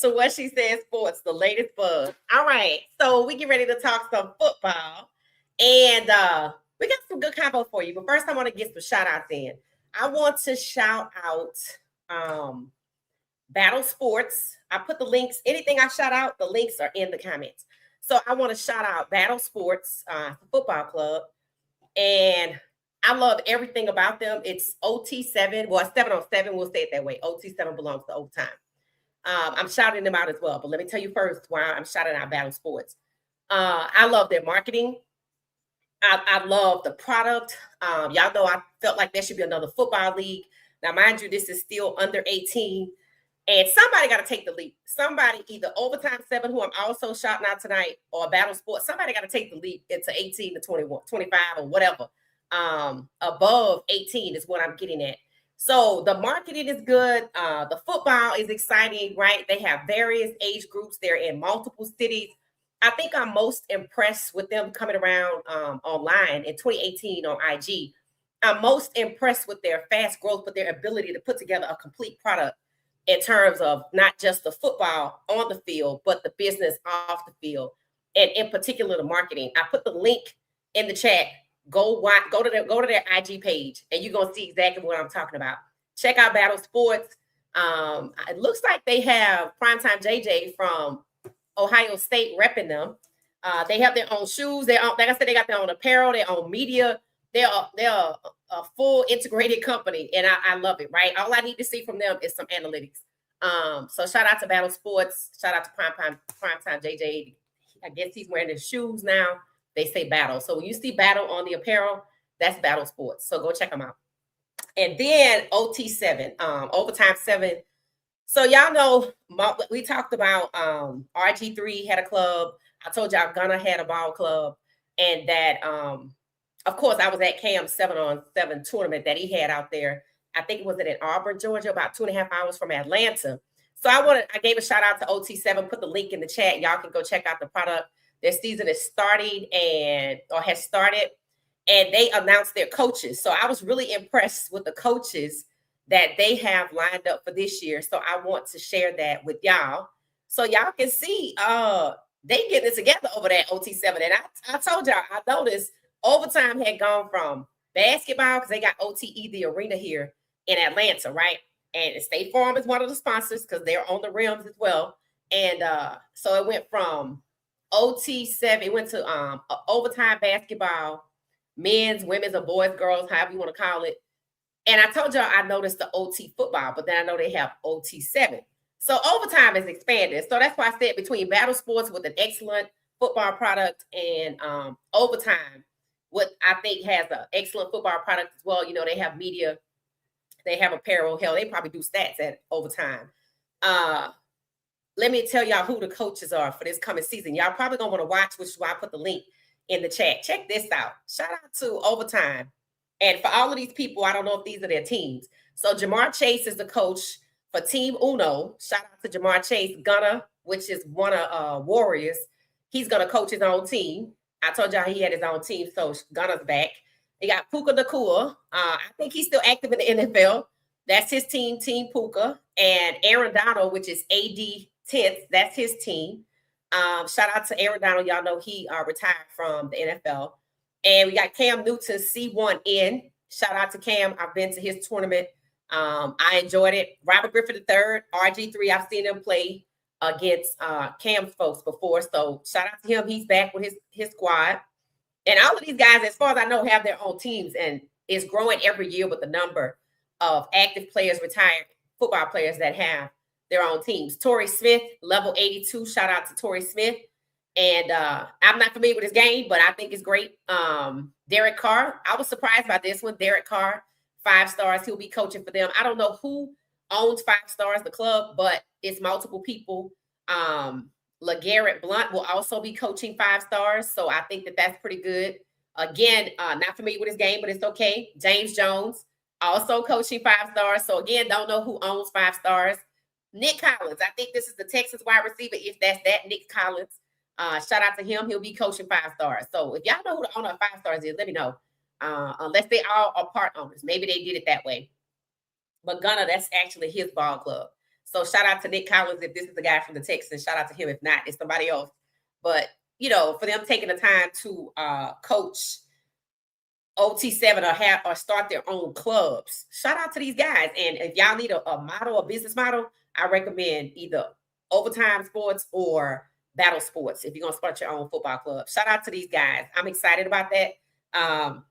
to what she said sports, the latest buzz. All right. So we get ready to talk some football. And we got some good combos for you. But first, I want to get some shout outs in. I want to shout out Battle Sports. I put the links, anything I shout out, the links are in the comments. So I want to shout out Battle Sports Football Club. And I love everything about them. It's OT7. Well, 7 on 7. We'll say it that way. OT7 belongs to overtime. I'm shouting them out as well. But let me tell you first why I'm shouting out Battle Sports. I love their marketing. I love the product. Y'all know I felt like there should be another football league. Now, mind you, this is still under 18. And somebody got to take the leap. Somebody, either Overtime 7, who I'm also shouting out tonight, or Battle Sports, somebody got to take the leap into 18 to 21, 25 or whatever. Above 18 is what I'm getting at. So the marketing is good. The football is exciting, right? They have various age groups. They're in multiple cities. I think I'm most impressed with them coming around online in 2018 on IG. I'm most impressed with their fast growth, but their ability to put together a complete product in terms of not just the football on the field, but the business off the field, and in particular the marketing. I put the link in the chat. Go to their IG page, and you're gonna see exactly what I'm talking about. Check out Battle Sports. It looks like they have Primetime JJ from Ohio State repping them. They have their own shoes. Like I said, they got their own apparel, their own media. They're a full integrated company, and I love it, right? All I need to see from them is some analytics. So shout out to Battle Sports. Shout out to Primetime JJ. I guess he's wearing his shoes now. They say Battle. So when you see Battle on the apparel, that's Battle Sports. So go check them out. And then OT7, Overtime 7. So y'all know, we talked about RG3 had a club. I told y'all Gunna had a ball club. And that of course, I was at Cam's 7 on 7 tournament that he had out there. I think it was in Auburn, Georgia, about 2.5 hours from Atlanta. So I gave a shout out to OT7, put the link in the chat. Y'all can go check out the product. Their season is starting has started, and they announced their coaches. So I was really impressed with the coaches that they have lined up for this year. So I want to share that with y'all, so y'all can see they getting it together over there at OT7. And I told y'all, I noticed Overtime had gone from basketball, because they got OTE, the arena here in Atlanta, right? And State Farm is one of the sponsors because they're on the rims as well. And so it went from OT7, it went to overtime basketball, men's, women's, or boys, girls, however you want to call it. And I told y'all I noticed the OT football, but then I know they have OT7. So overtime is expanded. So that's why I said between Battle Sports with an excellent football product and overtime, what I think has an excellent football product as well. You know, they have media, they have apparel. Hell, they probably do stats at overtime. Let me tell y'all who the coaches are for this coming season. Y'all probably gonna want to watch, which is why I put the link in the chat. Check this out. Shout out to Overtime. And for all of these people, I don't know if these are their teams. So Jamar Chase is the coach for Team Uno. Shout out to Jamar Chase. Gunna, which is one of Warriors, he's gonna coach his own team. I told y'all he had his own team, so Gunna's back. They got Puka Nacua. I think he's still active in the NFL. That's his team, Team Puka. And Aaron Donald, which is AD 10th, that's his team. Shout out to Aaron Donald. Y'all know he retired from the NFL. And we got Cam Newton, C1N. Shout out to Cam. I've been to his tournament. I enjoyed it. Robert Griffin III, RG3. I've seen him play against Cam's folks before. So shout out to him. He's back with his squad. And all of these guys, as far as I know, have their own teams, and it's growing every year with the number of active players, retired football players that have their own teams. Torrey Smith, level 82. Shout out to Torrey Smith. And I'm not familiar with his game, but I think it's great. Derek Carr, I was surprised by this one. Derek Carr, 5 stars. He'll be coaching for them. I don't know who owns 5 stars, the club, but it's multiple people. LeGarrette Blunt will also be coaching 5 stars. So I think that that's pretty good. Again, not familiar with his game, but it's okay. James Jones, also coaching 5 stars. So again, don't know who owns 5 stars. Nick Collins, I think this is the Texas wide receiver. If that's that, Nick Collins. Shout out to him. He'll be coaching 5 stars. So if y'all know who the owner of 5 stars is, let me know. Unless they all are part owners. Maybe they did it that way. But Gunna, that's actually his ball club. So shout out to Nick Collins if this is the guy from the Texans. Shout out to him. If not, it's somebody else. But for them taking the time to coach OT7 or start their own clubs. Shout out to these guys. And if y'all need a model, a business model, I recommend either Overtime Sports or Battle Sports if you're gonna start your own football club. Shout out to these guys. I'm excited about that. I'm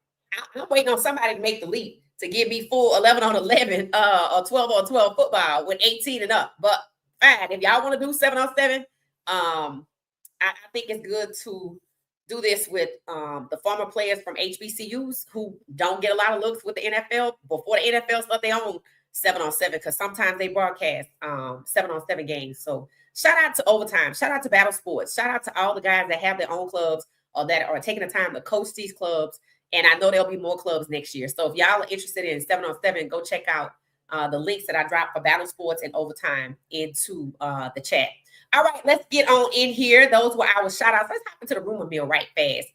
waiting on somebody to make the leap to give me full 11 on 11 or 12 on 12 football with 18 and up. But fine, if y'all want to do 7 on 7, I think it's good to do this with the former players from HBCUs who don't get a lot of looks with the NFL before the NFL start their own 7 on 7, because sometimes they broadcast 7 on 7 games. So shout out to Overtime, shout out to Battle Sports, shout out to all the guys that have their own clubs or that are taking the time to coach these clubs. And I know there'll be more clubs next year. So if y'all are interested in 7 on 7, go check out the links that I dropped for Battle Sports and Overtime into the chat. All right, let's get on in here. Those were our shout outs. Let's hop into the rumor mill right fast.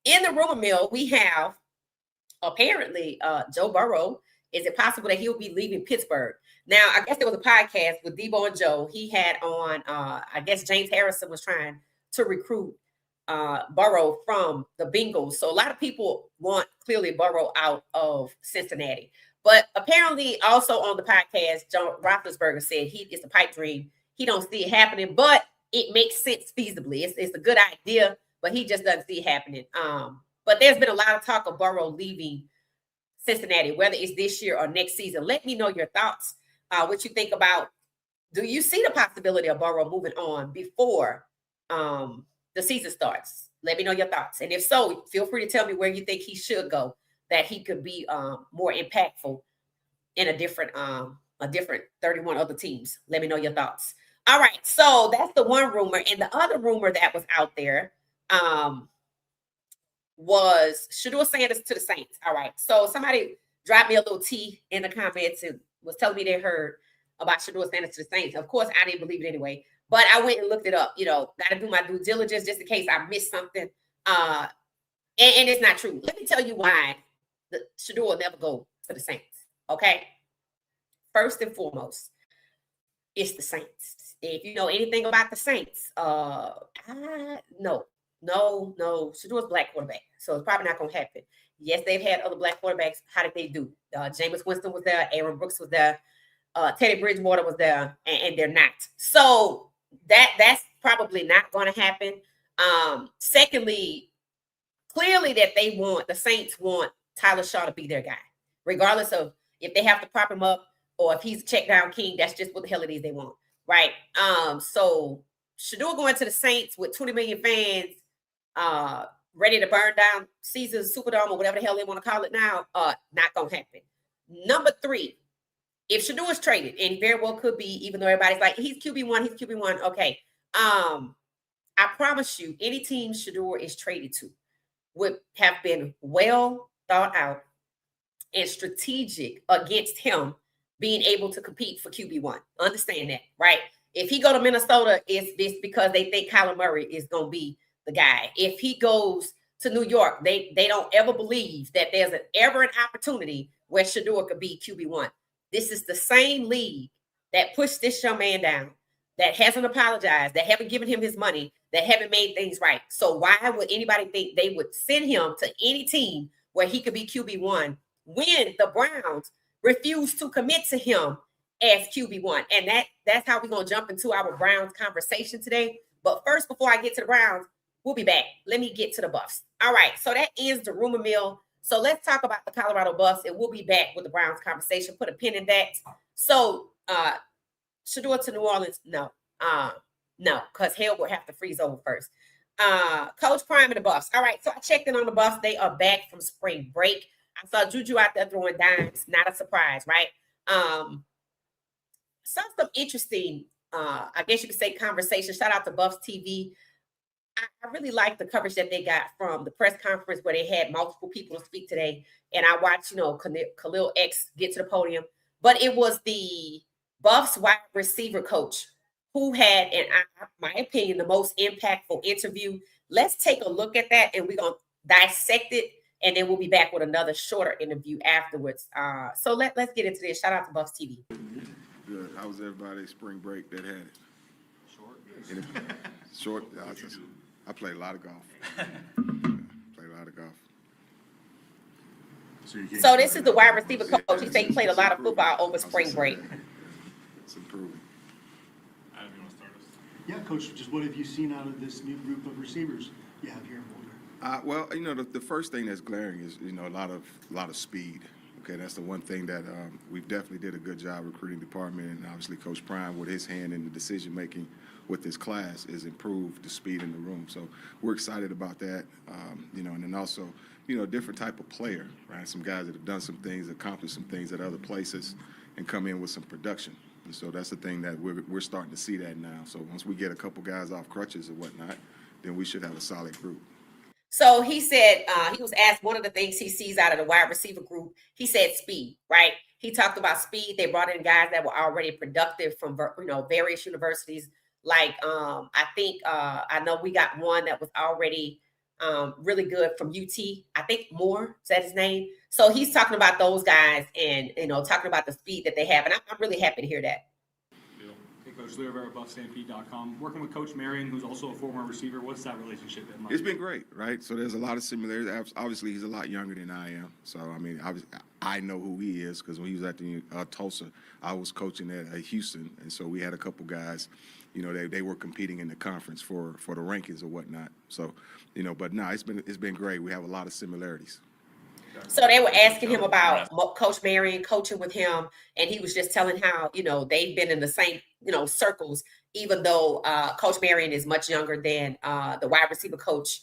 In the rumor mill, we have apparently Joe Burrow. Is it possible that he'll be leaving Pittsburgh? Now, I guess there was a podcast with Debo and Joe. He had on, I guess James Harrison was trying to recruit Burrow from the Bengals. So a lot of people want clearly Burrow out of Cincinnati. But apparently also on the podcast, John Roethlisberger said it's a pipe dream. He don't see it happening, but it makes sense feasibly. It's a good idea, but he just doesn't see it happening. But there's been a lot of talk of Burrow leaving Cincinnati, whether it's this year or next season. Let me know your thoughts, what you think about. Do you see the possibility of Burrow moving on before the season starts? Let me know your thoughts. And if so, feel free to tell me where you think he should go, that he could be more impactful in a different 31 other teams. Let me know your thoughts. All right, so that's the one rumor. And the other rumor that was out there was Shador Sanders to the Saints. All right, so somebody dropped me a little tea in the comments and was telling me they heard about Shador Sanders to the Saints. Of course, I didn't believe it anyway, but I went and looked it up. Got to do my due diligence just in case I missed something. And it's not true. Let me tell you why Shador will never go to the Saints. Okay, first and foremost, it's the Saints. If you know anything about the Saints, no. Shador's black quarterback, so it's probably not going to happen. Yes, they've had other black quarterbacks. How did they do? Jameis Winston was there. Aaron Brooks was there. Teddy Bridgewater was there, and they're not. So that's probably not going to happen. Secondly, clearly that the Saints want Tyler Shaw to be their guy, regardless of if they have to prop him up or if he's a check down king. That's just what the hell it is they want, right? So Shador going to the Saints with 20 million fans, ready to burn down Caesars Superdome or whatever the hell they want to call it now, not gonna happen. Number 3, if Shador is traded, and he very well could be, even though everybody's like, he's QB1, okay. I promise you, any team Shador is traded to would have been well thought out and strategic against him being able to compete for QB1. Understand that, right? If he go to Minnesota, it's because they think Kyler Murray is going to be the guy. If he goes to New York, they don't ever believe that there's ever an opportunity where Shedeur could be QB1. This is the same league that pushed this young man down, that hasn't apologized, that haven't given him his money, that haven't made things right. So why would anybody think they would send him to any team where he could be QB1 when the Browns refused to commit to him as QB1? And that's how we're going to jump into our Browns conversation today. But first, before I get to the Browns, we'll be back. Let me get to the Buffs. All right, so that ends the rumor mill. So let's talk about the Colorado Buffs, and we'll be back with the Browns conversation. Put a pin in that. So Shedeur to New Orleans, no, because hell will have to freeze over first. Coach Prime and the Buffs. All right, so I checked in on the Buffs. They are back from spring break. I saw Juju out there throwing dimes. Not a surprise, right? Some interesting, I guess you could say, conversation. Shout out to Buffs TV. I really like the coverage that they got from the press conference where they had multiple people to speak today. And I watched, Khalil X get to the podium. But it was the Buffs wide receiver coach who had, in my opinion, the most impactful interview. Let's take a look at that, and we're going to dissect it. And then we'll be back with another shorter interview afterwards. So let's get into this. Shout out to Buffs TV. Good. How was everybody's spring break that had it? Short. Short. I played a lot of golf. Played a lot of golf. So this is the wide receiver coach. He said he played a lot of football over spring break. It's improving. Adam, you want to start us? Yeah, Coach, just what have you seen out of this new group of receivers you have here in Boulder? Well, the first thing that's glaring is, a lot of speed. Okay, that's the one thing that we've definitely did a good job recruiting department, and obviously Coach Prime with his hand in the decision making with this class is improved the speed in the room. So we're excited about that, and then also, different type of player, right? Some guys that have done some things, accomplished some things at other places, and come in with some production. And so that's the thing that we're starting to see that now. So once we get a couple guys off crutches or whatnot, then we should have a solid group. So he said he was asked one of the things he sees out of the wide receiver group. He said speed, right? He talked about speed. They brought in guys that were already productive from various universities. Like I think I know we got one that was already really good from UT. I think Moore, is that his name? So he's talking about those guys and talking about the speed that they have, and I'm really happy to hear that. Hey, Coach Leo Rivera, BuffStampede.com. Working with Coach Marion, who's also a former receiver, what's that relationship been like? It's been great, right? So there's a lot of similarities. Obviously, he's a lot younger than I am. So, I know who he is because when he was at the Tulsa, I was coaching at Houston. And so we had a couple guys, they were competing in the conference for the rankings or whatnot. So, but no, it's been great. We have a lot of similarities. So they were asking him about Coach Marion coaching with him, and he was just telling how, they've been in the same, circles, even though Coach Marion is much younger than the wide receiver coach,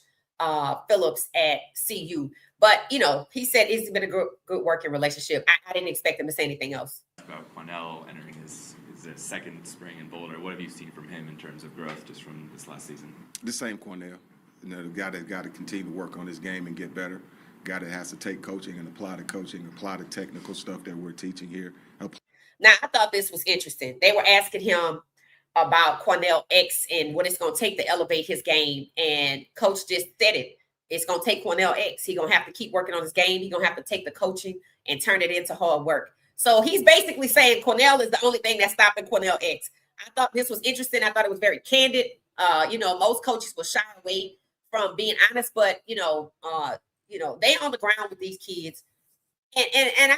Phillips at CU. But, he said it's been a good working relationship. I didn't expect him to say anything else. About Cornell entering his second spring in Boulder. What have you seen from him in terms of growth just from this last season? The same Cornell. The guy that's got to continue to work on his game and get better. Guy that has to take coaching and apply the coaching, apply the technical stuff that we're teaching here. Now, I thought this was interesting. They were asking him about Cornell X and what it's going to take to elevate his game. And Coach just said it. It's going to take Cornell X. He's going to have to keep working on his game. He's going to have to take the coaching and turn it into hard work. So he's basically saying Cornell is the only thing that's stopping Cornell X. I thought this was interesting. I thought it was very candid. Most coaches will shy away from being honest, but, they on the ground with these kids. And I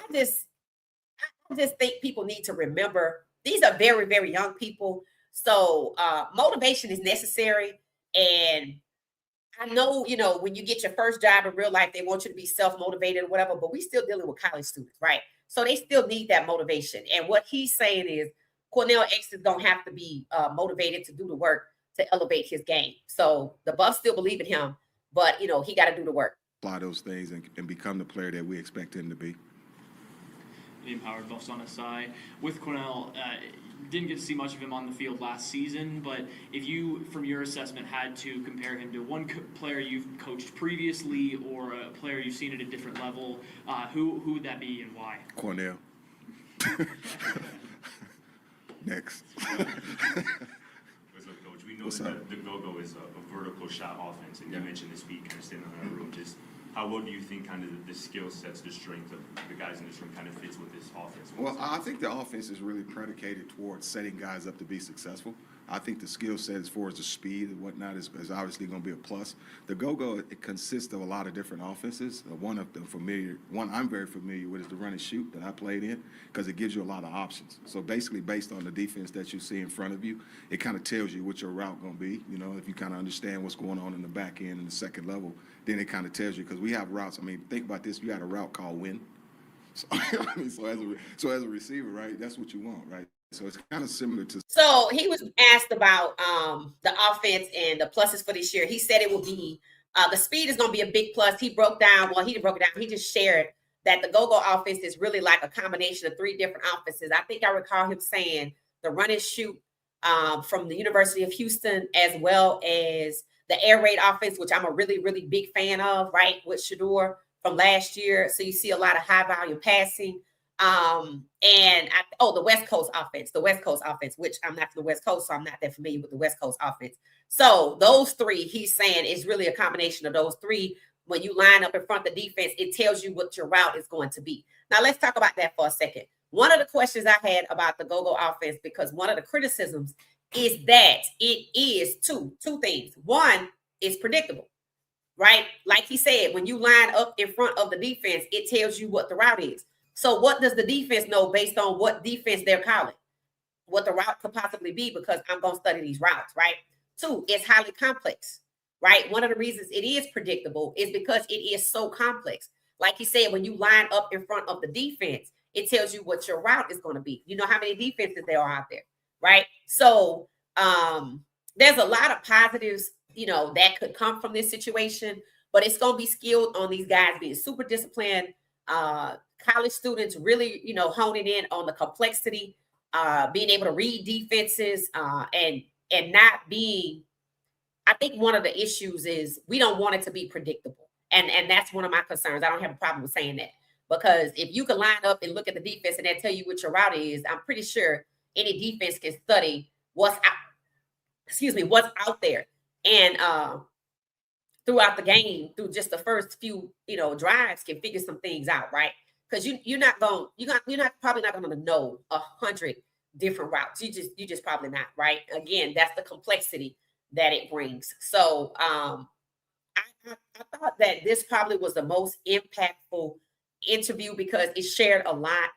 just think people need to remember these are very, very young people. So motivation is necessary. And I know, when you get your first job in real life, they want you to be self-motivated or whatever, but we still dealing with college students, right? So they still need that motivation. And what he's saying is Cornell X is going to have to be motivated to do the work to elevate his game. So the Buffs still believe in him, but, he got to do the work. Apply those things and become the player that we expect him to be. Ian Howard, Buffs on his side. With Cornell, didn't get to see much of him on the field last season, but if you, from your assessment, had to compare him to one player you've coached previously or a player you've seen at a different level, who would that be and why? Cornell. Next. Coach, we know that the go-go is a vertical shot offense, and you mentioned the speed kind of standing on that room. Just how well do you think kind of the skill sets, the strength of the guys in this room kind of fits with this offense? Well, I think the offense is really predicated towards setting guys up to be successful. I think the skill set as far as the speed and whatnot is obviously going to be a plus. The go-go, it consists of a lot of different offenses. One I'm very familiar with is the run and shoot that I played in because it gives you a lot of options. So basically based on the defense that you see in front of you, it kind of tells you what your route going to be. If you kind of understand what's going on in the back end and the second level, then it kind of tells you because we have routes. Think about this. You got a route called win. So, so as a receiver, right, that's what you want, right? So it's kind of similar to. So he was asked about the offense and the pluses for this year. He said it will be the speed is going to be a big plus. He broke down. Well, he didn't broke it down. He just shared that the go-go offense is really like a combination of three different offenses. I think I recall him saying the run and shoot from the University of Houston, as well as the air raid offense, which I'm a really, really big fan of, right, with Shedeur from last year. So you see a lot of high volume passing. The West Coast offense, which I'm not from the West Coast, so I'm not that familiar with the West Coast offense. So those three, he's saying, is really a combination of those three. When you line up in front of the defense, it tells you what your route is going to be. Now let's talk about that for a second. one of the questions I had about the go-go offense, because one of the criticisms is that it is two things. One, it's predictable, right? Like he said, when you line up in front of the defense, it tells you what the route is. So what does the defense know based on what defense they're calling? What the route could possibly be, because I'm going to study these routes, right? Two, it's highly complex, right? One of the reasons it is predictable is because it is so complex. Like he said, when you line up in front of the defense, it tells you what your route is going to be. You know how many defenses there are out there, right? So there's a lot of positives, that could come from this situation, but it's going to be skilled on these guys being super disciplined. College students really, honing in on the complexity, being able to read defenses, and not being. I think one of the issues is we don't want it to be predictable, and that's one of my concerns. I don't have a problem with saying that, because if you can line up and look at the defense and that tell you what your route is, I'm pretty sure any defense can study what's out there, and throughout the game, through just the first few drives, can figure some things out, right? Because you're probably not going to know 100 different routes. You just probably not, right? Again, that's the complexity that it brings. So I thought that this probably was the most impactful interview, because it shared a lot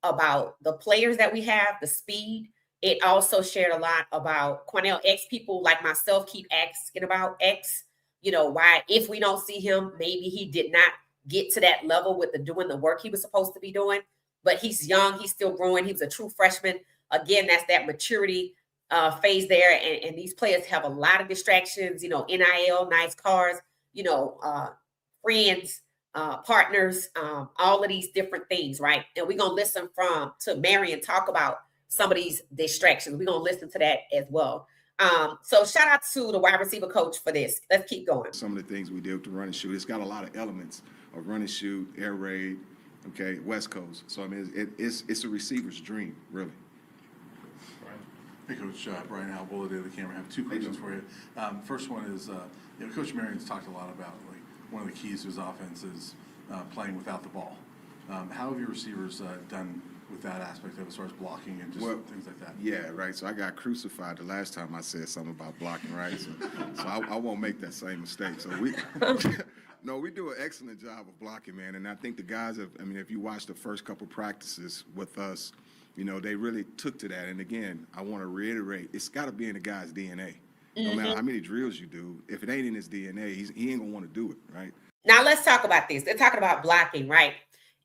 about the players that we have, the speed. It also shared a lot about Cornell X. People like myself keep asking about X, why, if we don't see him, maybe he did not get to that level with doing the work he was supposed to be doing. But he's young, he's still growing. He was a true freshman. Again, that's that maturity phase there. And these players have a lot of distractions, NIL, nice cars, friends, partners, all of these different things, right? And we're going to listen to Marion talk about some of these distractions. We're going to listen to that as well. So shout out to the wide receiver coach for this. Let's keep going. Some of the things we did with the run and shoot, it's got a lot of elements of run and shoot, air raid, okay, West Coast. So, I mean, it's a receiver's dream, really. Hey, Coach, Brian Albola, the camera. I have two questions for you. First one is, Coach Marion's talked a lot about, one of the keys to his offense is playing without the ball. How have your receivers done with that aspect of as far as blocking and just things like that? Yeah, right. So I got crucified the last time I said something about blocking, right? So I won't make that same mistake. So we do an excellent job of blocking, man. And I think the guys if you watch the first couple practices with us, they really took to that. And again, I want to reiterate, it's got to be in the guy's DNA. No matter how many drills you do, if it ain't in his DNA, he ain't going to want to do it, right? Now let's talk about this. They're talking about blocking, right?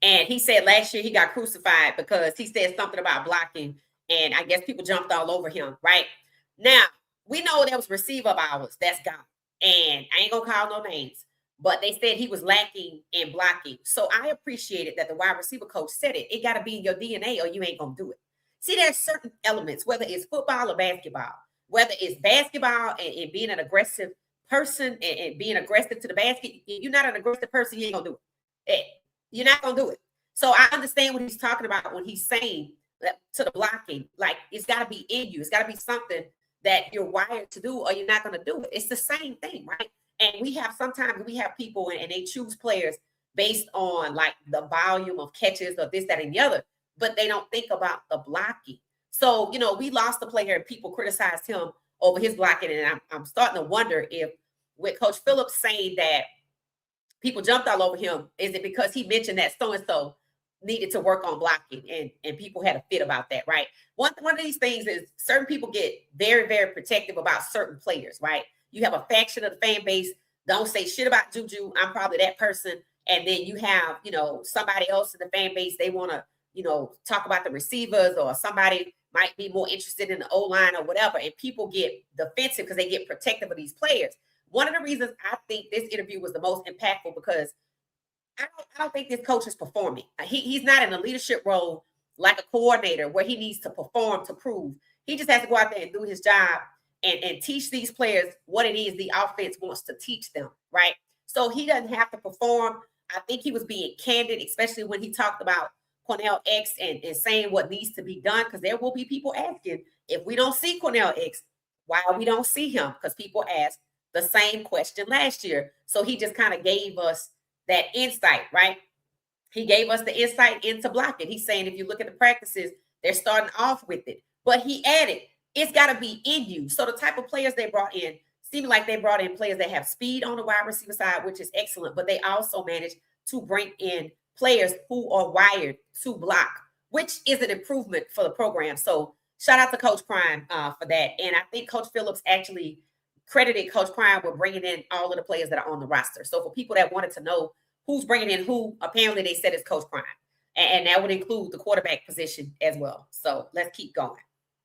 And he said last year he got crucified because he said something about blocking, and I guess people jumped all over him, right? Now, we know there was receiver of ours that's gone, and I ain't gonna call no names, but they said he was lacking in blocking. So I appreciated that the wide receiver coach said it. It got to be in your DNA or you ain't gonna do it. See, there's certain elements, whether it's football or basketball, whether it's basketball and being an aggressive person and being aggressive to the basket. You're not an aggressive person, you ain't gonna do it. You're not going to do it. So I understand what he's talking about when he's saying that to the blocking. Like, it's got to be in you. It's got to be something that you're wired to do, or you're not going to do it. It's the same thing, right? And sometimes we have people and they choose players based on like the volume of catches or this, that, and the other, but they don't think about the blocking. So, we lost the player and people criticized him over his blocking. And I'm starting to wonder if with Coach Phillips saying that people jumped all over him, is it because he mentioned that so-and-so needed to work on blocking and people had a fit about that, right? One of these things is certain people get very, very protective about certain players, right? You have a faction of the fan base, don't say shit about Juju, I'm probably that person. And then you have, somebody else in the fan base, they want to, talk about the receivers, or somebody might be more interested in the O-line or whatever. And people get defensive because they get protective of these players. One of the reasons I think this interview was the most impactful, because I don't think this coach is performing. He's not in a leadership role like a coordinator where he needs to perform to prove. He just has to go out there and do his job and teach these players what it is the offense wants to teach them, right? So he doesn't have to perform. I think he was being candid, especially when he talked about Cornell X and saying what needs to be done, because there will be people asking, if we don't see Cornell X, why we don't see him? Because people ask the same question last year. So he just kind of gave us that insight, right? He gave us the insight into blocking. He's saying if you look at the practices, they're starting off with it. But he added, it's got to be in you. So the type of players they brought in, seemed like they brought in players that have speed on the wide receiver side, which is excellent. But they also managed to bring in players who are wired to block, which is an improvement for the program. So shout out to Coach Prime for that. And I think Coach Phillips actually credited Coach Prime with bringing in all of the players that are on the roster. So for people that wanted to know who's bringing in who, apparently they said it's Coach Prime. And that would include the quarterback position as well. So let's keep going.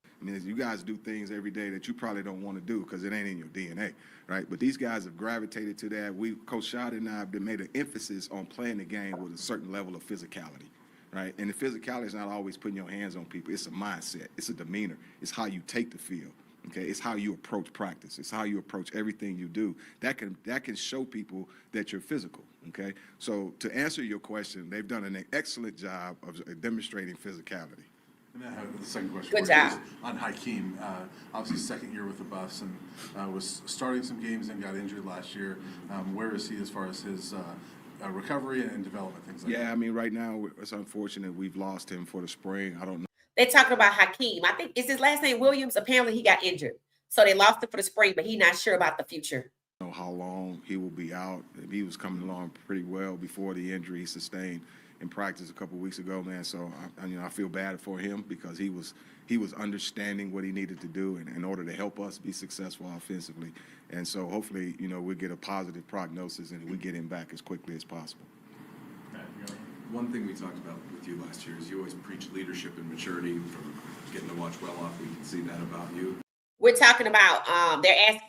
I mean, you guys do things every day that you probably don't want to do because it ain't in your DNA, right? But these guys have gravitated to that. Coach Shad and I have made an emphasis on playing the game with a certain level of physicality, right? And the physicality is not always putting your hands on people. It's a mindset. It's a demeanor. It's how you take the field, okay? It's how you approach practice. It's how you approach everything you do. That can show people that you're physical, okay? So to answer your question, they've done an excellent job of demonstrating physicality. And then I have the second question. Good for you, job. is on Hakeem. Obviously, second year with the Buffs, and was starting some games and got injured last year. Where is he as far as his recovery and development, things like that? Yeah, I mean, right now, it's unfortunate we've lost him for the spring. I don't know. They're talking about Hakeem. I think, is his last name Williams? Apparently he got injured. So they lost him for the spring, but he's not sure about the future. Know how long he will be out. He was coming along pretty well before the injury he sustained in practice a couple of weeks ago, man. So I feel bad for him because he was understanding what he needed to do in order to help us be successful offensively. And so hopefully, we get a positive prognosis and we get him back as quickly as possible. One thing we talked about with you last year is you always preach leadership and maturity. From getting to watch Well Off, we can see that about you. We're talking about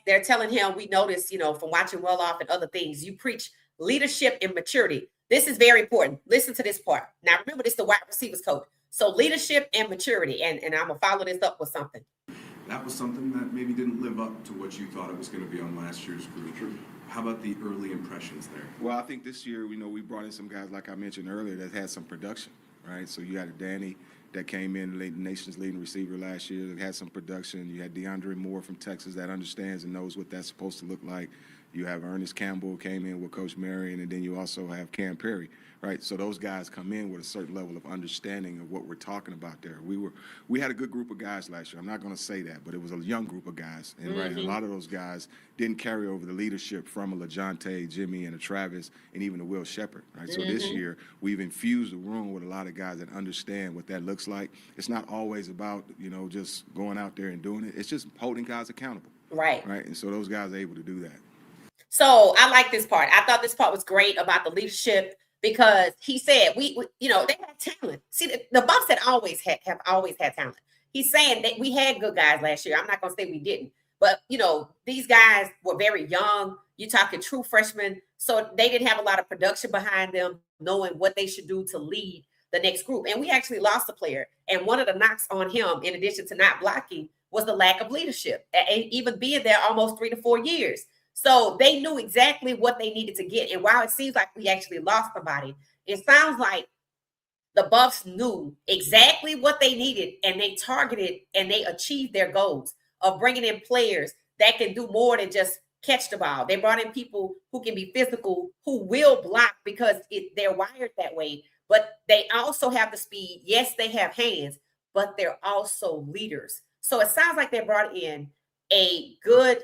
they're telling him, we noticed, from watching Well Off and other things, you preach leadership and maturity. This is very important. Listen to this part. Now, remember, this is the wide receivers coach. So leadership and maturity, and I'm going to follow this up with something. That was something that maybe didn't live up to what you thought it was going to be on last year's group. How about the early impressions there? Well, I think this year, we brought in some guys, like I mentioned earlier, that had some production, right? So you had a Danny that came in, the nation's leading receiver last year, that had some production. You had DeAndre Moore from Texas that understands and knows what that's supposed to look like. You have Ernest Campbell came in with Coach Marion, and then you also have Cam Perry, right? So those guys come in with a certain level of understanding of what we're talking about there. We had a good group of guys last year. I'm not going to say that, but it was a young group of guys. And right, a lot of those guys didn't carry over the leadership from a LaJonte, Jimmy, and a Travis, and even a Will Shepherd, right? So this year, we've infused the room with a lot of guys that understand what that looks like. It's not always about, just going out there and doing it. It's just holding guys accountable. Right. Right. And so those guys are able to do that. So I like this part. I thought this part was great about the leadership because he said they had talent. See, the Buffs have always had talent. He's saying that we had good guys last year. I'm not going to say we didn't, but these guys were very young. You're talking true freshmen, so they didn't have a lot of production behind them, knowing what they should do to lead the next group. And we actually lost a player. And one of the knocks on him, in addition to not blocking, was the lack of leadership, and even being there almost 3 to 4 years. So they knew exactly what they needed to get. And while it seems like we actually lost somebody, it sounds like the Buffs knew exactly what they needed, and they targeted and they achieved their goals of bringing in players that can do more than just catch the ball. They brought in people who can be physical, who will block because they're wired that way, but they also have the speed. Yes, they have hands, but they're also leaders. So it sounds like they brought in a good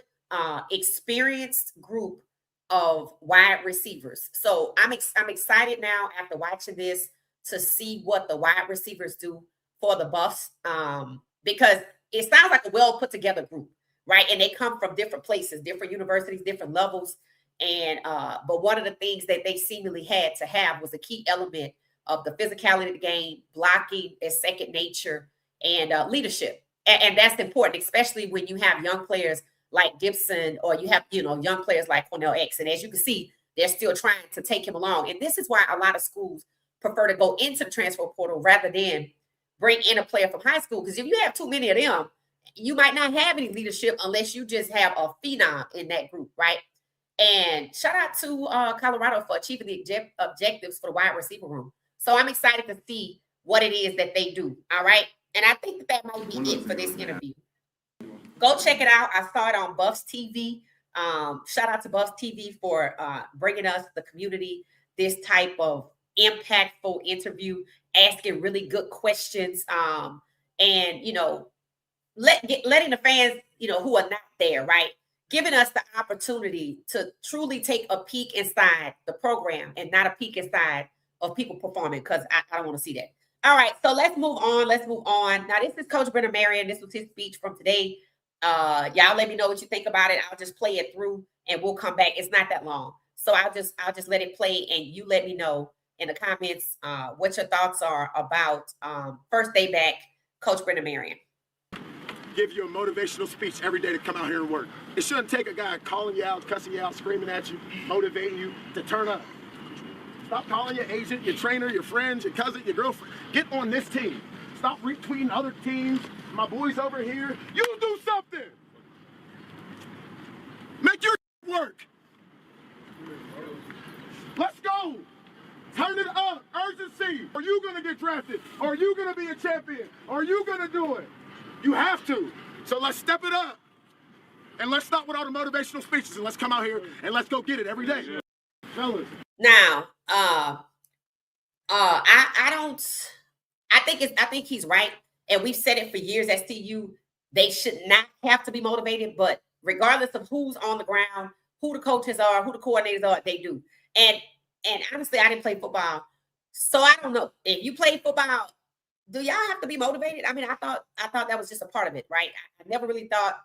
experienced group of wide receivers. So I'm excited now after watching this to see what the wide receivers do for the Buffs, because it sounds like a well put together group, right? And they come from different places, different universities, different levels. And but one of the things that they seemingly had to have was a key element of the physicality of the game, blocking as second nature, and leadership. And that's important, especially when you have young players like Gibson, or you have, young players like Cornell X. And as you can see, they're still trying to take him along. And this is why a lot of schools prefer to go into the transfer portal rather than bring in a player from high school. Because if you have too many of them, you might not have any leadership unless you just have a phenom in that group, right? And shout out to Colorado for achieving the objectives for the wide receiver room. So I'm excited to see what it is that they do, all right? And I think that might be it for this interview. Go check it out. I saw it on Buffs TV. Shout out to Buffs TV for bringing us, the community, this type of impactful interview, asking really good questions, and letting the fans, who are not there, right, giving us the opportunity to truly take a peek inside the program and not a peek inside of people performing, because I don't want to see that. All right, so let's move on. Now, this is Coach Brennan Marion. This was his speech from today. Y'all let me know what you think about it. I'll just play it through and we'll come back. It's not that long. So I'll just let it play and you let me know in the comments what your thoughts are about first day back, Coach Brennan Marion. Give you a motivational speech every day to come out here and work. It shouldn't take a guy calling you out, cussing you out, screaming at you, motivating you to turn up. Stop calling your agent, your trainer, your friends, your cousin, your girlfriend. Get on this team. Stop retweeting other teams. My boys over here. You do something. Make your work. Let's go. Turn it up. Urgency. Are you going to get drafted? Are you going to be a champion? Are you going to do it? You have to. So let's step it up. And let's stop with all the motivational speeches and let's come out here and let's go get it every day. Fellas. Now, I think he's right. And we've said it for years at CU. They should not have to be motivated, but regardless of who's on the ground, who the coaches are, who the coordinators are, they do. And honestly, I didn't play football. So I don't know. If you play football, do y'all have to be motivated? I mean, I thought that was just a part of it, right? I never really thought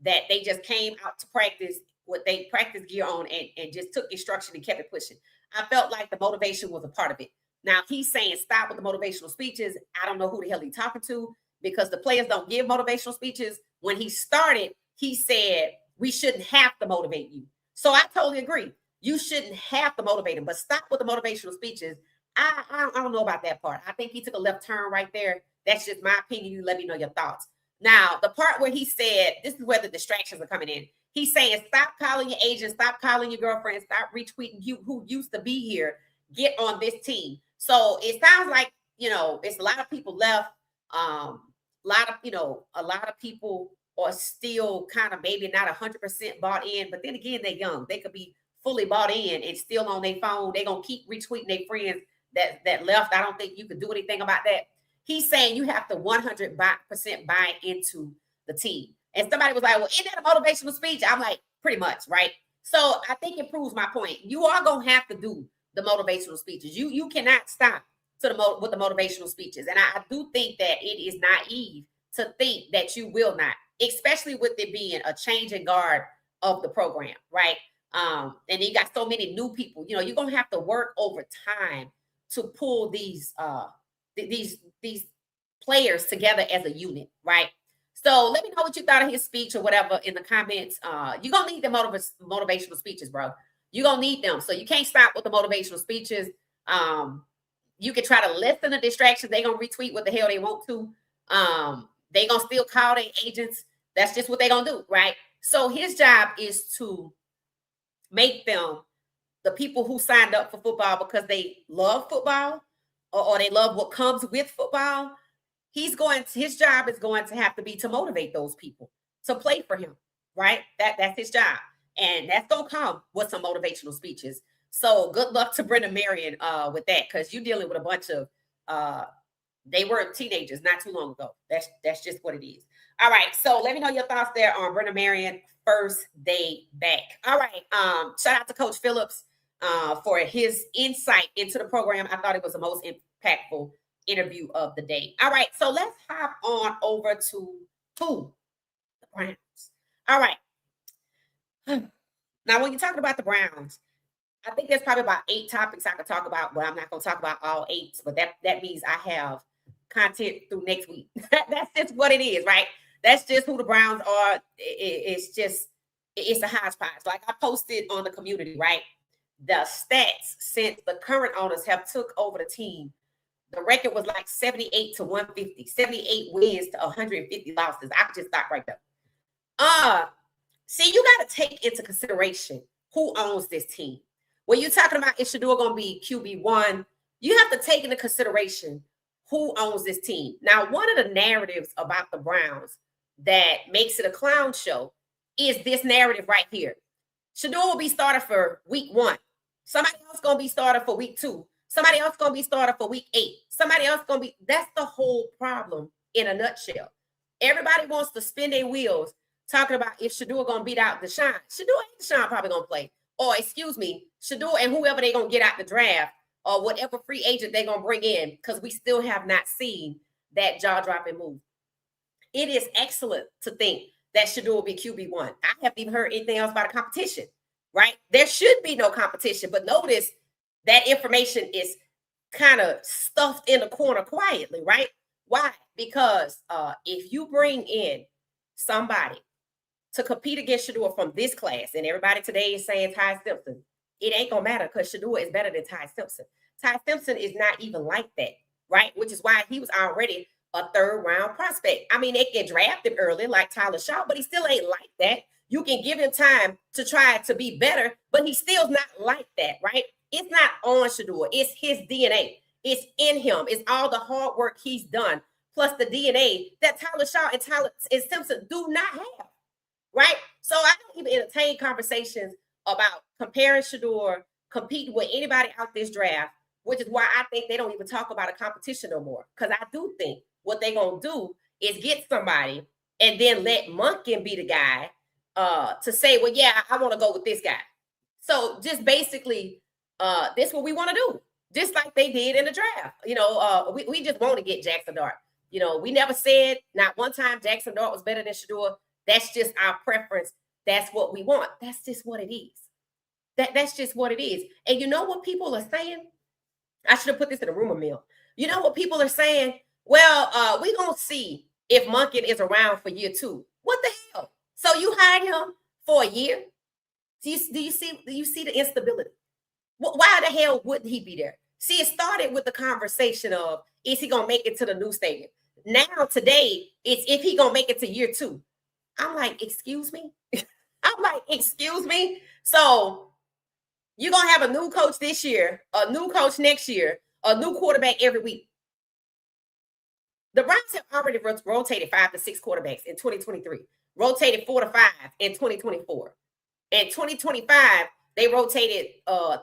that they just came out to practice what they practice gear on and just took instruction and kept it pushing. I felt like the motivation was a part of it. Now, he's saying stop with the motivational speeches. I don't know who the hell he's talking to because the players don't give motivational speeches. When he started, he said, we shouldn't have to motivate you. So I totally agree. You shouldn't have to motivate him, but stop with the motivational speeches. I don't know about that part. I think he took a left turn right there. That's just my opinion. You let me know your thoughts. Now, the part where he said, this is where the distractions are coming in. He's saying, stop calling your agent, stop calling your girlfriend, stop retweeting you who used to be here. Get on this team. So it sounds like, it's a lot of people left. A lot of people are still kind of maybe not 100% bought in, but then again, they're young. They could be fully bought in and still on their phone. They're going to keep retweeting their friends that left. I don't think you could do anything about that. He's saying you have to 100% buy into the team. And somebody was like, well, isn't that a motivational speech? I'm like, pretty much, right? So I think it proves my point. You are going to have to do the motivational speeches. You cannot stop with the motivational speeches. And I do think that it is naive to think that you will not, especially with it being a change in guard of the program, right? And you got so many new people. You're going to have to work over time to pull these players together as a unit, right? So let me know what you thought of his speech or whatever in the comments. You're going to need the motivational speeches, bro. You're going to need them. So you can't stop with the motivational speeches. You can try to lessen the distractions. They're going to retweet what the hell they want to. They're going to still call their agents. That's just what they're going to do, right? So his job is to make them the people who signed up for football because they love football or they love what comes with football. His job is going to have to be to motivate those people to play for him, right? That's his job. And that's going to come with some motivational speeches. So good luck to Brennan Marion with that, because you're dealing with a bunch of, they were teenagers not too long ago. That's just what it is. All right. So let me know your thoughts there on Brennan Marion first day back. All right. Shout out to Coach Phillips for his insight into the program. I thought it was the most impactful interview of the day. All right. So let's hop on over to the Browns. All right. Now, when you're talking about the Browns, I think there's probably about 8 topics I could talk about, but I'm not going to talk about all 8. But that means I have content through next week. That's just what it is, right? That's just who the Browns are. It's a hodgepodge. Like I posted on the community, right? The stats since the current owners have took over the team. The record was like 78 to 150, 78 wins to 150 losses. I could just stop right there. See, you got to take into consideration who owns this team. When you're talking about is Shedeur going to be QB1, you have to take into consideration who owns this team. Now, one of the narratives about the Browns that makes it a clown show is this narrative right here. Shedeur will be started for week 1. Somebody else going to be started for week 2. Somebody else going to be starter for week 8. Somebody else going to be, that's the whole problem in a nutshell. Everybody wants to spin their wheels talking about if Shedeur going to beat out Deshaun. Deshaun probably going to play. Or excuse me, Shedeur and whoever they going to get out the draft or whatever free agent they're going to bring in, because we still have not seen that jaw-dropping move. It is excellent to think that Shedeur will be QB1. I haven't even heard anything else about a competition, right? There should be no competition, but notice that information is kind of stuffed in the corner quietly, right? Why? Because if you bring in somebody to compete against Shedeur from this class, and everybody today is saying Ty Simpson, it ain't gonna matter because Shedeur is better than Ty Simpson. Ty Simpson is not even like that, right? Which is why he was already a 3rd round prospect. I mean, they can draft him early like Tyler Shaw, but he still ain't like that. You can give him time to try to be better, but he still's not like that, right? It's not on Shedeur. It's his DNA. It's in him. It's all the hard work he's done, plus the DNA that Tyler Shaw and Simpson do not have, right? So I don't even entertain conversations about comparing Shedeur, competing with anybody out this draft, which is why I think they don't even talk about a competition no more. Because I do think what they're going to do is get somebody and then let Monken be the guy to say, well, yeah, I want to go with this guy. So just basically, this is what we want to do. Just like they did in the draft. You know, we just want to get Jackson Dart. You know, we never said not one time Jackson Dart was better than Shedeur. That's just our preference. That's what we want. That's just what it is. That's just what it is. And you know what people are saying? I should have put this in a rumor mill. You know what people are saying? Well, we're going to see if Monken is around for year 2. What the hell? So you hired him for a year? Do you see the instability? Why the hell wouldn't he be there? See, it started with the conversation of, is he going to make it to the new stadium? Now, today, it's if he going to make it to year 2. I'm like, excuse me? I'm like, excuse me? So you're going to have a new coach this year, a new coach next year, a new quarterback every week. The Browns have already rotated 5 to 6 quarterbacks in 2023, rotated 4 to 5 in 2024. In 2025, they rotated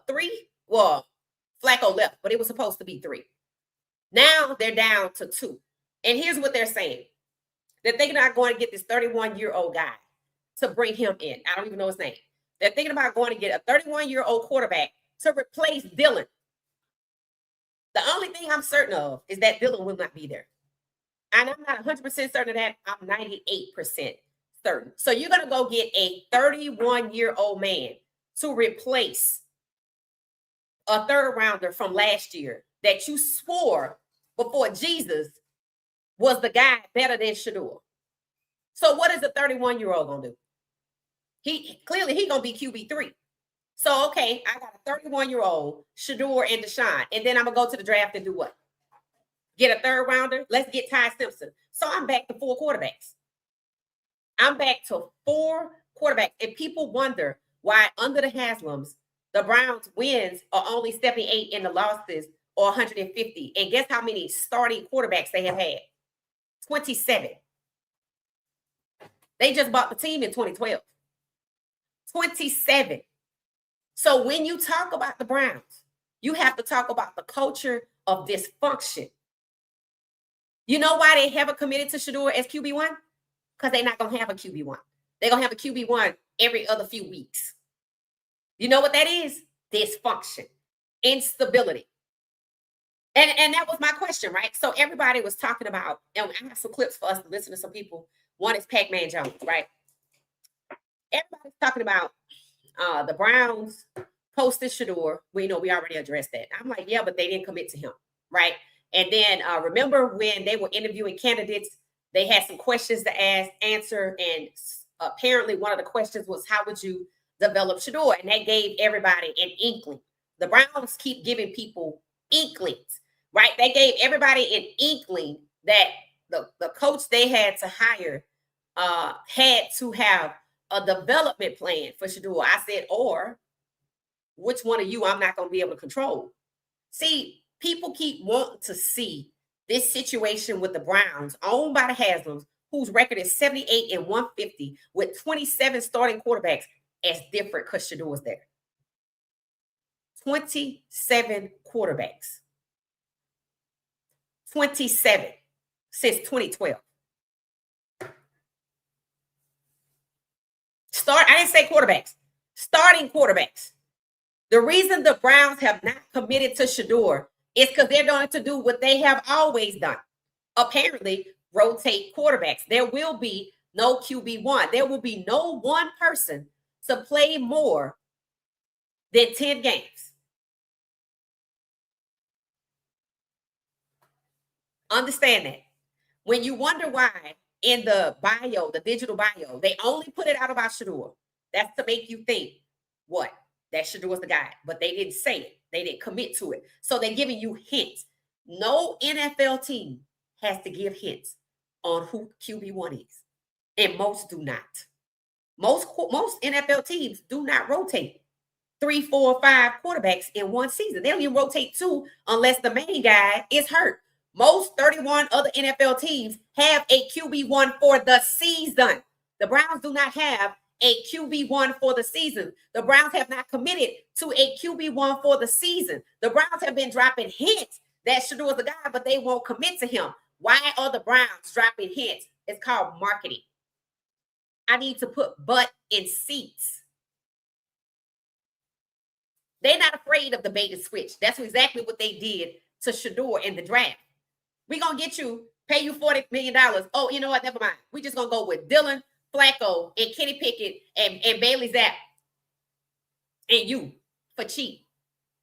3. Well, Flacco left, but it was supposed to be 3. Now they're down to 2. And here's what they're saying. They're thinking about going to get this 31-year-old guy to bring him in. I don't even know his name. They're thinking about going to get a 31-year-old quarterback to replace Dylan. The only thing I'm certain of is that Dylan will not be there. And I'm not 100% certain of that. I'm 98% certain. So you're going to go get a 31-year-old man to replace a 3rd rounder from last year that you swore before Jesus was the guy better than Shedeur. So what is the 31-year-old going to do? He going to be QB3. So, okay, I got a 31-year-old, Shedeur and Deshaun, and then I'm going to go to the draft and do what? Get a 3rd rounder? Let's get Ty Simpson. So I'm back to 4 quarterbacks. I'm back to 4 quarterbacks. And people wonder why under the Haslams, the Browns wins are only 78 and the losses are 150. And guess how many starting quarterbacks they have had? 27. They just bought the team in 2012. 27. So when you talk about the Browns, you have to talk about the culture of dysfunction. You know why they haven't committed to Shedeur as QB1? Because they're not going to have a QB1. They're going to have a QB1 every other few weeks. You know what that is? Dysfunction, instability. And that was my question, right? So everybody was talking about, and I have some clips for us to listen to some people. One is Pac-Man Jones, right? Everybody's talking about the Browns posted Shedeur. We already addressed that. I'm like, yeah, but they didn't commit to him, right? And then remember when they were interviewing candidates, they had some questions to answer. And apparently one of the questions was, how would you develop Shedeur? And that gave everybody an inkling. The Browns keep giving people inklings, right? They gave everybody an inkling that the coach they had to hire had to have a development plan for Shedeur. I said, or which one of you I'm not going to be able to control. See, people keep wanting to see this situation with the Browns, owned by the Haslams, whose record is 78 and 150 with 27 starting quarterbacks, as different because Shedeur was there. 27 quarterbacks. 27 since 2012. I didn't say quarterbacks. Starting quarterbacks. The reason the Browns have not committed to Shedeur is because they're going to do what they have always done. Apparently, rotate quarterbacks. There will be no QB1. There will be no one person to play more than 10 games. Understand that. When you wonder why in the bio, the digital bio, they only put it out about Shedeur, that's to make you think, what? That Shedeur's the guy. But they didn't say it. They didn't commit to it. So they're giving you hints. No NFL team has to give hints on who QB1 is. And most do not. Most NFL teams do not rotate 3, 4, 5 quarterbacks in one season. They don't even rotate 2 unless the main guy is hurt. Most 31 other NFL teams have a QB1 for the season. The Browns do not have a QB1 for the season. The Browns have not committed to a QB1 for the season. The Browns have been dropping hints that Shedeur is the guy, but they won't commit to him. Why are the Browns dropping hints? It's called marketing. I need to put butt in seats. They're not afraid of the bait and switch. That's exactly what they did to Shedeur in the draft. We're going to get you, pay you $40 million. Oh, you know what? Never mind. We're just going to go with Dylan Flacco and Kenny Pickett and Bailey Zapp and you for cheap.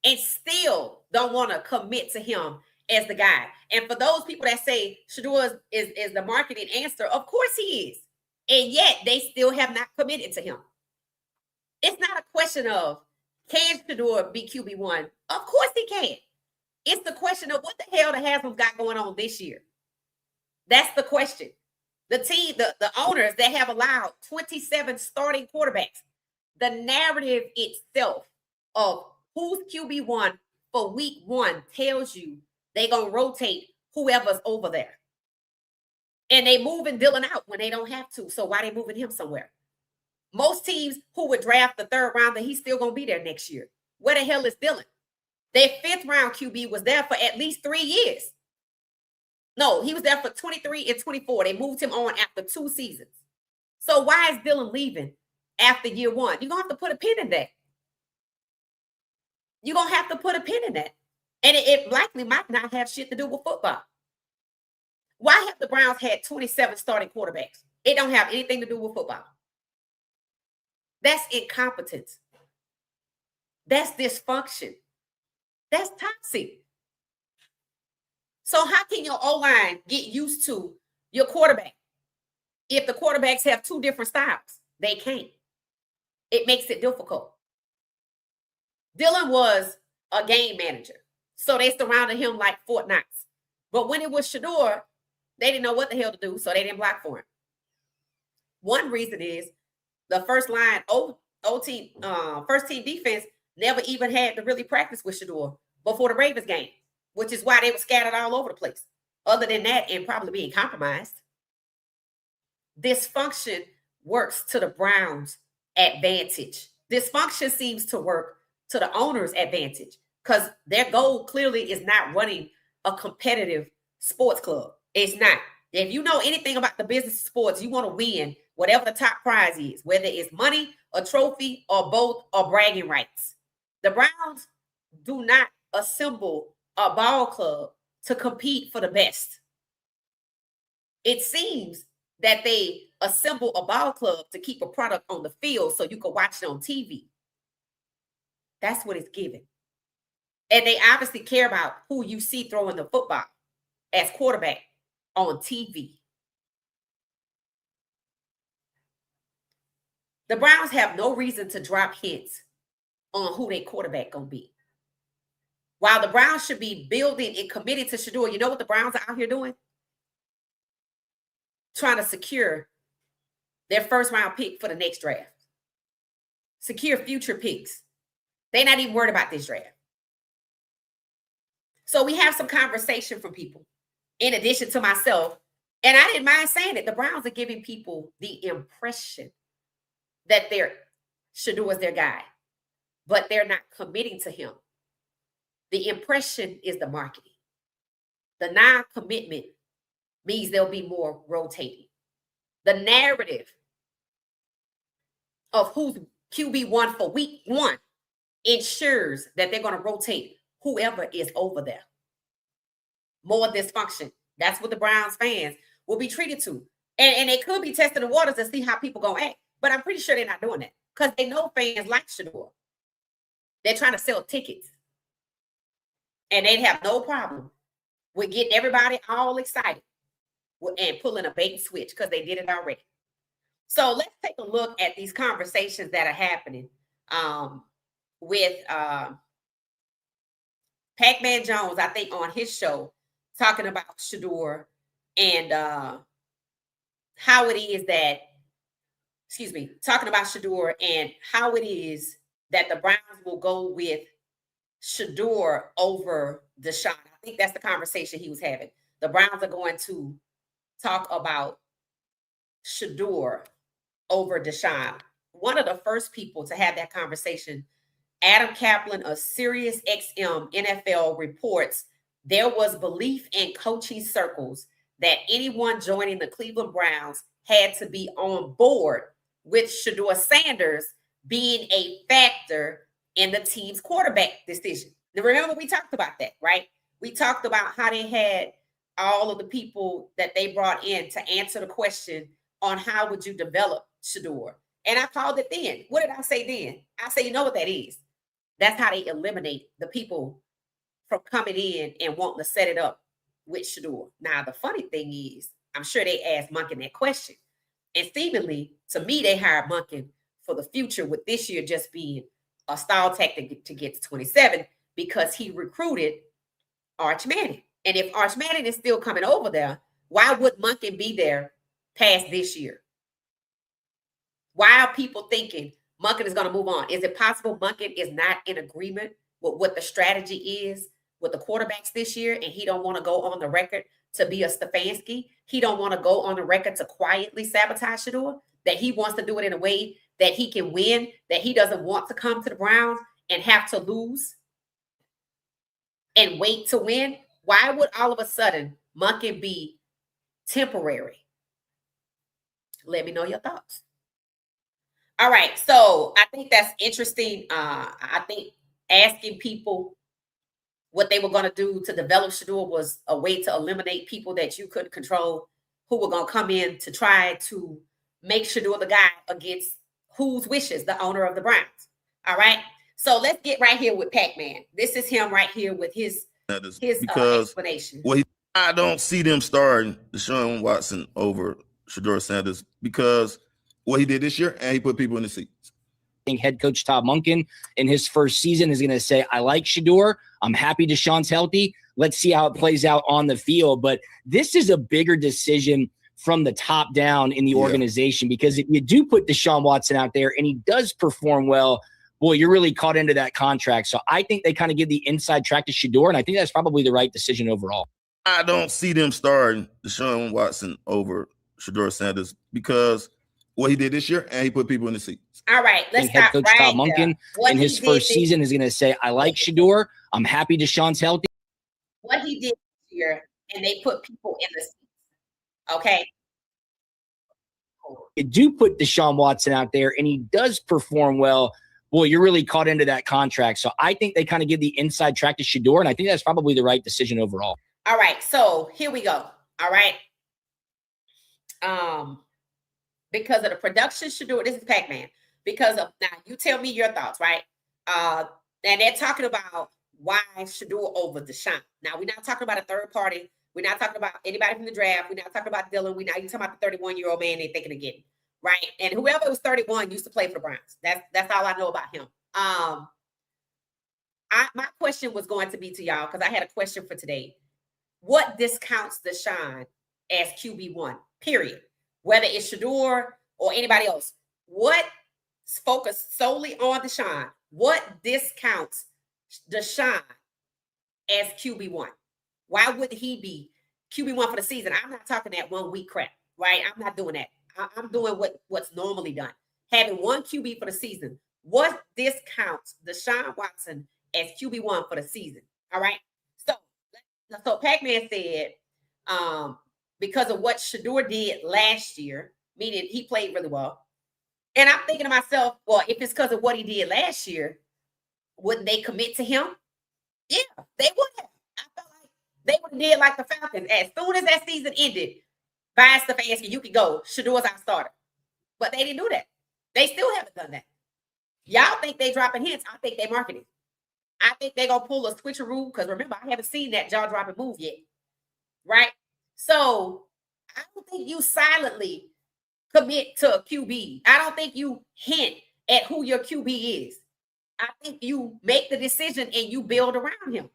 And still don't want to commit to him as the guy. And for those people that say Shedeur is the marketing answer, of course he is. And yet they still have not committed to him. It's not a question of, can Shedeur be QB1? Of course he can. It's the question of what the hell the Haslam's got going on this year. That's the question. The team, the owners that have allowed 27 starting quarterbacks, the narrative itself of who's QB1 for week 1 tells you they're going to rotate whoever's over there. And they moving Dylan out when they don't have to. So why they moving him somewhere? Most teams who would draft the 3rd rounder, he's still going to be there next year. Where the hell is Dylan? Their 5th round QB was there for at least 3 years. No, he was there for 23 and 24. They moved him on after 2 seasons. So why is Dylan leaving after year 1? You're going to have to put a pin in that. You're going to have to put a pin in that. And it likely might not have shit to do with football. Why have the Browns had 27 starting quarterbacks? It don't have anything to do with football. That's incompetence. That's dysfunction. That's toxic. So how can your O-line get used to your quarterback if the quarterbacks have 2 different styles? They can't. It makes it difficult. Dylan was a game manager, so they surrounded him like Fort Knox. But when it was Shedeur, they didn't know what the hell to do, so they didn't block for him. One reason is the first line first team defense never even had to really practice with Shedeur before the Ravens game, which is why they were scattered all over the place. Other than that, and probably being compromised. Dysfunction works to the Browns' advantage. Dysfunction seems to work to the owner's advantage because their goal clearly is not running a competitive sports club. It's not. If you know anything about the business of sports, you want to win whatever the top prize is, whether it's money, a trophy, or both, or bragging rights. The Browns do not assemble a ball club to compete for the best. It seems that they assemble a ball club to keep a product on the field so you can watch it on TV. That's what it's given. And they obviously care about who you see throwing the football as quarterback on TV. The Browns have no reason to drop hints on who their quarterback gonna be. While the Browns should be building and committing to Shedeur, you know what the Browns are out here doing? Trying to secure their 1st round pick for the next draft. Secure future picks. They're not even worried about this draft. So we have some conversation from people, in addition to myself, and I didn't mind saying it. The Browns are giving people the impression that Shedeur is their guy, but they're not committing to him. The impression is the marketing. The non-commitment means there'll be more rotating. The narrative of who's QB1 for week 1 ensures that they're going to rotate whoever is over there. More dysfunction. That's what the Browns fans will be treated to. And they could be testing the waters to see how people going to act. But I'm pretty sure they're not doing that because they know fans like Shedeur. They're trying to sell tickets. And they'd have no problem with getting everybody all excited and pulling a bait and switch because they did it already. So let's take a look at these conversations that are happening with Pac-Man Jones, I think, on his show, talking about Shedeur and how it is that, talking about Shedeur and how it is that the Browns will go with Shedeur over Deshaun. I think that's the conversation he was having. The Browns are going to talk about Shedeur over Deshaun. One of the first people to have that conversation, Adam Kaplan of Sirius XM NFL, reports there was belief in coaching circles that anyone joining the Cleveland Browns had to be on board with Shador Sanders being a factor in the team's quarterback decision. Now, remember, we talked about that, right? We talked about how they had all of the people that they brought in to answer the question on how would you develop Shedeur. And I called it then. What did I say then? I say, you know what that is? That's how they eliminate the people from coming in and wanting to set it up with Shedeur. Now, the funny thing is, I'm sure they asked Monken that question. And seemingly, to me, they hired Monken for the future, with this year just being a stall tactic to get to 27 because he recruited Arch Manning. And if Arch Manning is still coming over there, why would Monken be there past this year? Why are people thinking Monken is going to move on? Is it possible Monken is not in agreement with what the strategy is with the quarterbacks this year, and he don't want to go on the record to be a Stefanski? He don't want to go on the record to quietly sabotage Shedeur, that he wants to do it in a way that he can win, that he doesn't want to come to the Browns and have to lose and wait to win? Why would all of a sudden Monken be temporary? Let me know your thoughts. All right, so I think that's interesting. I think asking people what they were going to do to develop Shedeur was a way to eliminate people that you couldn't control, who were going to come in to try to make Shedeur the guy against whose wishes? The owner of the Browns. All right, so let's get right here with Pac-Man. This is him right here with his explanation. Well, I don't see them starting Deshaun Watson over Shador Sanders because what he did this year, and he put people in the seats. Head coach Todd Monken in his first season is going to say, I like Shedeur. I'm happy Deshaun's healthy. Let's see how it plays out on the field. But this is a bigger decision from the top down in the organization, because if you do put Deshaun Watson out there and he does perform well, boy, you're really caught into that contract. So I think they kind of give the inside track to Shedeur, and I think that's probably the right decision overall. I don't see them starting Deshaun Watson over Shador Sanders because what he did this year, and he put people in the seats. All right, let's head stop coach right Todd Monken in his first season is going to say, I like Shedeur. I'm happy Deshaun's healthy. What he did this year, and they put people in the seats. Okay. You do put Deshaun Watson out there and he does perform well, boy, you're really caught into that contract. So I think they kind of give the inside track to Shedeur, and I think that's probably the right decision overall. All right, so here we go. All right. Because of the production Shedeur, this is Pac-Man. Because of, now you tell me your thoughts, right? And they're talking about why Shedeur over Deshaun. Now, we're not talking about a third party. We're not talking about anybody from the draft. We're not talking about Dylan. We're not even talking about the 31-year-old man they're thinking of getting, right? And whoever was 31 used to play for the Browns. That's all I know about him. My question was going to be to y'all, because I had a question for today. What discounts Deshaun as QB1, period? Whether it's Shedeur or anybody else. What focus solely on Deshaun? What discounts Deshaun as QB1? Why would he be QB1 for the season? I'm not talking that 1 week crap, right? I'm not doing that. I'm doing what's normally done. Having one QB for the season. What discounts Deshaun Watson as QB1 for the season? All right. So Pac-Man said, because of what Shedeur did last year, meaning he played really well. And I'm thinking to myself, well, if it's because of what he did last year, wouldn't they commit to him? Yeah, they would have. I felt like they would have did like the Falcons. As soon as that season ended, by Stefanski, you could go. Shedor's our starter. But they didn't do that. They still haven't done that. Y'all think they dropping hints. I think they marketing. I think they're going to pull a switcheroo because remember, I haven't seen that jaw-dropping move yet. Right? So I don't think you silently commit to a QB. I don't think you hint at who your QB is. I think you make the decision and you build around him.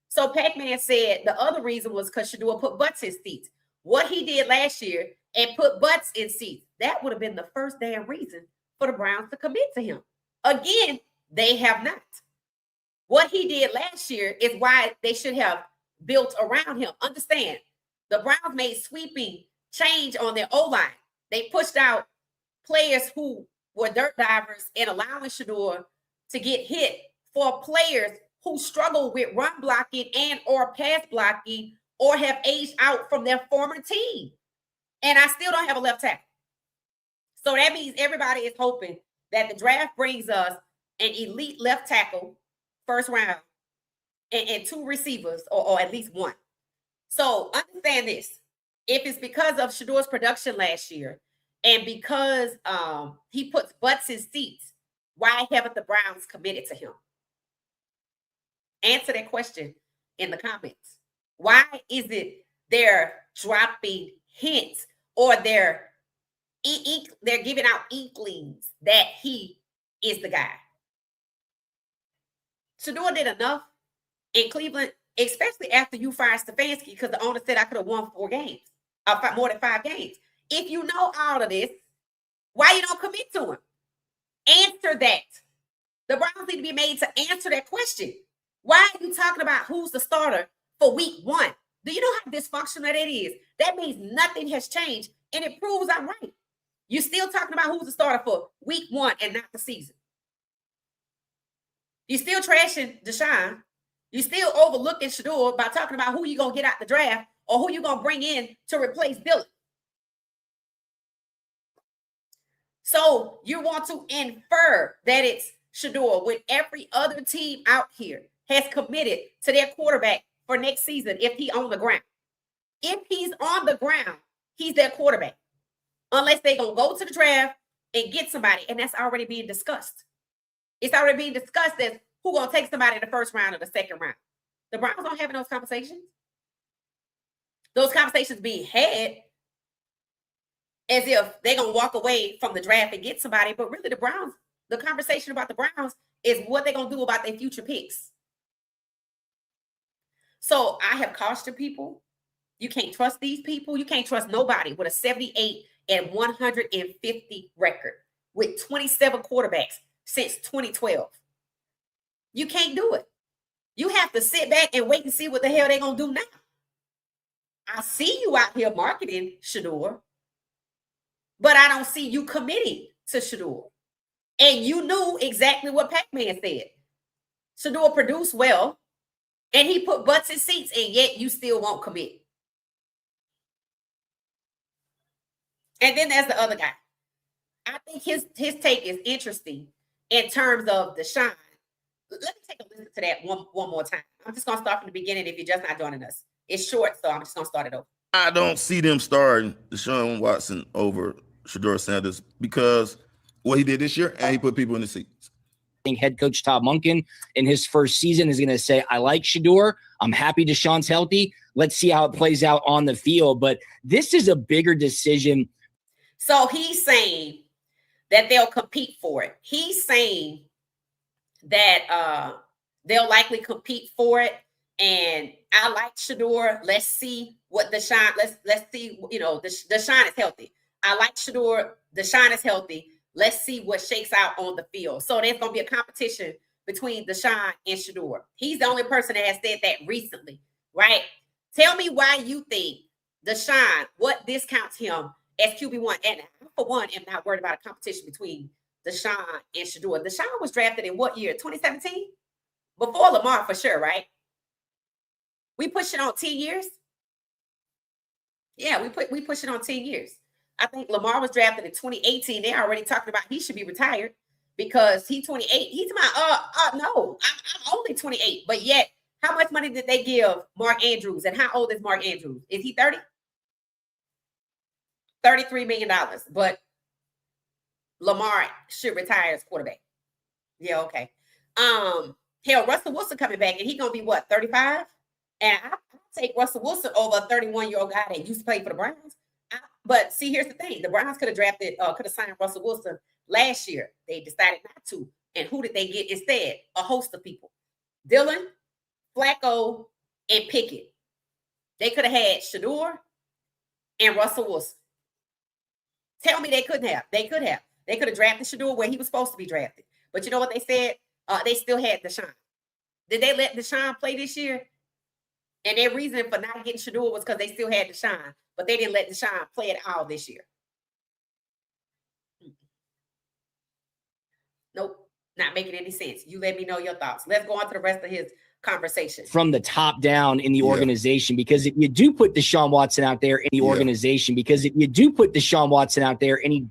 So Pac-Man said the other reason was because Shedeur put butts in seats. What he did last year and put butts in seats, that would have been the first damn reason for the Browns to commit to him. Again, they have not. What he did last year is why they should have built around him. Understand, the Browns made sweeping change on their O-line. They pushed out players who were dirt divers and allowing Shedeur to get hit for players who struggle with run blocking and or pass blocking or have aged out from their former team. And I still don't have a left tackle. So that means everybody is hoping that the draft brings us an elite left tackle, first round, and two receivers, or at least one. So understand this. If it's because of Shedeur's production last year and because he puts butts in seats, why haven't the Browns committed to him? Answer that question in the comments. Why is it they're dropping hints or they're giving out inklings that he is the guy? Shedeur did enough in Cleveland, especially after you fired Stefanski, because the owner said I could have won 4 games, more than 5 games. If you know all of this, why you don't commit to him? Answer that. The Browns need to be made to answer that question. Why are you talking about who's the starter for week 1? Do you know how dysfunctional that is? That means nothing has changed, and it proves I'm right. You're still talking about who's the starter for week 1 and not the season. You're still trashing Deshaun. You're still overlooking Shedeur by talking about who you're going to get out the draft or who you're going to bring in to replace Billy. So you want to infer that it's Shedeur when every other team out here has committed to their quarterback for next season if he's on the ground. If he's on the ground, he's their quarterback. Unless they're going to go to the draft and get somebody, and that's already being discussed. It's already being discussed as who's going to take somebody in the first round or the second round. The Browns don't have those conversations. Those conversations being had as if they're going to walk away from the draft and get somebody. But really, the conversation about the Browns is what they're going to do about their future picks. So I have cautioned people. You can't trust these people. You can't trust nobody with a 78 and 150 record with 27 quarterbacks since 2012. You can't do it. You have to sit back and wait and see what the hell they're going to do now. I see you out here marketing Shedeur, but I don't see you committing to Shedeur. And you knew exactly what Pac-Man said. Shedeur produced well, and he put butts in seats, and yet you still won't commit. And then there's the other guy. I think his take is interesting in terms of Deshaun. Let me take a listen to that one more time. I'm just going to start from the beginning if you're just not joining us. It's short, so I'm just going to start it over. I don't see them starting Deshaun Watson over Shador Sanders because what he did this year, and he put people in the seats. I think head coach Todd Monken in his first season is going to say, I like Shedeur. I'm happy Deshaun's healthy. Let's see how it plays out on the field. But this is a bigger decision. So he's saying that they'll compete for it. He's saying that they'll likely compete for it. And I like Shedeur. Let's see what Deshaun, let's see, Deshaun is healthy. I like Shedeur. Deshaun is healthy. Let's see what shakes out on the field. So there's going to be a competition between Deshaun and Shedeur. He's the only person that has said that recently, right? Tell me why you think Deshaun, what discounts him as QB1. And I, for one, am not worried about a competition between Deshaun and Shedeur. Deshaun was drafted in what year? 2017? Before Lamar, for sure, right? We push it on 10 years. Yeah, we push it on 10 years. I think Lamar was drafted in 2018. They're already talking about he should be retired because he's 28. He's my no, I'm only 28, but yet how much money did they give Mark Andrews? And how old is Mark Andrews? Is he 30? $33 million. But Lamar should retire as quarterback. Yeah, okay. Hell, Russell Wilson coming back, and he's gonna be what, 35? And I take Russell Wilson over a 31-year-old guy that used to play for the Browns. But see, here's the thing: the Browns could have signed Russell Wilson last year. They decided not to. And who did they get instead? A host of people: Dillon, Flacco, and Pickett. They could have had Shedeur and Russell Wilson. Tell me they couldn't have. They could have. They could have drafted Shedeur where he was supposed to be drafted. But you know what they said? They still had Deshaun. Did they let Deshaun play this year? And their reason for not getting Shedeur was because they still had Deshaun, but they didn't let Deshaun play at all this year. Nope, not making any sense. You let me know your thoughts. Let's go on to the rest of his conversation. From the top down in the organization, because if you do put Deshaun Watson out there in the organization, because if you do put Deshaun Watson out there and he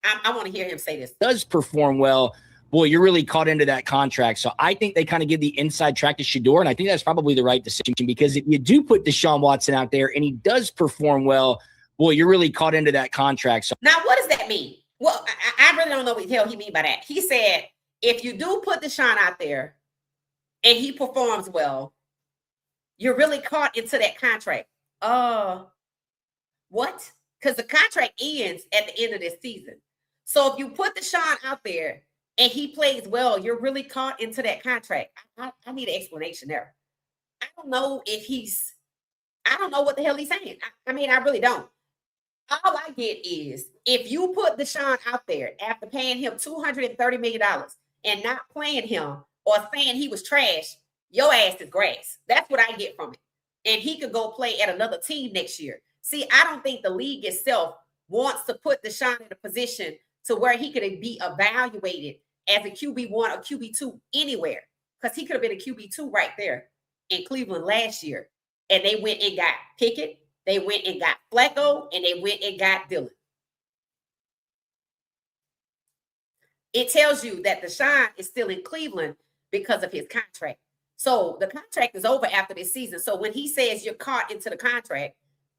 I want to hear him say this. does perform well, boy, you're really caught into that contract. So I think they kind of give the inside track to Shedeur, and I think that's probably the right decision, because if you do put Deshaun Watson out there and he does perform well, boy, you're really caught into that contract. So now, what does that mean? Well, I really don't know what the hell he mean by that. He said, if you do put Deshaun out there and he performs well, you're really caught into that contract. What? Because the contract ends at the end of this season. So if you put Deshaun out there and he plays well, you're really caught into that contract. I need an explanation there. I don't know what the hell he's saying. I mean, I really don't. All I get is if you put Deshaun out there after paying him $230 million and not playing him or saying he was trash, your ass is grass. That's what I get from it. And he could go play at another team next year. See, I don't think the league itself wants to put Deshaun in a position to where he could be evaluated as a QB1 or QB2 anywhere, because he could have been a QB2 right there in Cleveland last year. And they went and got Pickett, they went and got Flacco, and they went and got Dillon. It tells you that Deshaun is still in Cleveland because of his contract. So the contract is over after this season. So when he says you're caught into the contract,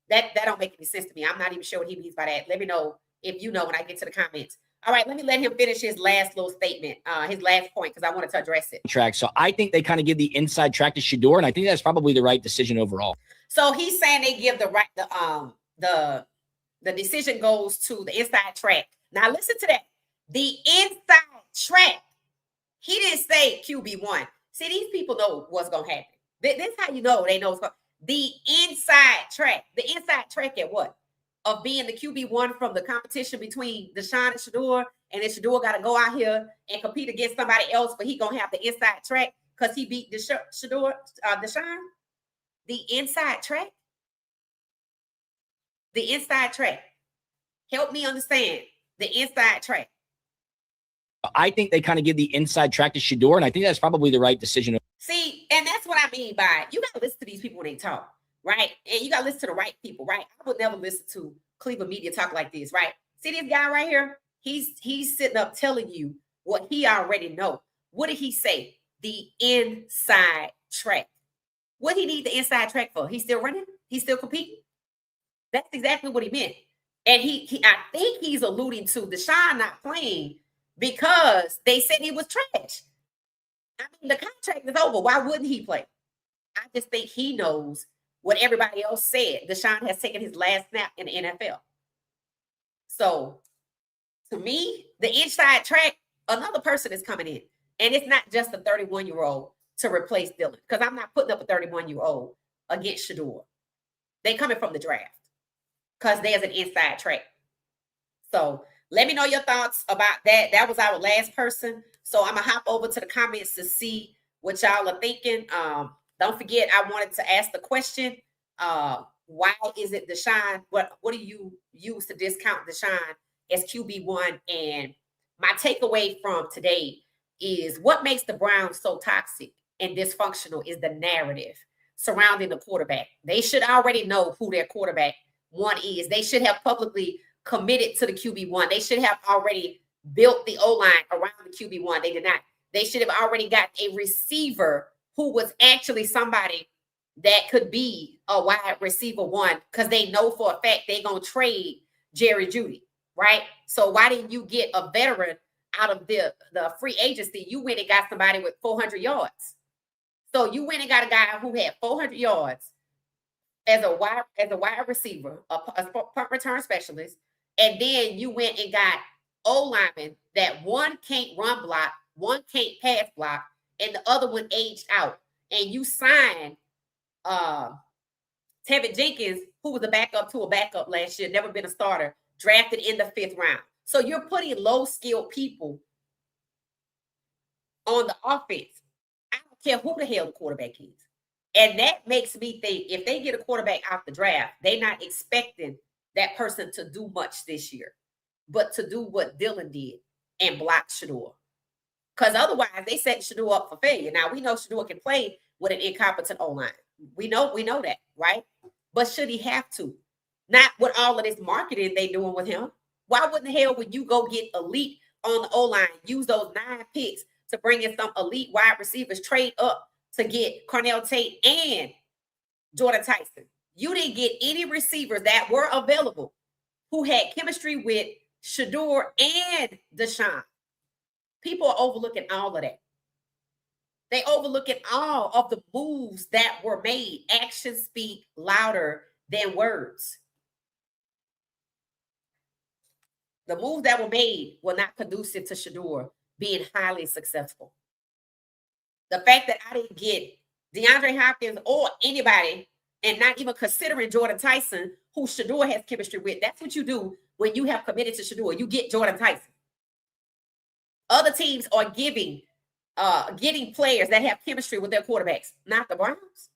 that don't make any sense to me. I'm not even sure what he means by that. Let me know if you know when I get to the comments. All right, let me let him finish his last little statement, his last point, because I wanted to address it. So I think they kind of give the inside track to Shedeur, and I think that's probably the right decision overall. So he's saying they give the decision goes to the inside track. Now listen to that. The inside track. He didn't say QB1. See, these people know what's gonna happen. This is how you know they know what's going. The inside track. The inside track at what? Of being the QB1 from the competition between Deshaun and Shedeur, and then Shedeur got to go out here and compete against somebody else, but he gonna have the inside track because he beat Deshaun. The inside track. The inside track. Help me understand the inside track. I think they kind of give the inside track to Shedeur, and I think that's probably the right decision. See, and that's what I mean by you got to listen to these people when they talk, right? And you got to listen to the right people, right? I would never listen to Cleveland media talk like this, right? See this guy right here? He's sitting up telling you what he already know. What did he say? The inside track. What he need the inside track for? He's still running? He's still competing? That's exactly what he meant. And I think he's alluding to Deshaun not playing because they said he was trash. I mean, the contract is over. Why wouldn't he play? I just think he knows what everybody else said. Deshaun has taken his last snap in the NFL. So, to me, the inside track, another person is coming in. And it's not just a 31-year-old to replace Dillon, because I'm not putting up a 31-year-old against Shedeur. They coming from the draft because there's an inside track. So, let me know your thoughts about that. That was our last person. So I'm going to hop over to the comments to see what y'all are thinking. Don't forget, I wanted to ask the question, why is it Deshaun? What do you use to discount Deshaun as QB1? And my takeaway from today is what makes the Browns so toxic and dysfunctional is the narrative surrounding the quarterback. They should already know who their quarterback one is. They should have publicly committed to the QB1. They should have already built the O-line around the QB1. They did not. They should have already got a receiver who was actually somebody that could be a wide receiver one, because they know for a fact they're going to trade Jerry Jeudy, right? So why didn't you get a veteran out of the free agency? You went and got somebody with 400 yards. So you went and got a guy who had 400 yards as a wide receiver, a punt return specialist, and then you went and got O-linemen that one can't run block, one can't pass block, and the other one aged out. And you signed Tevin Jenkins, who was a backup to a backup last year, never been a starter, drafted in the 5th round. So you're putting low-skilled people on the offense. I don't care who the hell the quarterback is. And that makes me think if they get a quarterback out the draft, they're not expecting that person to do much this year, but to do what Dylan did and block Shedeur. Because otherwise, they set Shedeur up for failure. Now, we know Shedeur can play with an incompetent O-line. We know that, right? But should he have to? Not with all of this marketing they doing with him. Why wouldn't the hell would you go get elite on the O-line, use those 9 picks to bring in some elite wide receivers, trade up to get Cornell Tate and Jordan Tyson? You didn't get any receivers that were available who had chemistry with Shedeur and Deshaun. People are overlooking all of that. They overlooking all of the moves that were made. Actions speak louder than words. The moves that were made were not conducive to Shedeur being highly successful. The fact that I didn't get DeAndre Hopkins or anybody, and not even considering Jordan Tyson, who Shedeur has chemistry with, that's what you do when you have committed to Shedeur. You get Jordan Tyson. Other teams are getting players that have chemistry with their quarterbacks, not the Browns.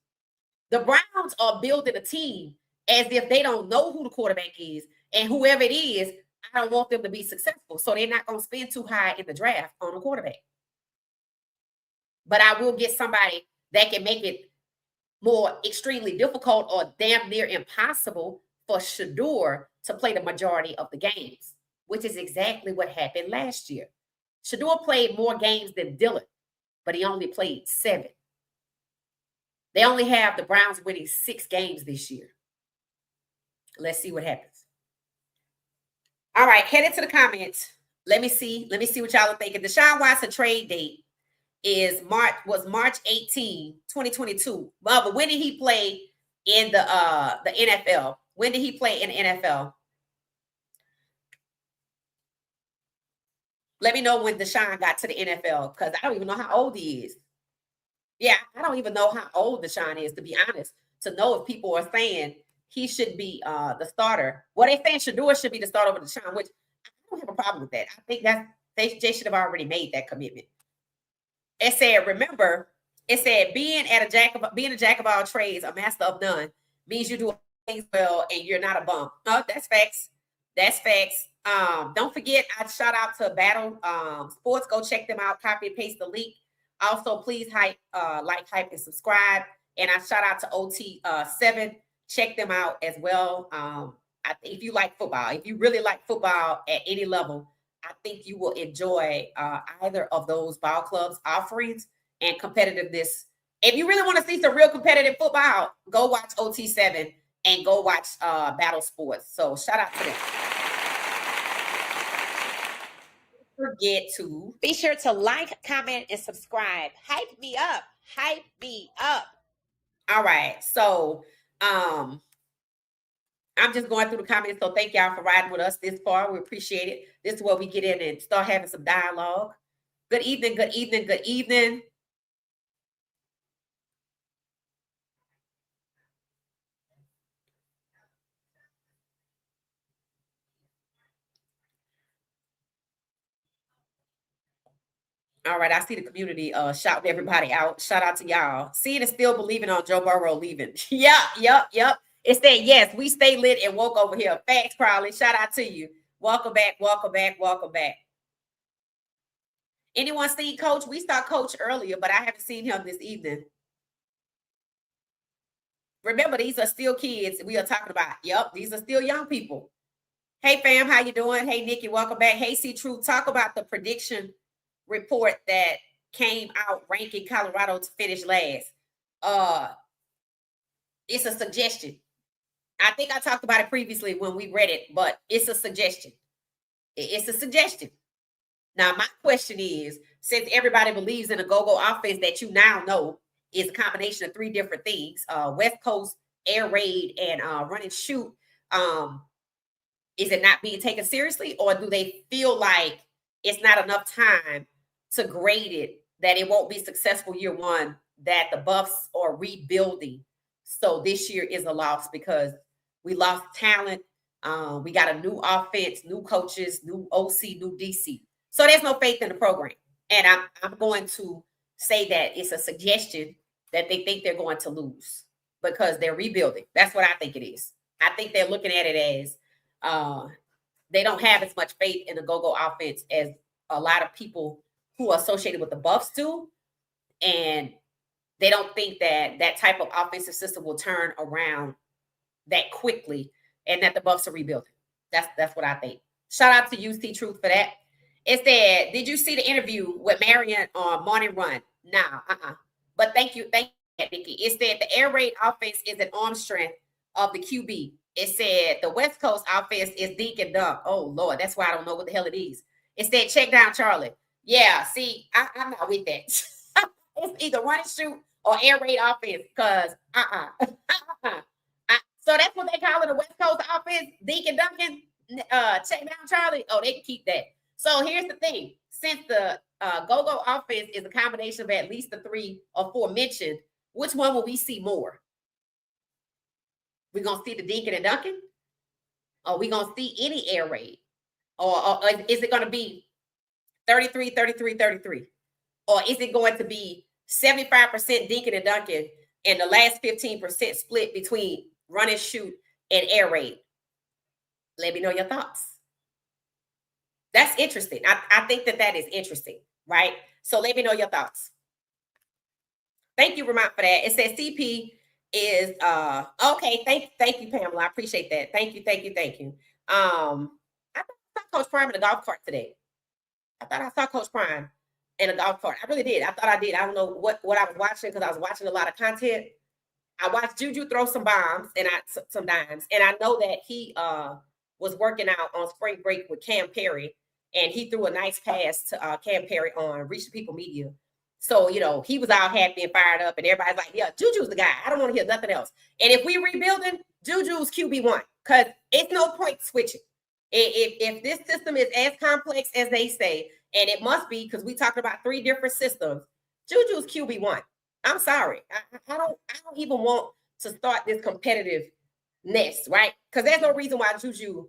The Browns are building a team as if they don't know who the quarterback is, and whoever it is, I don't want them to be successful. So they're not going to spend too high in the draft on a quarterback. But I will get somebody that can make it more extremely difficult or damn near impossible for Shedeur to play the majority of the games, which is exactly what happened last year. Shedeur played more games than Dylan, but he only played 7. They only have the Browns winning 6 games this year. Let's see what happens. All right, head into the comments. Let me see what y'all are thinking. Deshaun Watson trade date was March 18, 2022. But when did he play in the NFL? When did he play in the NFL? Let me know when Deshaun got to the NFL, because I don't even know how old he is. Yeah, I don't even know how old Deshaun is, to be honest, to know if people are saying he should be the starter. Well, they're saying Shedeur should be the starter over Deshaun, which I don't have a problem with that. I think they should have already made that commitment. It said, remember, being a jack of all trades, a master of none, means you do things well and you're not a bum. Oh, that's facts. That's facts. Don't forget, I shout out to Battle Sports. Go check them out. Copy and paste the link. Also, please like, hype, and subscribe. And I shout out to OT7. Check them out as well. If you like football, if you really like football at any level, I think you will enjoy either of those ball clubs' offerings and competitiveness. If you really want to see some real competitive football, go watch OT7 and go watch Battle Sports. So shout out to them. Forget to be sure to like, comment, and subscribe. Hype me up. Hype me up. All right. So I'm just going through the comments. So thank y'all for riding with us this far. We appreciate it. This is where we get in and start having some dialogue. Good evening, good evening, good evening. All right, I see the community shouting everybody out. Shout out to y'all. Seeing and still believing on Joe Burrow leaving. Yep. It said, yes, we stay lit and woke over here. Facts, Crowley. Shout out to you. Welcome back. Anyone seen Coach? We saw Coach earlier, but I haven't seen him this evening. Remember, these are still kids we are talking about. Yep, these are still young people. Hey, fam, how you doing? Hey, Nikki, welcome back. Hey, C-Truth, talk about the prediction report that came out ranking Colorado to finish last. It's a suggestion. I think I talked about it previously when we read it, but it's a suggestion. It's a suggestion. Now, my question is, since everybody believes in a go-go offense that you now know is a combination of three different things, West Coast, air raid, and run and shoot, is it not being taken seriously, or do they feel like it's not enough time to grade it, that it won't be successful year one, that the Buffs are rebuilding? So this year is a loss because we lost talent. We got a new offense, new coaches, new OC, new DC. So there's no faith in the program. And I'm going to say that it's a suggestion that they think they're going to lose because they're rebuilding. That's what I think it is. I think they're looking at it as they don't have as much faith in the go-go offense as a lot of people who are associated with the Buffs do. And they don't think that that type of offensive system will turn around that quickly and that the Buffs are rebuilding. That's what I think. Shout out to UC Truth for that. It said, did you see the interview with Marion on Morning Run? No, But thank you, Nikki. It said the air raid offense is an arm strength of the QB. It said the West Coast offense is dink and dunk. Oh, Lord, that's why I don't know what the hell it is. It said check down Charlie. Yeah, see, I'm not with that. It's either run and shoot or air raid offense because so that's what they call it, the West Coast offense, dink and dunking, check down Charlie. Oh, they can keep that. So here's the thing. Since the go-go offense is a combination of at least the 3 or 4 mentioned, which one will we see more? We're going to see the dinking and dunking? Or we going to see any air raid? Or is it going to be 33, 33, 33? Or is it going to be 75% dinking and dunking and the last 15% split between run and shoot and air raid? Let me know your thoughts. That's interesting. I think that is interesting, right? So let me know your thoughts. Thank you, Ramon, for that. It says CP is okay. Thank you, Pamela. I appreciate that. Thank you. I thought I saw Coach Prime in a golf cart today. I thought I saw Coach Prime in a golf cart. I really did. I thought I did. I don't know what I was watching because I was watching a lot of content. I watched Juju throw some bombs and some dimes, and I know that he was working out on spring break with Cam Perry. And he threw a nice pass to Cam Perry on Reach the People Media. So, he was all happy and fired up. And everybody's like, yeah, JuJu's the guy. I don't want to hear nothing else. And if we rebuilding, JuJu's QB1. Because it's no point switching. If this system is as complex as they say, and it must be because we talked about 3 different systems, JuJu's QB1. I'm sorry. I don't even want to start this competitiveness, right? Because there's no reason why JuJu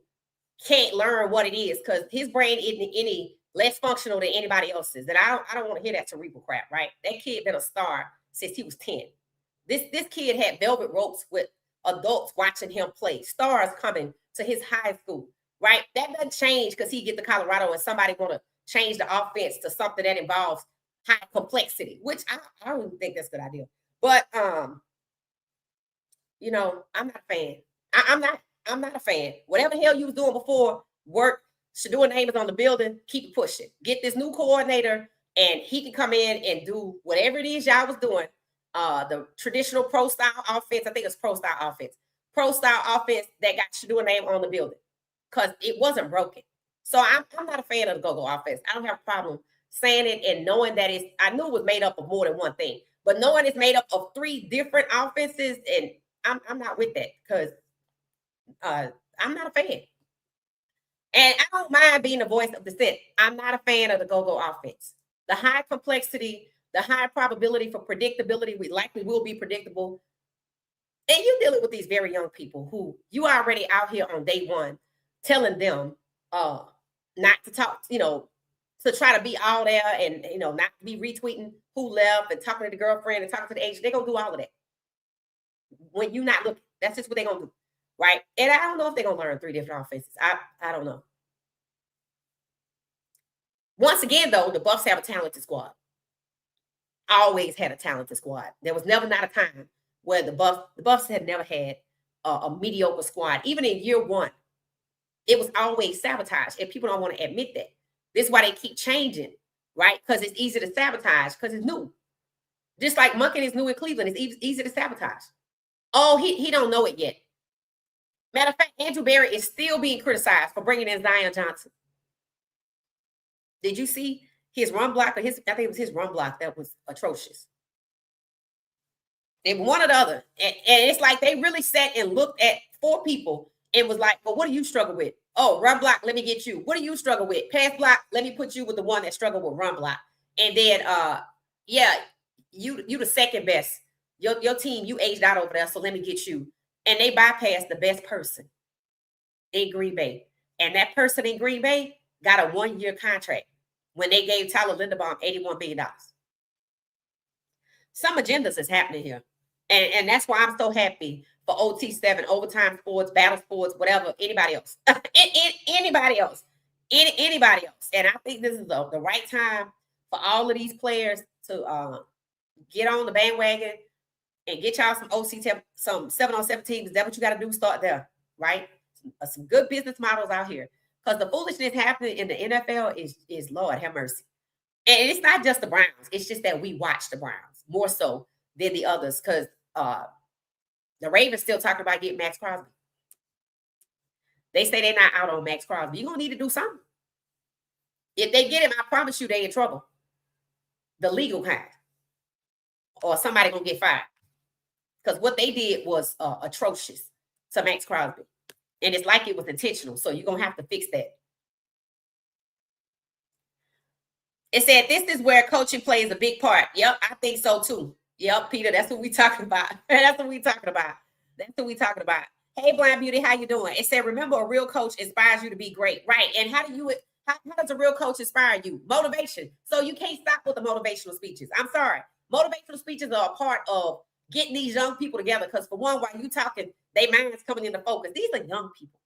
can't learn what it is because his brain isn't any less functional than anybody else's. And I don't want to hear that cerebral crap, right? That kid been a star since he was 10. This kid had velvet ropes with adults watching him play, stars coming to his high school, right? That doesn't change because he get to Colorado and somebody want to change the offense to something that involves high complexity, which I don't even think that's a good idea. But I'm not a fan. I'm not a fan. Whatever the hell you was doing before work, Shedeur name is on the building, keep it pushing. Get this new coordinator, and he can come in and do whatever it is y'all was doing. The traditional pro-style offense, I think it's pro-style offense that got Shedeur name on the building because it wasn't broken. So I'm not a fan of the go-go offense. I don't have a problem saying it and knowing that I knew it was made up of more than one thing, but knowing it's made up of 3 different offenses, and I'm not with that because I'm not a fan. And I don't mind being the voice of dissent. I'm not a fan of the go-go offense. The high complexity, the high probability for predictability, we likely will be predictable. And you're dealing with these very young people who you are already out here on day one telling them not to talk, to try to be all there and, not to be retweeting who left and talking to the girlfriend and talking to the agent. They're going to do all of that. When you're not looking, that's just what they're going to do. Right. And I don't know if they're going to learn 3 different offenses. I don't know. Once again, though, the Buffs have a talented squad. Always had a talented squad. There was never not a time where the Buffs had never had a mediocre squad. Even in year one, it was always sabotage, and people don't want to admit that. This is why they keep changing, right? Because it's easy to sabotage because it's new. Just like Monken is new in Cleveland, it's easy to sabotage. Oh, he don't know it yet. Matter of fact, Andrew Berry is still being criticized for bringing in Zion Johnson. Did you see his run block? I think it was his run block that was atrocious. They one or the other. And it's like they really sat and looked at 4 people and was like, well, what do you struggle with? Oh, run block, let me get you. What do you struggle with? Pass block, let me put you with the one that struggled with run block. And then, yeah, you the second best. Your team, you aged out over there, so let me get you. And they bypassed the best person in Green Bay. And that person in Green Bay got a 1-year contract when they gave Tyler Linderbaum $81 million. Some agendas is happening here. And that's why I'm so happy for OT7, overtime sports, battle sports, whatever, anybody else. Anybody else. Anybody else. And I think this is the right time for all of these players to get on the bandwagon and get y'all some OC, some 7-on-7 teams. Is that what you got to do? Start there, right? Some good business models out here. Because the foolishness happening in the NFL is Lord have mercy. And it's not just the Browns. It's just that we watch the Browns more so than the others. Because the Ravens still talking about getting Max Crosby. They say they're not out on Max Crosby. You're going to need to do something. If they get him, I promise you they in trouble. The legal kind. Or somebody going to get fired. Because what they did was atrocious to Max Crosby. And it's like it was intentional. So you're going to have to fix that. It said, this is where coaching plays a big part. Yep, I think so too. Yep, Peter, that's what we talking about. That's what we talking about. That's what we talking about. Hey, Blind Beauty, how you doing? It said, remember, a real coach inspires you to be great. Right. And how does a real coach inspire you? Motivation. So you can't stop with the motivational speeches. I'm sorry. Motivational speeches are a part of getting these young people together. Because for one, while you talking, their minds coming into focus. These are young people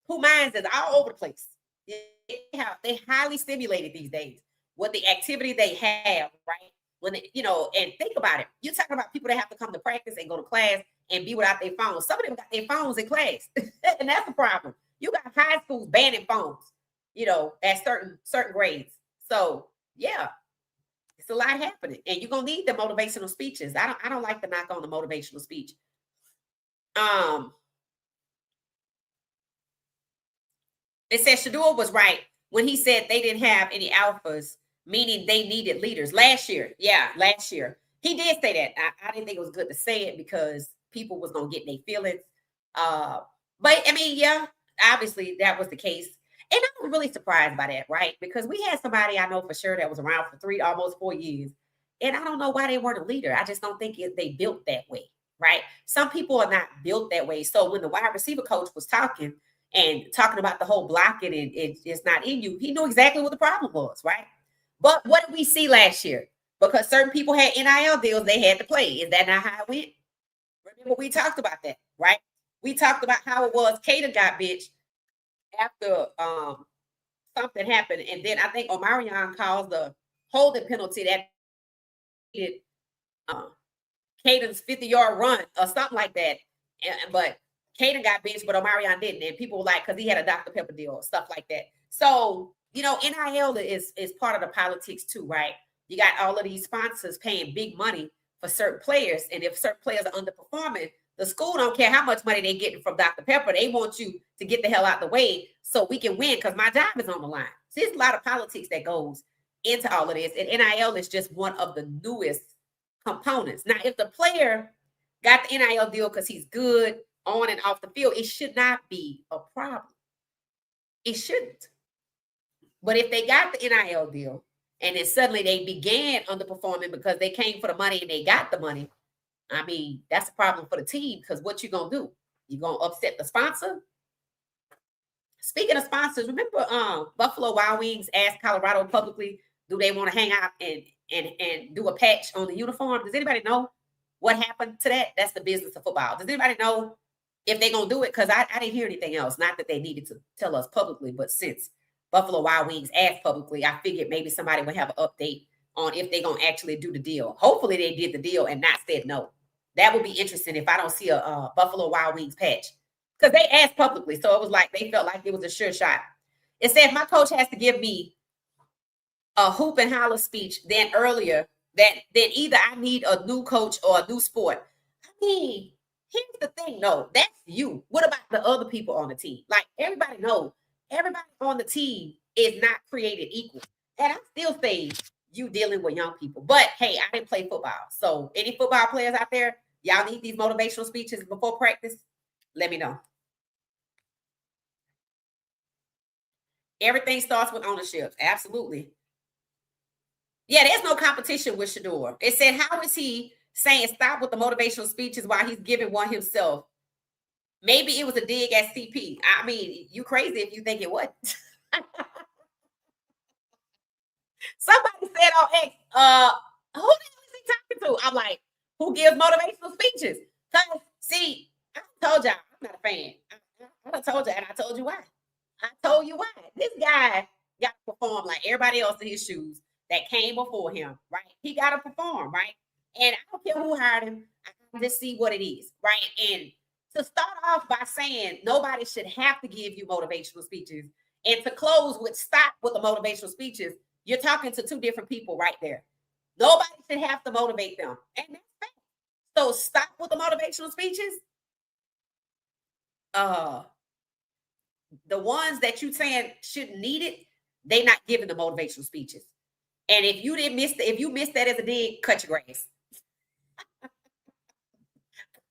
whose minds is all over the place. They highly stimulated these days with the activity they have, right? When and think about it. You're talking about people that have to come to practice and go to class and be without their phones. Some of them got their phones in class, and that's the problem. You got high schools banning phones, at certain grades. So yeah, it's a lot happening, and you're gonna need the motivational speeches. I don't like to knock on the motivational speech. It says Shedeur was right when he said they didn't have any alphas, meaning they needed leaders last year. Yeah, last year. He did say that. I didn't think it was good to say it because people was going to get their feelings. But, I mean, yeah, obviously that was the case. And I was really surprised by that, right? Because we had somebody I know for sure that was around for almost 4 years. And I don't know why they weren't a leader. I just don't think they built that way, right? Some people are not built that way. So when the wide receiver coach was talking about the whole blocking and it's not in you, he knew exactly what the problem was, right? But what did we see last year? Because certain people had NIL deals, they had to play. Is that not how it went? Remember, we talked about that, right? We talked about how it was Cater got bitch after something happened. And then I think Omarion caused the holding penalty that needed Caden's 50-yard run or something like that. But Caden got benched, but Omarion didn't. And people were like, because he had a Dr. Pepper deal or stuff like that. So, NIL is part of the politics too, right? You got all of these sponsors paying big money for certain players. And if certain players are underperforming, the school don't care how much money they're getting from Dr. Pepper. They want you to get the hell out the way so we can win because my job is on the line. So there's a lot of politics that goes into all of this. And NIL is just one of the newest components. Now, if the player got the NIL deal because he's good on and off the field, it should not be a problem. It shouldn't. But if they got the NIL deal and then suddenly they began underperforming because they came for the money and they got the money, I mean, that's a problem for the team because what you going to do? You going to upset the sponsor? Speaking of sponsors, remember Buffalo Wild Wings asked Colorado publicly, do they want to hang out and do a patch on the uniform? Does anybody know what happened to that? That's the business of football. Does anybody know if they're going to do it? Because I didn't hear anything else. Not that they needed to tell us publicly, but since Buffalo Wild Wings asked publicly. I figured maybe somebody would have an update on if they're going to actually do the deal. Hopefully they did the deal and not said no. That would be interesting if I don't see a Buffalo Wild Wings patch. Because they asked publicly. So it was like they felt like it was a sure shot. It said my coach has to give me a hoop and holler speech then earlier then either I need a new coach or a new sport. I mean, here's the thing, no, that's you. What about the other people on the team? Like everybody knows, everybody on the team is not created equal. And I still say you dealing with young people. But hey, I didn't play football. So any football players out there, y'all need these motivational speeches before practice? Let me know. Everything starts with ownership. Absolutely. Yeah, there's no competition with Shedeur. It said, how is he saying stop with the motivational speeches while he's giving one himself? Maybe it was a dig at CP. I mean, you crazy if you think it wasn't. Somebody said on X, who the hell is he talking to? I'm like, who gives motivational speeches? Because, see, I told y'all, I'm not a fan. I told you, and I told you why. I told you why. This guy got to perform like everybody else in his shoes that came before him, right? He got to perform, right? And I don't care who hired him. I can just see what it is, right? And to start off by saying nobody should have to give you motivational speeches, and to close with stop with the motivational speeches, you're talking to two different people right there. Nobody should have to motivate them. And that's fact. So stop with the motivational speeches. The ones that you saying shouldn't need it, they not giving the motivational speeches. And if you didn't miss if you missed that as a dig, cut your grass.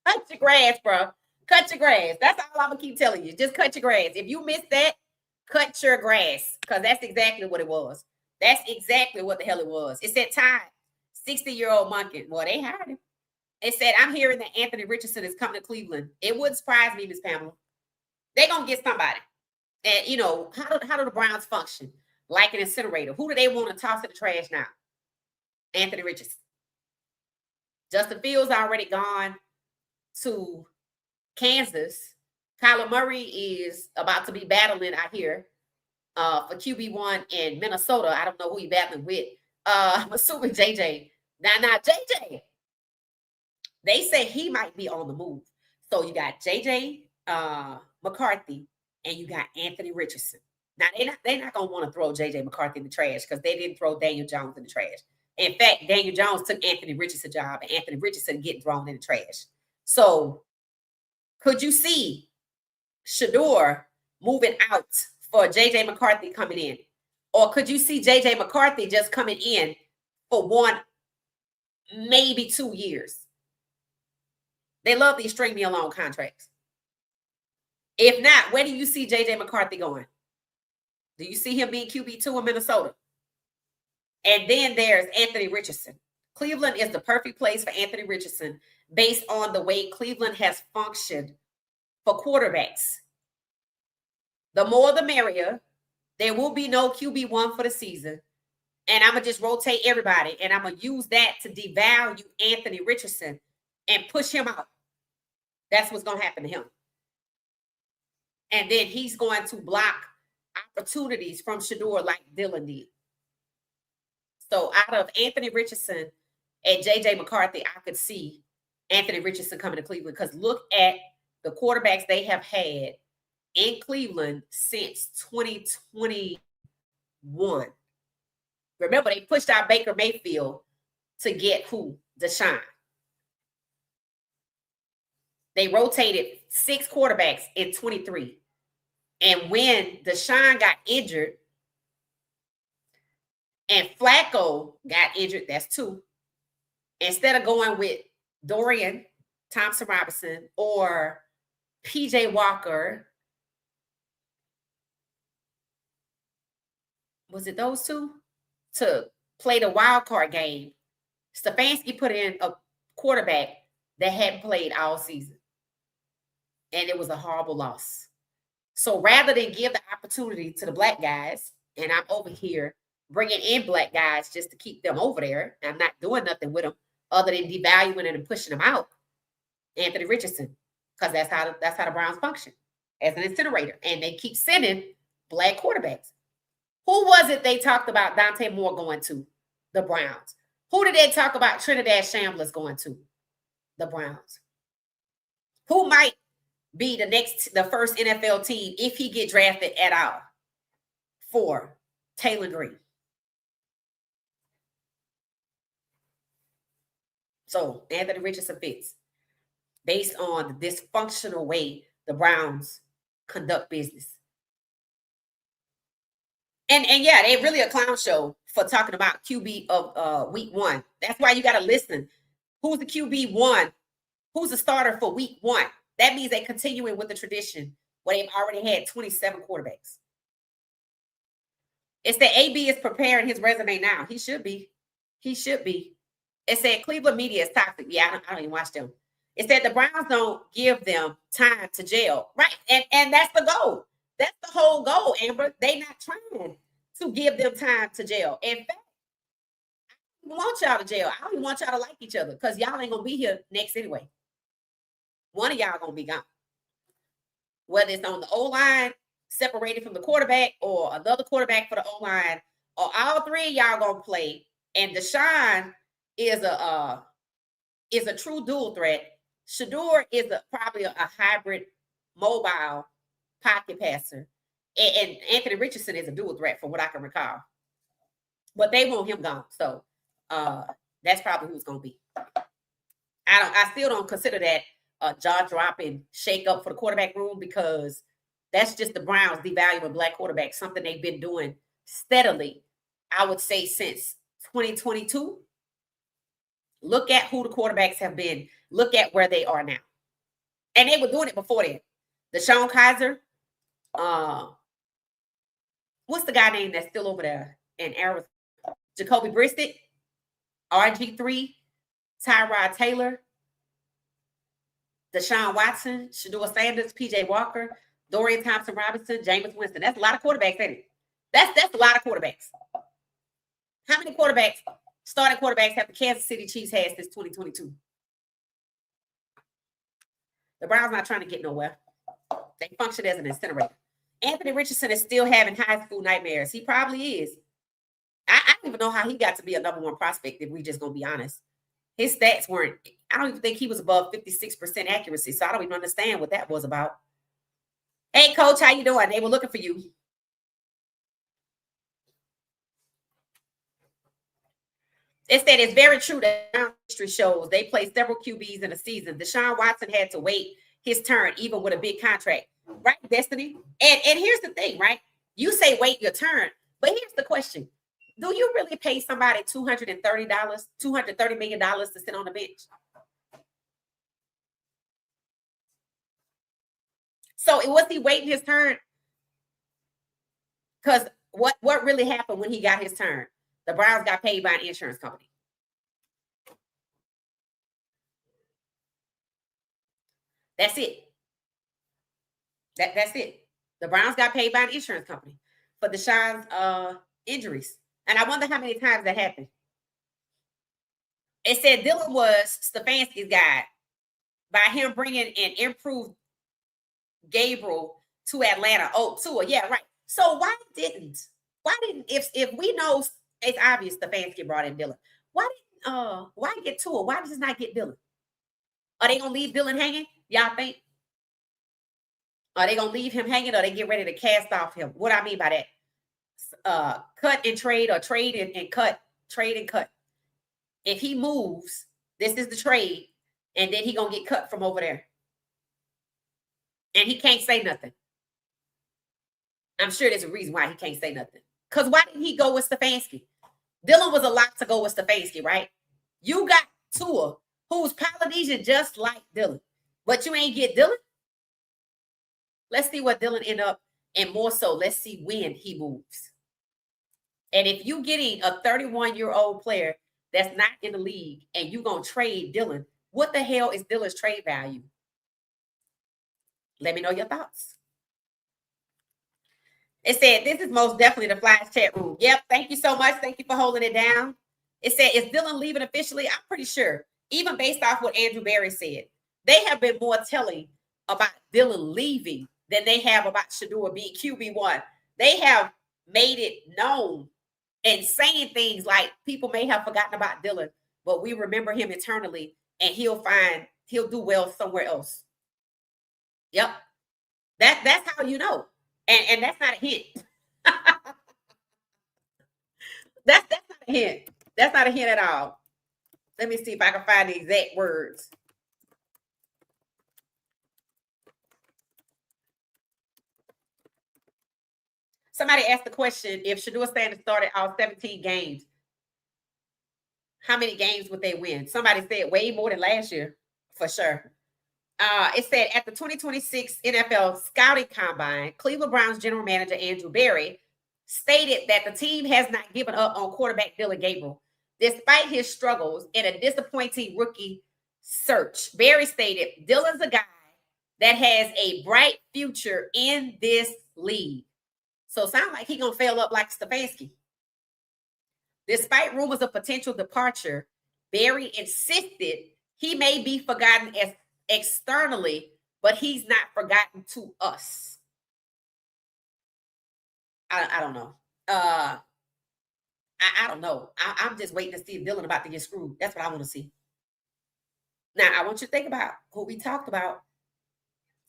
Cut your grass, bro. Cut your grass. That's all I'm gonna keep telling you. Just cut your grass. If you missed that, cut your grass. Because that's exactly what it was. That's exactly what the hell it was. It said Todd, 60-year-old monkey. Well, they hired him. It said, I'm hearing that Anthony Richardson is coming to Cleveland. It wouldn't surprise me, Miss Pamela. They're gonna get somebody. And you know, how do the Browns function? Like an incinerator. Who do they want to toss in the trash now? Anthony Richardson. Justin Fields already gone to Kansas. Kyler Murray is about to be battling out here for QB1 in Minnesota. I don't know who he's battling with. I'm assuming JJ. Now JJ. They say he might be on the move. So you got JJ McCarthy and you got Anthony Richardson. Now they're not gonna want to throw JJ McCarthy in the trash because they didn't throw Daniel Jones in the trash. In fact, Daniel Jones took Anthony Richardson's job, and Anthony Richardson getting thrown in the trash. So could you see Shedeur moving out for JJ McCarthy coming in? Or could you see JJ McCarthy just coming in for 1, maybe 2 years? They love these string me along contracts. If not, where do you see JJ McCarthy going? Do you see him being QB2 in Minnesota? And then there's Anthony Richardson. Cleveland is the perfect place for Anthony Richardson based on the way Cleveland has functioned for quarterbacks. The more the merrier. There will be no QB1 for the season. And I'm going to just rotate everybody. And I'm going to use that to devalue Anthony Richardson and push him out. That's what's going to happen to him. And then he's going to block opportunities from Shedeur like Dylan did. So out of Anthony Richardson and JJ McCarthy, I could see Anthony Richardson coming to Cleveland because look at the quarterbacks they have had in Cleveland since 2021. Remember, they pushed out Baker Mayfield to get who? Deshaun. They rotated 6 quarterbacks in 23. And when Deshaun got injured and Flacco got injured, that's 2. Instead of going with Dorian Thompson-Robinson or PJ Walker, was it those 2? To play the wild card game, Stefanski put in a quarterback that hadn't played all season. And it was a horrible loss. So rather than give the opportunity to the black guys, and I'm over here bringing in black guys just to keep them over there, I'm not doing nothing with them other than devaluing it and pushing them out, Anthony Richardson, because that's how the Browns function, as an incinerator. And they keep sending black quarterbacks. Who was it they talked about Dante Moore going to? The Browns. Who did they talk about Trinidad Shamblers going to? The Browns. Who might be the first NFL team if he get drafted at all? For Taylor Green. So Anthony Richardson fits based on the dysfunctional way the Browns conduct business. And yeah, they're really a clown show for talking about QB of week 1. That's why you got to listen. Who's the QB1? Who's the starter for week 1? That means they're continuing with the tradition where they've already had 27 quarterbacks. It's that AB is preparing his resume now. He should be. He should be. It said Cleveland media is toxic. Yeah, I don't even watch them. It said the Browns don't give them time to gel. Right. And that's the goal. That's the whole goal, Amber. They not trying to give them time to gel. In fact, I don't want y'all to gel. I don't even want y'all to like each other because y'all ain't going to be here next anyway. One of y'all going to be gone. Whether it's on the O-line, separated from the quarterback, or another quarterback for the O-line, or all three of y'all going to play. And Deshaun is a true dual threat. Shedeur is probably a hybrid mobile pocket passer. And Anthony Richardson is a dual threat from what I can recall. But they want him gone. So that's probably who it's going to be. I still don't consider that a jaw-dropping shake-up for the quarterback room because that's just the Browns devaluing black quarterbacks, something they've been doing steadily, I would say, since 2022. Look at who the quarterbacks have been. Look at where they are now. And they were doing it before then. Deshaun Kaiser. What's the guy name that's still over there in Arizona? Jacoby Brissett. RG3. Tyrod Taylor. Deshaun Watson. Shador Sanders. PJ Walker. Dorian Thompson-Robinson. Jameis Winston. That's a lot of quarterbacks, ain't it? That's a lot of quarterbacks. How many quarterbacks, starting quarterbacks, have the Kansas City Chiefs had since 2022? The Browns not trying to get nowhere. They function as an incinerator. Anthony Richardson is still having high school nightmares. He probably is. I don't even know how he got to be a number 1 prospect, if we just going to be honest. His stats weren't, I don't even think he was above 56% accuracy, so I don't even understand what that was about. Hey, Coach, how you doing? They were looking for you. It said it's very true that history shows they play several QBs in a season. Deshaun Watson had to wait his turn, even with a big contract. Right, Destiny? And here's the thing, right? You say wait your turn, but here's the question. Do you really pay somebody $230 million to sit on the bench? So was he waiting his turn? Because what really happened when he got his turn? The Browns got paid by an insurance company. That's it. That's it. The Browns got paid by an insurance company for Deshaun's injuries. And I wonder how many times that happened. It said Dylan was Stefanski's guy by him bringing an improved Gabriel to Atlanta. Oh, Tua. Yeah, right. So why didn't if we know it's obvious Stefanski brought in Dylan, why get Tua? Why does it not get Dylan? Are they gonna leave Dylan hanging? Y'all think? Are they gonna leave him hanging, or they get ready to cast off him? What I mean by that? Cut and trade, or trade and cut, trade and cut. If he moves, this is the trade, and then he gonna get cut from over there. And he can't say nothing. I'm sure there's a reason why he can't say nothing. Because why didn't he go with Stefanski? Dylan was a lot to go with Stefanski, right? You got Tua, who's Polynesian just like Dylan, but you ain't get Dylan. Let's see what Dylan end up, and more so, let's see when he moves. And if you getting a 31-year-old player that's not in the league and you going to trade Dylan, what the hell is Dylan's trade value? Let me know your thoughts. It said, this is most definitely the Flyers chat room. Yep, thank you so much. Thank you for holding it down. It said, is Dylan leaving officially? I'm pretty sure, even based off what Andrew Barry said, they have been more telling about Dylan leaving than they have about Shedeur being QB1. They have made it known and saying things like people may have forgotten about Dylan, but we remember him eternally, and he'll do well somewhere else. Yep. That's how you know. And that's not a hint. That's not a hint. That's not a hint at all. Let me see if I can find the exact words. Somebody asked the question, if Shador Sanders started all 17 games, how many games would they win? Somebody said way more than last year, for sure. It said at the 2026 NFL Scouting Combine, Cleveland Browns general manager Andrew Berry stated that the team has not given up on quarterback Dylan Gabriel, despite his struggles in a disappointing rookie search. Berry stated, Dylan's a guy that has a bright future in this league. So sound like he gonna fail up like Stefanski. Despite rumors of potential departure, Berry insisted he may be forgotten as externally, but he's not forgotten to us. I don't know. I don't know. I'm just waiting to see if Dylan about to get screwed. That's what I want to see. Now, I want you to think about who we talked about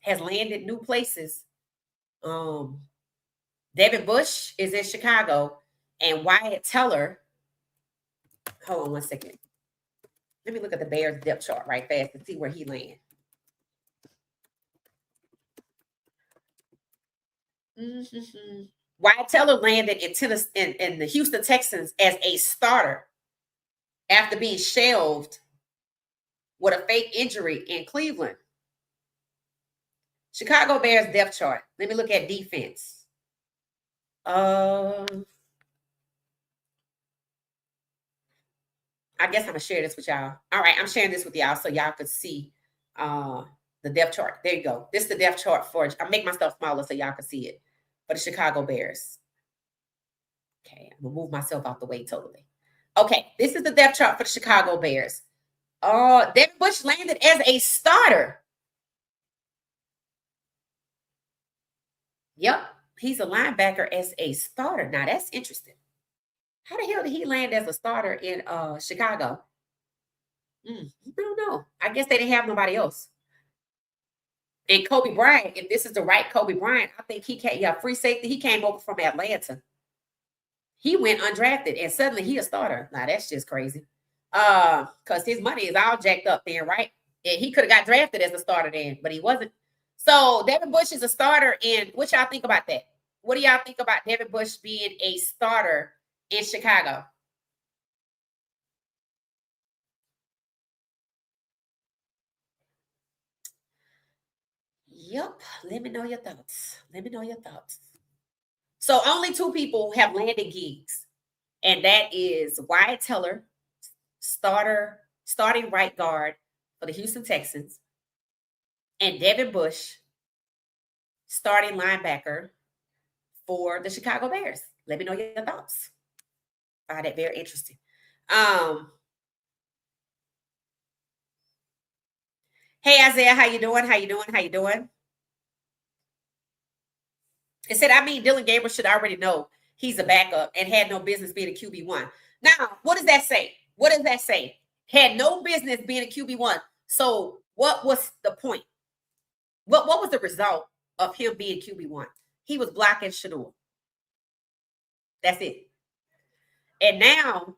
has landed new places. Devin Bush is in Chicago, and Wyatt Teller. Hold on one second. Let me look at the Bears depth chart right fast to see where he lands. Wyatt Teller landed in the Houston Texans as a starter after being shelved with a fake injury in Cleveland. Chicago Bears depth chart. Let me look at defense. I guess I'm gonna share this with y'all. All right, I'm sharing this with y'all so y'all could see the depth chart. There you go. This is the depth chart for. I make myself smaller so y'all can see it for the Chicago Bears. Okay, I'm gonna move myself out the way totally. Okay, this is the depth chart for the Chicago Bears. Devin Bush landed as a starter. Yep, he's a linebacker as a starter. Now that's interesting. How the hell did he land as a starter in Chicago? I don't know. I guess they didn't have nobody else. And Kobe Bryant, if this is the right Kobe Bryant, I think he came, free safety. He came over from Atlanta. He went undrafted and suddenly he a starter. Now that's just crazy. Because his money is all jacked up there, right? And he could have got drafted as a starter then, but he wasn't. So Devin Bush is a starter. And what y'all think about that? What do y'all think about Devin Bush being a starter in Chicago? Yep. Let me know your thoughts. Let me know your thoughts. So only two people have landed gigs, and that is Wyatt Teller, starting right guard for the Houston Texans, and Devin Bush, starting linebacker for the Chicago Bears. Let me know your thoughts. I find that very interesting. Hey Isaiah, how you doing? How you doing? How you doing? It said, Dylan Gabriel should already know he's a backup and had no business being a QB1. Now, what does that say? What does that say? Had no business being a QB1. So what was the point? What was the result of him being QB1? He was blocking Shedeur. That's it. And now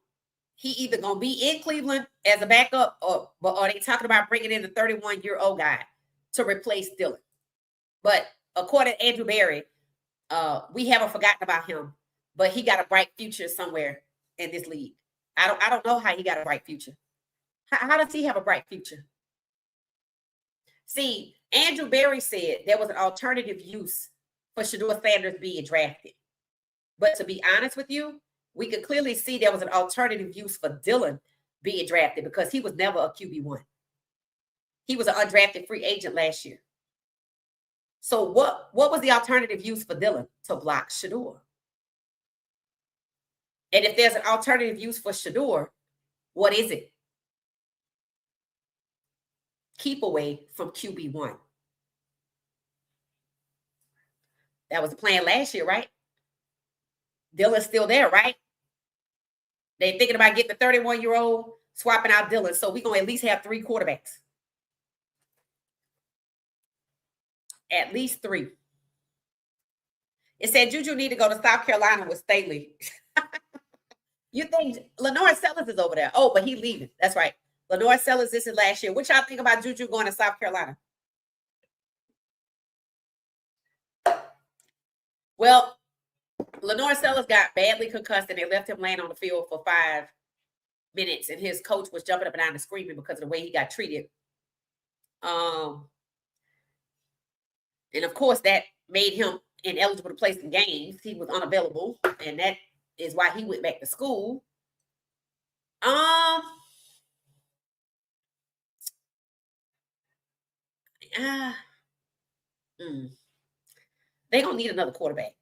he either going to be in Cleveland as a backup or are they talking about bringing in the 31-year-old guy to replace Dylan? But according to Andrew Berry, we haven't forgotten about him, but he got a bright future somewhere in this league. I don't know how he got a bright future. How does he have a bright future? See, Andrew Berry said there was an alternative use for Shador Sanders being drafted. But to be honest with you, we could clearly see there was an alternative use for Dylan being drafted because he was never a QB1. He was an undrafted free agent last year. So what was the alternative use for Dylan? To block Shedeur. And if there's an alternative use for Shedeur, what is it? Keep away from QB1. That was the plan last year, right? Dylan's still there, right? They're thinking about getting the 31-year-old, swapping out Dylan. So we're going to at least have 3 quarterbacks. At least 3. It said Juju need to go to South Carolina with Staley. You think Lenore Sellers is over there? Oh, but he leaving. That's right. Lenore Sellers, this is last year. What y'all think about Juju going to South Carolina? Well, Lenore Sellers got badly concussed and they left him laying on the field for 5 minutes, and his coach was jumping up and down and screaming because of the way he got treated. And of course, that made him ineligible to play some games. He was unavailable, and that is why he went back to school. They don't need another quarterback,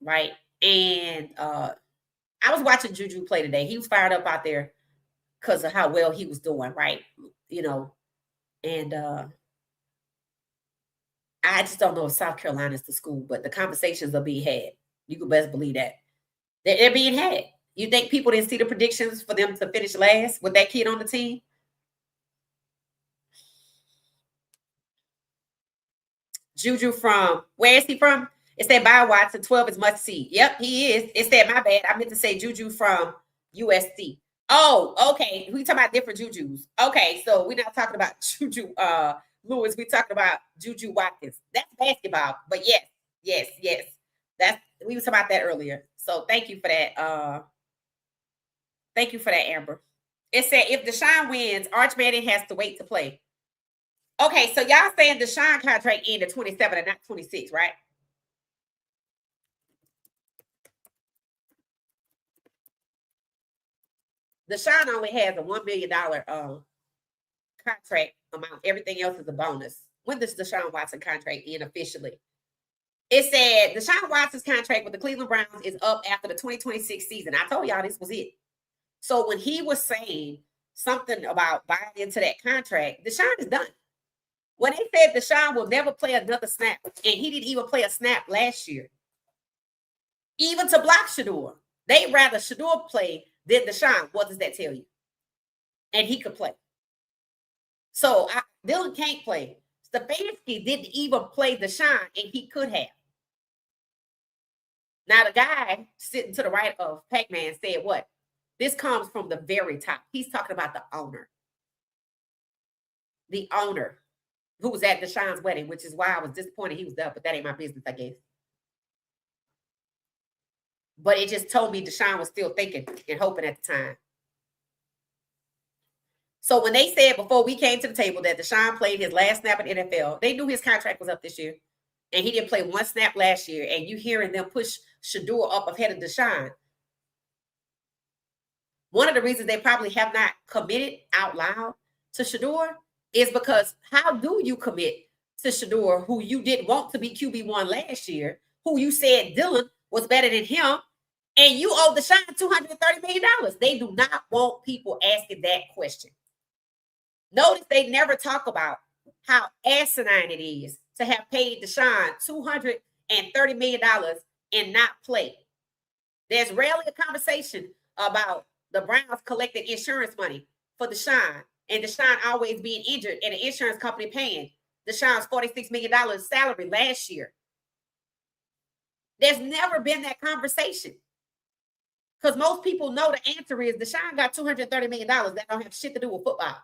right? And I was watching Juju play today. He was fired up out there because of how well he was doing, right? You know, and I just don't know if South Carolina is the school, but the conversations are being had. You can best believe that. They're being had. You think people didn't see the predictions for them to finish last with that kid on the team? Juju from, where is he from? It said by Watson, 12 is must see. Yep, he is. It said, my bad. I meant to say Juju from USC. Oh, okay. We talking about different Jujus. Okay, so we're not talking about Juju Lewis. We're talking about Juju Watkins. That's basketball. But yes. We were talking about that earlier. So thank you for that. Thank you for that, Amber. It said if Deshaun wins, Arch Manning has to wait to play. Okay, so y'all saying Deshaun contract ended 27 and not 26, right? Deshaun only has a $1 million contract amount. Everything else is a bonus. When does Deshaun Watson contract end officially? It said Deshaun Watson's contract with the Cleveland Browns is up after the 2026 season. I told y'all this was it. So when he was saying something about buying into that contract, Deshaun is done. When they said Deshaun will never play another snap, and he didn't even play a snap last year, even to block Shedeur, they'd rather Shedeur play than Deshaun. What does that tell you? And he could play. So Dylan can't play. Stefanski didn't even play Deshaun, and he could have. Now, the guy sitting to the right of Pac-Man said what? This comes from the very top. He's talking about the owner. The owner who was at Deshaun's wedding, which is why I was disappointed he was there, but that ain't my business, I guess. But it just told me Deshaun was still thinking and hoping at the time. So when they said before we came to the table that Deshaun played his last snap in NFL, they knew his contract was up this year. And he didn't play one snap last year. And you hearing them push Shedeur up ahead of Deshaun. One of the reasons they probably have not committed out loud to Shedeur is because how do you commit to Shedeur, who you didn't want to be QB1 last year, who you said Dylan was better than him, and you owe Deshaun $230 million? They do not want people asking that question. Notice they never talk about how asinine it is to have paid Deshaun $230 million and not play. There's rarely a conversation about the Browns collecting insurance money for Deshaun and Deshaun always being injured and the insurance company paying Deshaun's $46 million salary last year. There's never been that conversation because most people know the answer is Deshaun got $230 million that don't have shit to do with football.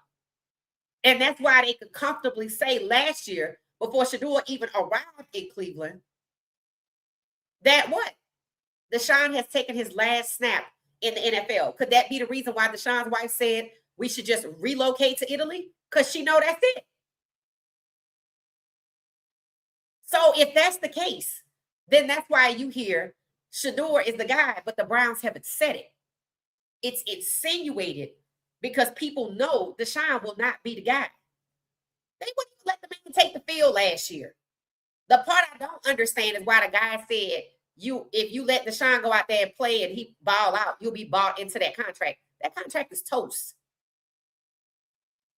And that's why they could comfortably say last year, before Shedeur even arrived in Cleveland, that what? Deshaun has taken his last snap in the NFL. Could that be the reason why Deshaun's wife said we should just relocate to Italy? Because she know that's it. So if that's the case, then that's why you hear Shedeur is the guy, but the Browns haven't said it. It's insinuated because people know Deshaun will not be the guy. They wouldn't even let the man take the field last year. The part I don't understand is why the guy said if you let Deshaun go out there and play and he ball out, you'll be bought into that contract. That contract is toast.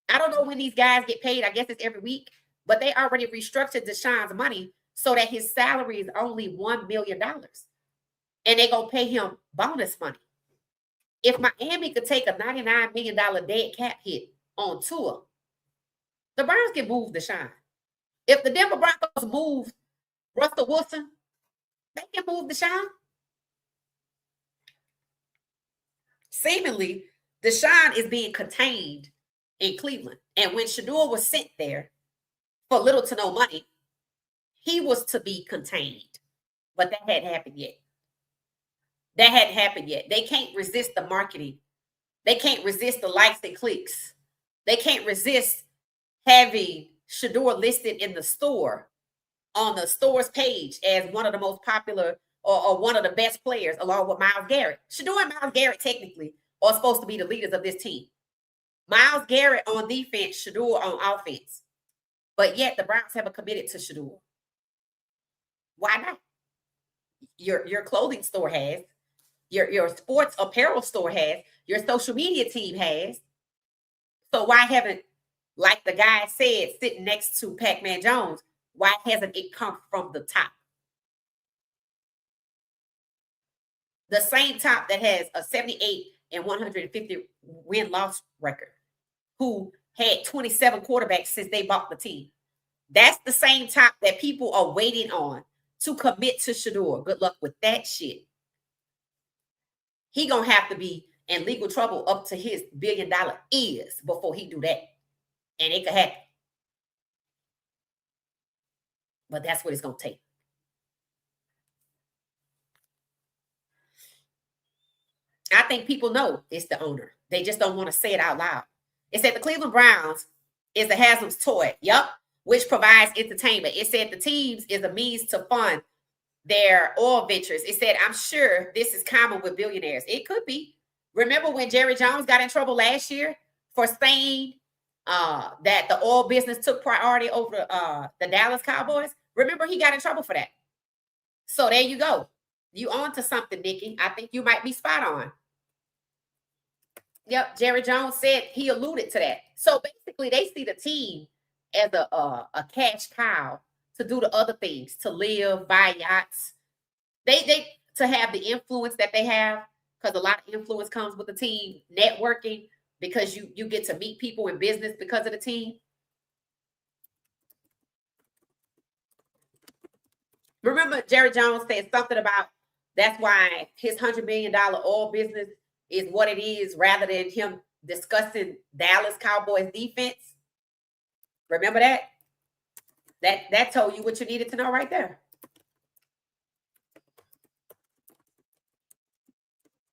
I don't know when these guys get paid. I guess it's every week, but they already restructured Deshaun's money so that his salary is only $1 million. and they're going to pay him bonus money. If Miami could take a $99 million dead cap hit on Tua, the Browns can move Deshaun. If the Denver Broncos move Russell Wilson, they can move Deshaun. Seemingly, Deshaun is being contained in Cleveland. And when Shedeur was sent there for little to no money, he was to be contained. But that hadn't happened yet. That hadn't happened yet. They can't resist the marketing. They can't resist the likes and clicks. They can't resist having Shedeur listed in the store, on the store's page, as one of the most popular or one of the best players, along with Myles Garrett. Shedeur and Myles Garrett technically are supposed to be the leaders of this team. Myles Garrett on defense, Shedeur on offense. But yet the Browns haven't committed to Shedeur. Why not? Your clothing store has. Your sports apparel store has. Your social media team has. So why haven't, like the guy said, sitting next to Pac-Man Jones, why hasn't it come from the top? The same top that has a 78 and 150 win-loss record, who had 27 quarterbacks since they bought the team. That's the same top that people are waiting on to commit to Shedeur. Good luck with that shit. He gonna have to be in legal trouble up to his $1 billion ears before he do that. And it could happen. But that's what it's gonna take. I think people know it's the owner. They just don't want to say it out loud. It said the Cleveland Browns is the Haslam's toy. Yep. Which provides entertainment. It said the teams is a means to fund their oil ventures. It said, I'm sure this is common with billionaires. It could be. Remember when Jerry Jones got in trouble last year for saying that the oil business took priority over the Dallas Cowboys? Remember, he got in trouble for that. So there you go. You on to something, Nikki. I think you might be spot on. Yep, Jerry Jones said he alluded to that. So basically, they see the team as a cash cow to do the other things, to live, buy yachts. They to have the influence that they have, because a lot of influence comes with the team, networking, because you get to meet people in business because of the team. Remember, Jerry Jones said something about that's why his $100 million oil business is what it is, rather than him discussing Dallas Cowboys defense. Remember that? That told you what you needed to know right there.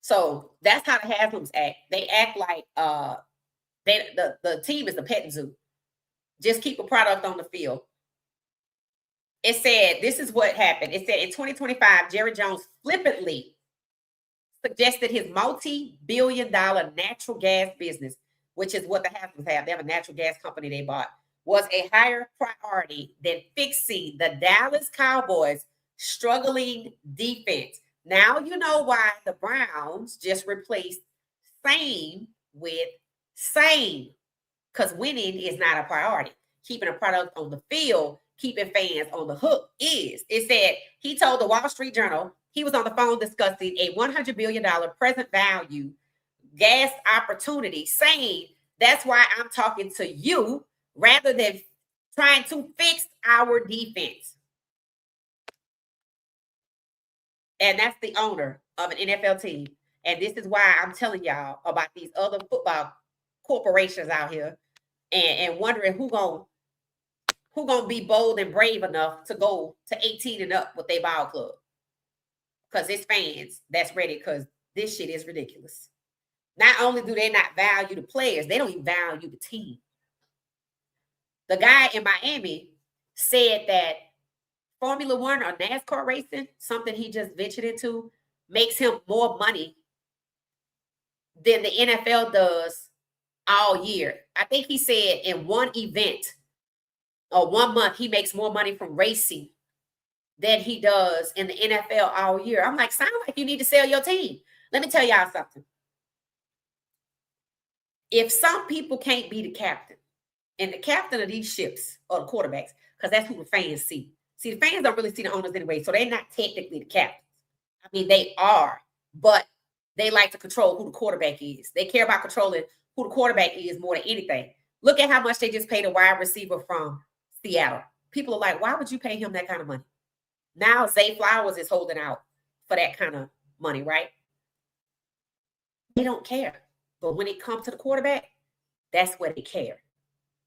So that's how the Haslams act. They act like the team is a petting zoo. Just keep a product on the field. It said, this is what happened. It said in 2025, Jerry Jones flippantly suggested his multi-billion-dollar natural gas business, which is what the Haslams have. They have a natural gas company they bought, was a higher priority than fixing the Dallas Cowboys' struggling defense. Now you know why the Browns just replaced same with same, because winning is not a priority. Keeping a product on the field, keeping fans on the hook is. It said he told the Wall Street Journal he was on the phone discussing a $100 billion present value gas opportunity, saying that's why I'm talking to you rather than trying to fix our defense. And that's the owner of an NFL team. And this is why I'm telling y'all about these other football corporations out here and wondering who gonna be bold and brave enough to go to 18 and up with their ball club. Because it's fans that's ready, because this shit is ridiculous. Not only do they not value the players, they don't even value the team. The guy in Miami said that Formula One or NASCAR racing, something he just ventured into, makes him more money than the NFL does all year. I think he said in one event or 1 month, he makes more money from racing than he does in the NFL all year. I'm like, sound like you need to sell your team. Let me tell y'all something. If some people can't be the captain, and the captain of these ships are the quarterbacks, because that's who the fans see. See, the fans don't really see the owners anyway, so they're not technically the captains. I mean, they are, but they like to control who the quarterback is. They care about controlling who the quarterback is more than anything. Look at how much they just paid a wide receiver from Seattle. People are like, why would you pay him that kind of money? Now Zay Flowers is holding out for that kind of money, right? They don't care. But when it comes to the quarterback, that's where they care.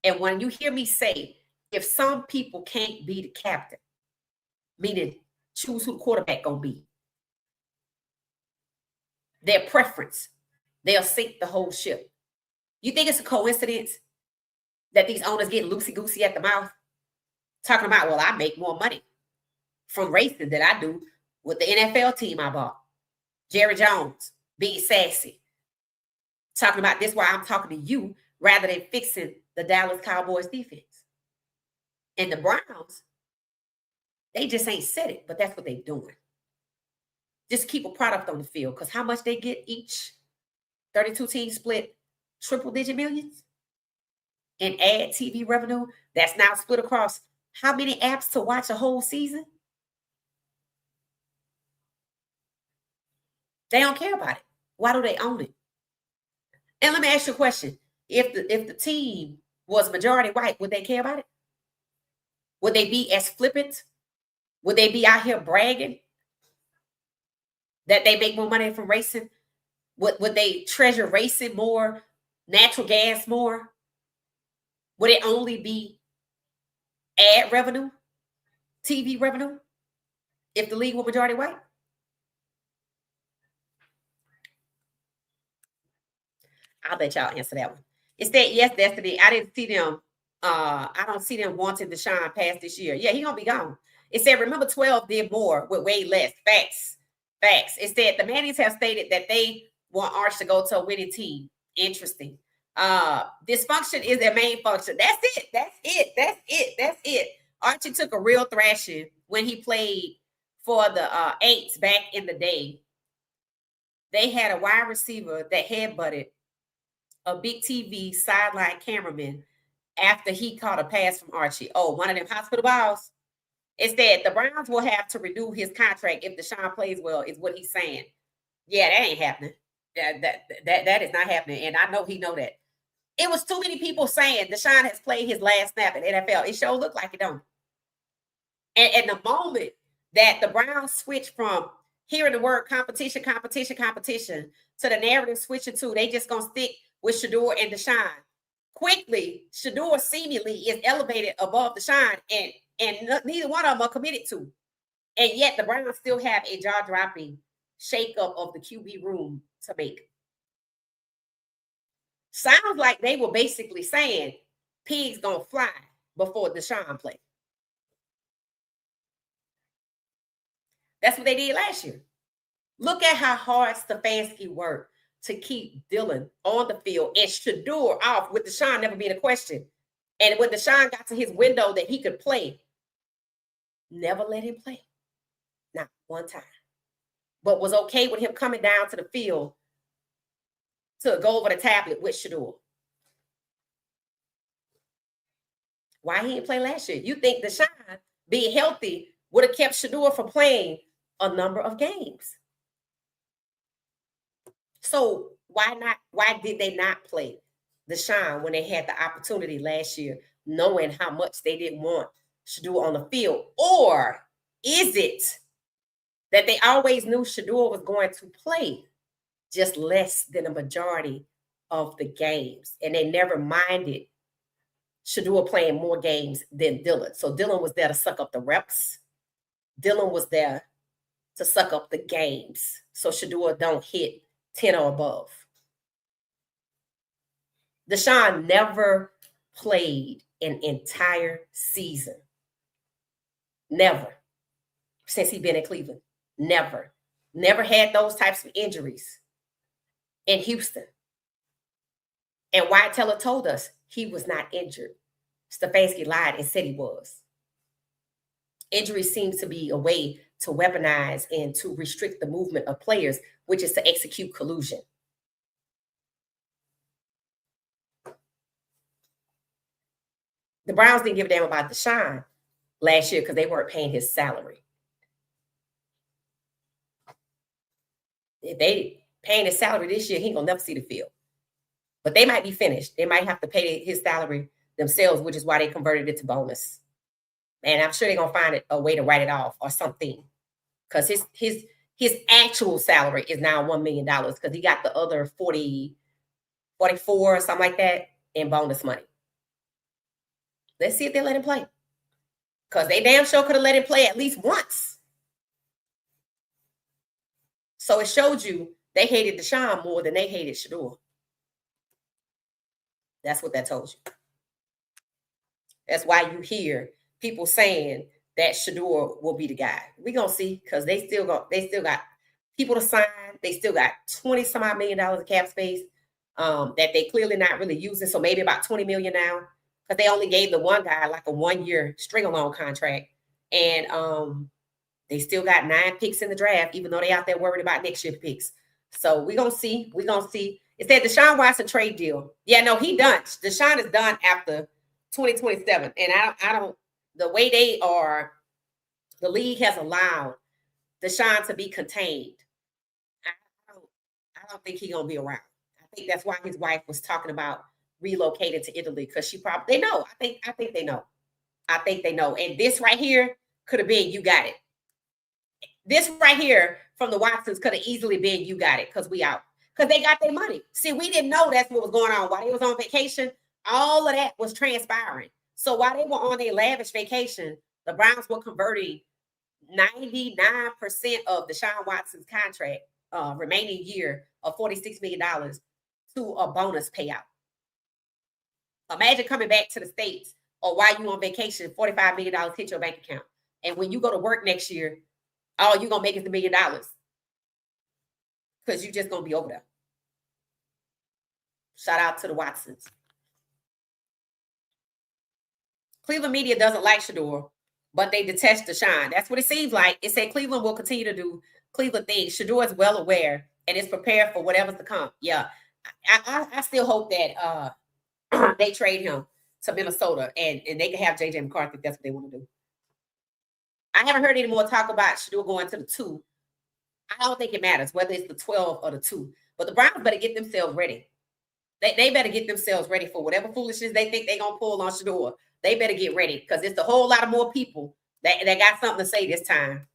And when you hear me say, if some people can't be the captain, meaning choose who the quarterback gonna be, their preference, they'll sink the whole ship. You think it's a coincidence that these owners get loosey-goosey at the mouth? Talking about, well, I make more money from racing than I do with the NFL team I bought. Jerry Jones being sassy. Talking about this why I'm talking to you rather than fixing the Dallas Cowboys defense. And the Browns, they just ain't said it, but that's what they're doing. Just keep a product on the field, because how much they get each 32 teams split triple-digit millions and add TV revenue that's now split across how many apps to watch a whole season? They don't care about it. Why do they own it? And let me ask you a question. If the team was majority white, would they care about it? Would they be as flippant? Would they be out here bragging that they make more money from racing? Would they treasure racing more, natural gas more? Would it only be ad revenue, TV revenue, if the league were majority white? I'll let y'all answer that one. It said, yes, Destiny. I didn't see them. I don't see them wanting Deshaun past this year. Yeah, he's going to be gone. It said, remember 12 did more with way less. Facts. It said, the Mannings have stated that they want Arch to go to a winning team. Interesting. Dysfunction is their main function. That's it. Archie took a real thrashing when he played for the Eights back in the day. They had a wide receiver that headbutted a big TV sideline cameraman after he caught a pass from Archie. Oh, one of them hospital balls. It said the Browns will have to renew his contract if Deshaun plays well, is what he's saying. Yeah, that ain't happening. That is not happening. And I know he know that. It was too many people saying Deshaun has played his last snap in NFL. It sure looked like it don't. And the moment that the Browns switch from hearing the word competition to the narrative switching to they just gonna stick with Shedeur and Deshaun. Quickly, Shedeur seemingly is elevated above Deshaun, and neither one of them are committed to. And yet the Browns still have a jaw-dropping shakeup of the QB room to make. Sounds like they were basically saying pigs gonna fly before Deshaun play. That's what they did last year. Look at how hard Stefanski worked to keep Dylan on the field and Shedeur off with Deshaun never being a question. And when Deshaun got to his window that he could play, never let him play. Not one time. But was okay with him coming down to the field to go over the tablet with Shedeur. Why he didn't play last year? You think Deshaun being healthy would have kept Shedeur from playing a number of games? So why did they not play Deshaun when they had the opportunity last year, knowing how much they didn't want Shedeur on the field? Or is it that they always knew Shedeur was going to play just less than a majority of the games, and they never minded Shedeur playing more games than Dylan? So Dylan was there to suck up the reps. Dylan was there to suck up the games so Shedeur don't hit 10 or above. Deshaun never played an entire season. Never. Since he's been in Cleveland. Never. Never had those types of injuries in Houston. And Wyatt Teller told us he was not injured. Stefanski lied and said he was. Injury seems to be a way to weaponize and to restrict the movement of players, which is to execute collusion. The Browns didn't give a damn about Deshaun last year because they weren't paying his salary. if they paying his salary this year, he ain't gonna never see the field. But they might be finished. They might have to pay his salary themselves, which is why they converted it to bonus. And I'm sure they're gonna find a way to write it off or something. Because his actual salary is now $1 million because he got the other 44 or something like that in bonus money. Let's see if they let him play. Because they damn sure could have let him play at least once. So it showed you they hated Deshaun more than they hated Shedeur. That's what that told you. That's why you hear people saying that Shedeur will be the guy. We're gonna see, because they still got people to sign. They still got $20-some odd million of cap space that they clearly not really using. So maybe about $20 million now, because they only gave the one guy like a 1-year string-along contract, and they still got 9 picks in the draft, even though they out there worried about next year picks. So we're gonna see. We're gonna see. It said Deshaun Watson trade deal. Yeah, no, he done. Deshaun is done after 2027, and I don't. The way they are, the league has allowed Deshaun to be contained. I don't think he's gonna be around. I think that's why his wife was talking about relocating to Italy, because she probably they know. I think they know. I think they know. And this right here could have been you got it. This right here from the Watsons could have easily been you got it, because we out. Because they got their money. See, we didn't know that's what was going on while they was on vacation. All of that was transpiring. So while they were on their lavish vacation, the Browns were converting 99% of Deshaun Watson's contract, remaining year of $46 million, to a bonus payout. Imagine coming back to the States, or while you on vacation, $45 million hit your bank account. And when you go to work next year, all you're going to make is $1 million. Because you're just going to be over there. Shout out to the Watsons. Cleveland media doesn't like Shedeur, but they detest Deshaun. That's what it seems like. It said Cleveland will continue to do Cleveland things. Shedeur is well aware and is prepared for whatever's to come. Yeah, I still hope that they trade him to Minnesota and they can have J.J. McCarthy if that's what they want to do. I haven't heard any more talk about Shedeur going to the 2. I don't think it matters whether it's the 12 or the 2. But the Browns better get themselves ready. They better get themselves ready for whatever foolishness they think they're going to pull on Shedeur. They better get ready, because it's a whole lot of more people that got something to say this time.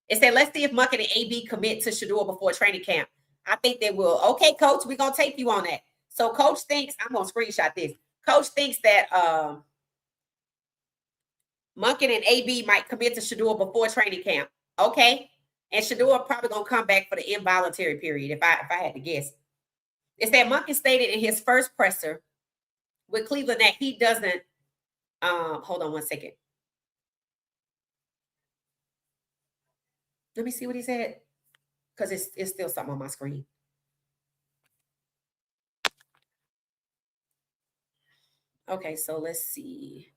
It said, let's see if Munkin and AB commit to Shedeur before training camp. I think they will. Okay, Coach, we're going to take you on that. So Coach thinks, I'm going to screenshot this. Coach thinks that Munkin and AB might commit to Shedeur before training camp. Okay. And Shedeur probably going to come back for the involuntary period, if I had to guess. It said Munkin stated in his first presser with Cleveland that he doesn't, hold on one second. Let me see what he said, because it's still something on my screen. Okay, so let's see.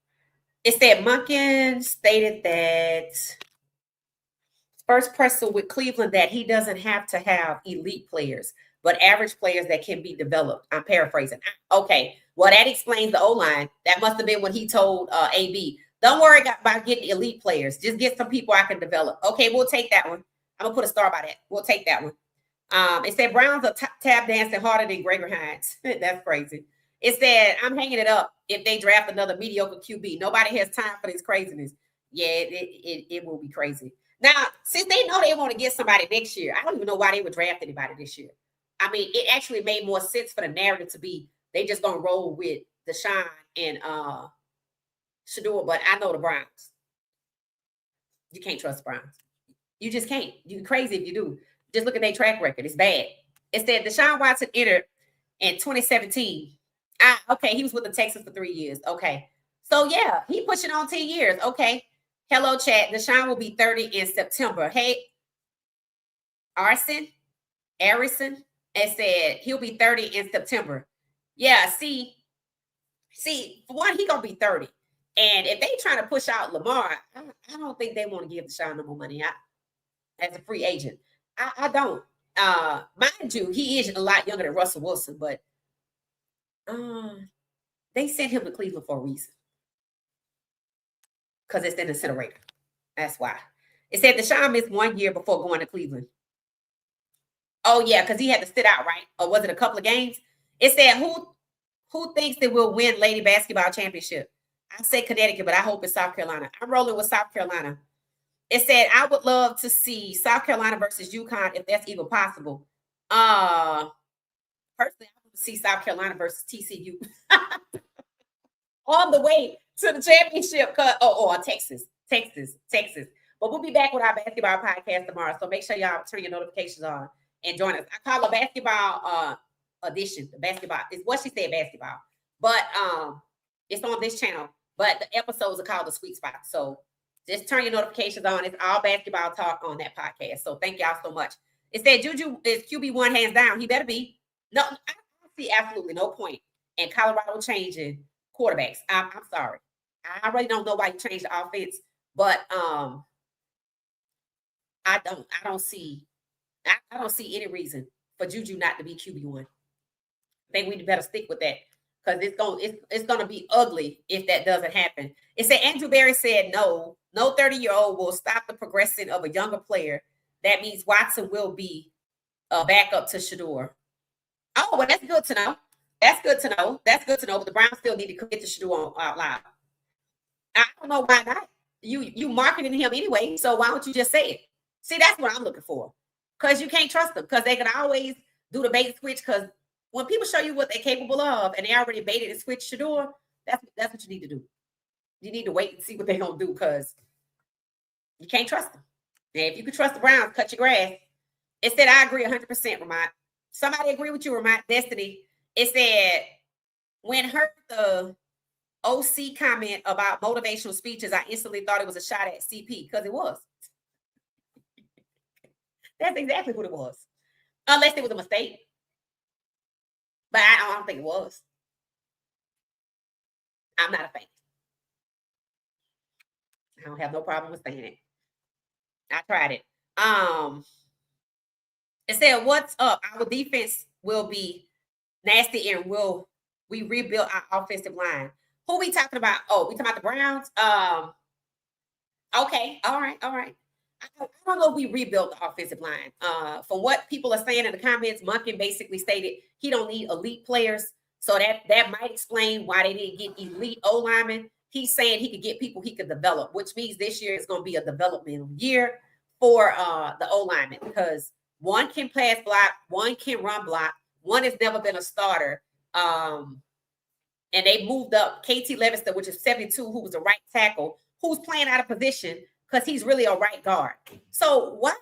It said Munkin stated that first presser with Cleveland that he doesn't have to have elite players, but average players that can be developed. I'm paraphrasing. Okay, well, that explains the O-line. That must have been what he told AB. Don't worry about getting elite players. Just get some people I can develop. Okay, we'll take that one. I'm going to put a star by that. We'll take that one. It said Browns are tap dancing harder than Gregory Hines. That's crazy. It said, I'm hanging it up if they draft another mediocre QB. Nobody has time for this craziness. Yeah, it will be crazy. Now, since they know they want to get somebody next year, I don't even know why they would draft anybody this year. I mean, it actually made more sense for the narrative to be they just going to roll with Deshaun and Shedeur, but I know the Browns. You can't trust the Browns. You just can't. You're crazy if you do. Just look at their track record. It's bad. It said Deshaun Watson entered in 2017. Okay, he was with the Texans for 3 years. Okay. So, yeah, he pushing on 10 years. Okay. Hello, chat. Deshaun will be 30 in September. Hey, Arison, and said he'll be 30 in September. Yeah, see, for one, he going to be 30. And if they trying to push out Lamar, I don't think they want to give Deshaun no more money as a free agent. I don't. Mind you, he is a lot younger than Russell Wilson, but they sent him to Cleveland for a reason. Because it's an incinerator. That's why. It said Deshaun missed 1 year before going to Cleveland. Oh yeah, because he had to sit out, right? Or was it a couple of games? It said who thinks that will win Lady Basketball Championship? I said Connecticut, but I hope it's South Carolina. I'm rolling with South Carolina. It said I would love to see South Carolina versus UConn if that's even possible. Personally, I want to see South Carolina versus TCU on the way to the championship. Or Texas. But we'll be back with our basketball podcast tomorrow. So make sure y'all turn your notifications on and join us. I call a basketball edition. The basketball is what she said, basketball. But it's on this channel. But the episodes are called The Sweet Spot. So just turn your notifications on. It's all basketball talk on that podcast. So thank y'all so much. It said Juju is QB1 hands down. He better be. No, I see absolutely no point in Colorado changing quarterbacks. I'm sorry. I really don't know why you changed the offense, but I don't see any reason for Juju not to be QB1. I think we better stick with that because it's gonna be ugly if that doesn't happen. It said Andrew Berry said no 30-year-old will stop the progression of a younger player. That means Watson will be a backup to Shedeur. Oh, well, that's good to know. That's good to know. But the Browns still need to get to Shedeur out loud. I don't know why not. You marketing him anyway, so why don't you just say it? See, that's what I'm looking for. Because you can't trust them. Because they can always do the bait and switch. Because when people show you what they're capable of and they already baited and switched Shedeur, that's what you need to do. You need to wait and see what they're going to do because you can't trust them. And if you can trust the Browns, cut your grass. It said, I agree 100%, Ramont. Somebody agree with you, Ramont. Destiny. It said, when heard the OC comment about motivational speeches, I instantly thought it was a shot at CP because it was. That's exactly what it was. Unless it was a mistake. But I don't think it was. I'm not a fan. I don't have no problem with saying it. I tried it. It said, what's up? Our defense will be nasty and we rebuild our offensive line. Who we talking about? Oh, we talking about the Browns? Okay. All right. I don't know if we rebuilt the offensive line. From what people are saying in the comments, Munkin basically stated he don't need elite players. So that might explain why they didn't get elite O-linemen. He's saying he could get people he could develop, which means this year is going to be a developmental year for the O-linemen because one can pass block, one can run block, one has never been a starter. And they moved up KT Levister, which is 72, who was a right tackle, who's playing out of position because he's really a right guard. So why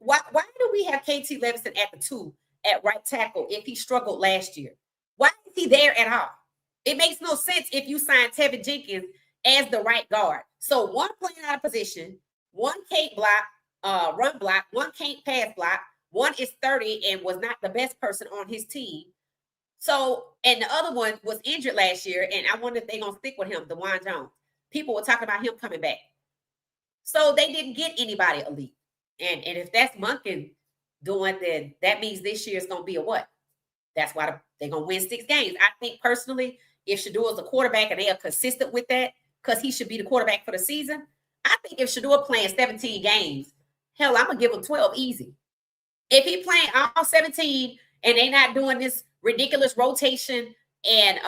do we have KT Levister at the 2 at right tackle if he struggled last year? Why is he there at all? It makes no sense if you sign Tevin Jenkins as the right guard. So one playing out of position, one can't block, run block, one can't pass block, one is 30 and was not the best person on his team. So, and the other one was injured last year, and I wonder if they're going to stick with him, Deshaun Jones. People were talking about him coming back. So they didn't get anybody elite. And if that's Munkin doing, then that means this year is going to be a what? That's why they're going to win 6 games. I think personally, if Shedeur is a quarterback and they are consistent with that, because he should be the quarterback for the season, I think if Shedeur playing 17 games, hell, I'm going to give him 12 easy. If he playing all 17 and they not doing this ridiculous rotation and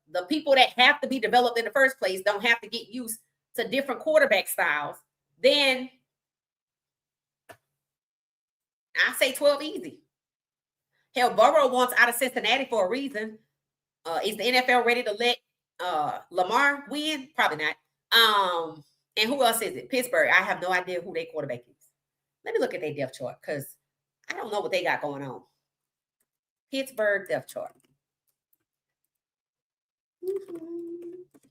the people that have to be developed in the first place don't have to get used to different quarterback styles, then I say 12 easy. Hell, Burrow wants out of Cincinnati for a reason. Is the NFL ready to let Lamar win? Probably not. And who else is it? Pittsburgh. I have no idea who their quarterback is. Let me look at their depth chart because I don't know what they got going on. Pittsburgh depth chart.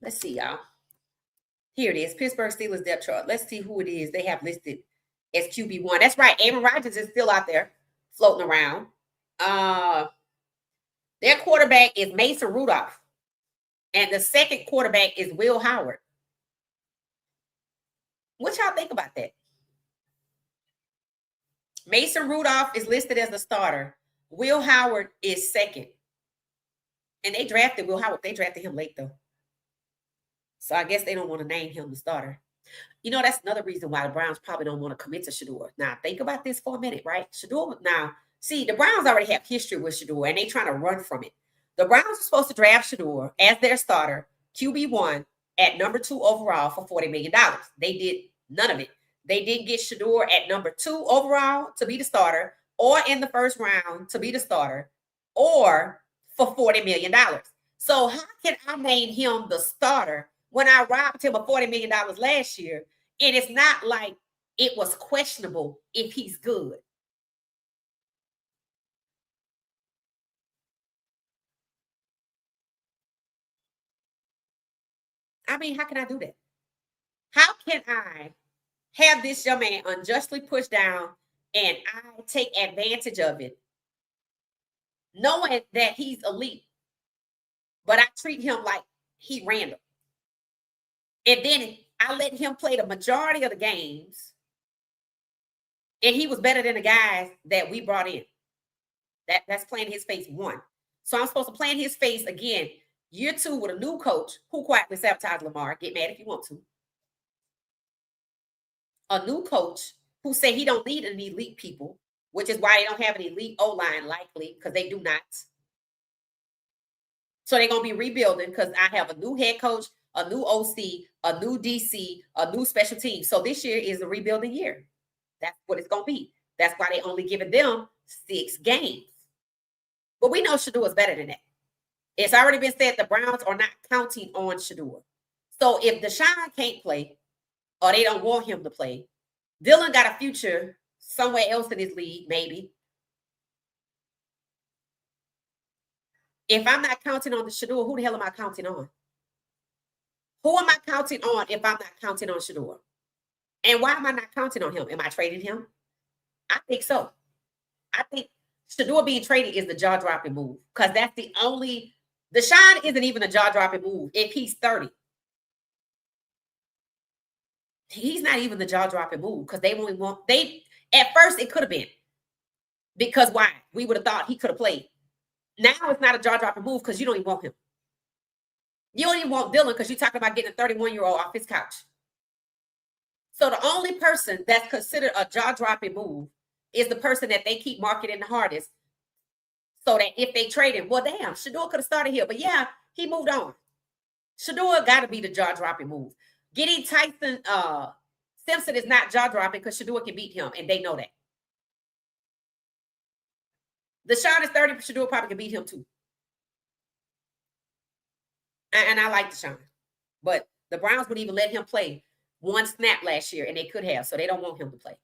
Let's see, y'all. Here it is. Pittsburgh Steelers depth chart. Let's see who it is they have listed as QB1. That's right. Aaron Rodgers is still out there floating around. Their quarterback is Mason Rudolph. And the second quarterback is Will Howard. What y'all think about that? Mason Rudolph is listed as the starter. Will Howard is second. And they drafted Will Howard. They drafted him late, though. So I guess they don't want to name him the starter. You know, that's another reason why the Browns probably don't want to commit to Shedeur. Now, think about this for a minute, right? Shedeur, now, see, the Browns already have history with Shedeur, and they trying to run from it. The Browns are supposed to draft Shedeur as their starter, QB1, at number 2 overall for $40 million. They did none of it. They didn't get Shedeur at number 2 overall to be the starter, or in the first round to be the starter, or for $40 million. So how can I name him the starter when I robbed him of $40 million last year? And it's not like it was questionable if he's good. I mean, how can I do that? How can I have this young man unjustly pushed down and I take advantage of it, knowing that he's elite, but I treat him like he random? And then I let him play the majority of the games, and he was better than the guys that we brought in. That's playing his face 1. So I'm supposed to play in his face again, year 2, with a new coach who quietly sabotaged Lamar. Get mad if you want to. A new coach who said he don't need an elite people, which is why they don't have an elite O-line likely, because they do not. So they're going to be rebuilding because I have a new head coach, a new OC, a new DC, a new special team. So this year is a rebuilding year. That's what it's going to be. That's why they only giving them 6 games. But we know Shedeur is better than that. It's already been said the Browns are not counting on Shedeur. So if Deshaun can't play, or they don't want him to play, Dylan got a future somewhere else in his league, maybe. If I'm not counting on the Shedeur, who the hell am I counting on? Who am I counting on if I'm not counting on Shedeur? And why am I not counting on him? Am I trading him? I think so. I think Shedeur being traded is the jaw-dropping move, because that's the only. Deshaun isn't even a jaw-dropping move if he's 30. He's not even the jaw-dropping move, because at first it could have been. Because why? We would have thought he could have played. Now it's not a jaw-dropping move because you don't even want him. You don't even want Dylan because you're talking about getting a 31-year-old off his couch. So the only person that's considered a jaw-dropping move is the person that they keep marketing the hardest. So that if they trade him, well, damn, Shedeur could have started here. But yeah, he moved on. Shedeur got to be the jaw-dropping move. Getting Tyson Simpson is not jaw-dropping because Shedeur can beat him, and they know that. Deshaun is 30, but Shedeur probably can beat him too. And I like Deshaun. But the Browns would even let him play 1 snap last year, and they could have, so they don't want him to play.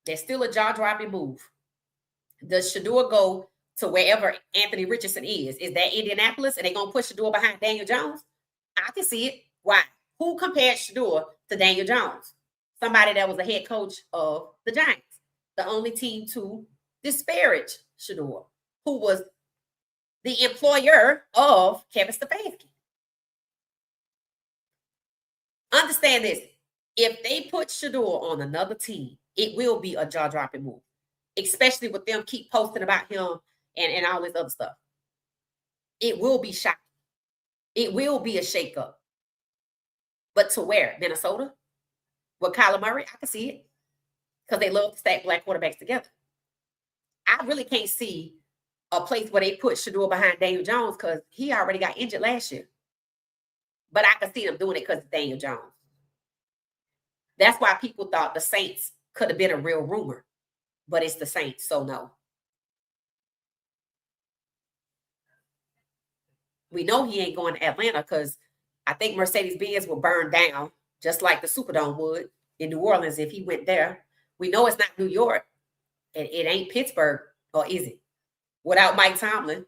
There's still a jaw-dropping move. Does Shedeur go to wherever Anthony Richardson is? Is that Indianapolis, and they're going to push Shedeur behind Daniel Jones? I can see it. Why? Who compared Shedeur to Daniel Jones? Somebody that was the head coach of the Giants. The only team to disparage Shedeur, who was the employer of Kevin Stefanski. Understand this. If they put Shedeur on another team, it will be a jaw-dropping move, especially with them keep posting about him and all this other stuff. It will be shocking. It will be a shakeup. But to where? Minnesota? With Kyler Murray? I can see it. Because they love to stack black quarterbacks together. I really can't see a place where they put Shedeur behind Daniel Jones because he already got injured last year. But I can see them doing it because of Daniel Jones. That's why people thought the Saints could have been a real rumor. But it's the Saints, so no. We know he ain't going to Atlanta because I think Mercedes-Benz will burn down just like the Superdome would in New Orleans if he went there. We know it's not New York. And it ain't Pittsburgh, or is it? Without Mike Tomlin.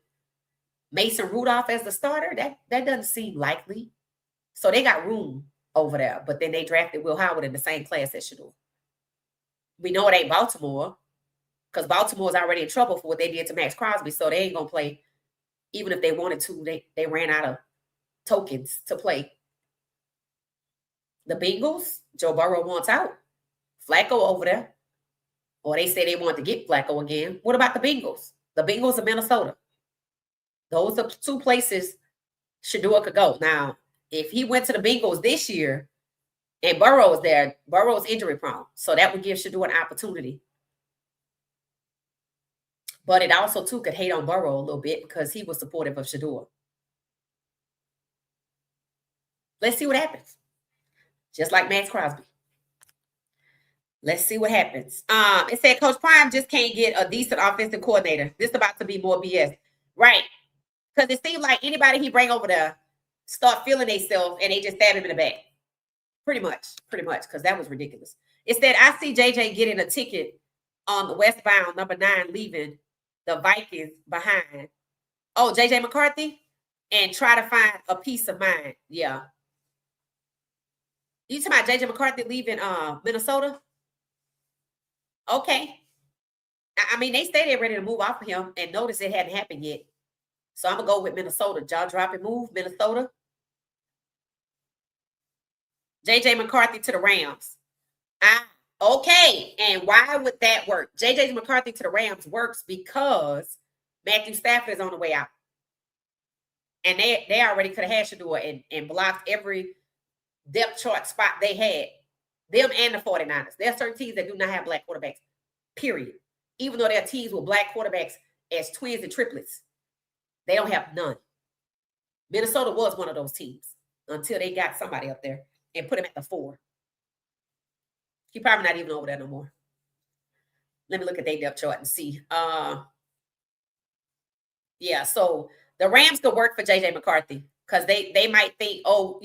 Mason Rudolph as the starter, that doesn't seem likely. So they got room over there. But then they drafted Will Howard in the same class as Shedeur. We know it ain't Baltimore because Baltimore's already in trouble for what they did to Max Crosby. So they ain't going to play. Even if they wanted to, they ran out of tokens to play. The Bengals, Joe Burrow wants out. Flacco over there. Or they say they want to get Flacco again. What about the Bengals? The Bengals of Minnesota. Those are 2 places Shedeur could go. Now, if he went to the Bengals this year and Burrow was there, Burrow's injury prone. So that would give Shedeur an opportunity. But it also, too, could hate on Burrow a little bit because he was supportive of Shedeur. Let's see what happens. Just like Max Crosby. Let's see what happens. It said Coach Prime just can't get a decent offensive coordinator. This is about to be more BS. Right. Because it seems like anybody he bring over there start feeling themselves and they just stab him in the back. Pretty much, because that was ridiculous. It said, I see JJ getting a ticket on the westbound number 9, leaving the Vikings behind. Oh, JJ McCarthy? And try to find a peace of mind. Yeah. You talking about JJ McCarthy leaving Minnesota? Okay. I mean, they stay there ready to move off of him, and notice it hadn't happened yet. So I'm going to go with Minnesota. Jaw drop and move, Minnesota. JJ McCarthy to the Rams. Okay. And why would that work? JJ McCarthy to the Rams works because Matthew Stafford is on the way out. And they already could have had Shedeur and blocked every depth chart spot they had. Them and the 49ers. There are certain teams that do not have black quarterbacks, period. Even though there are teams with black quarterbacks as twins and triplets, they don't have none. Minnesota was one of those teams until they got somebody up there and put him at the 4. He probably not even over there no more. Let me look at their depth chart and see. Yeah, so the Rams could work for JJ McCarthy because they might think, oh,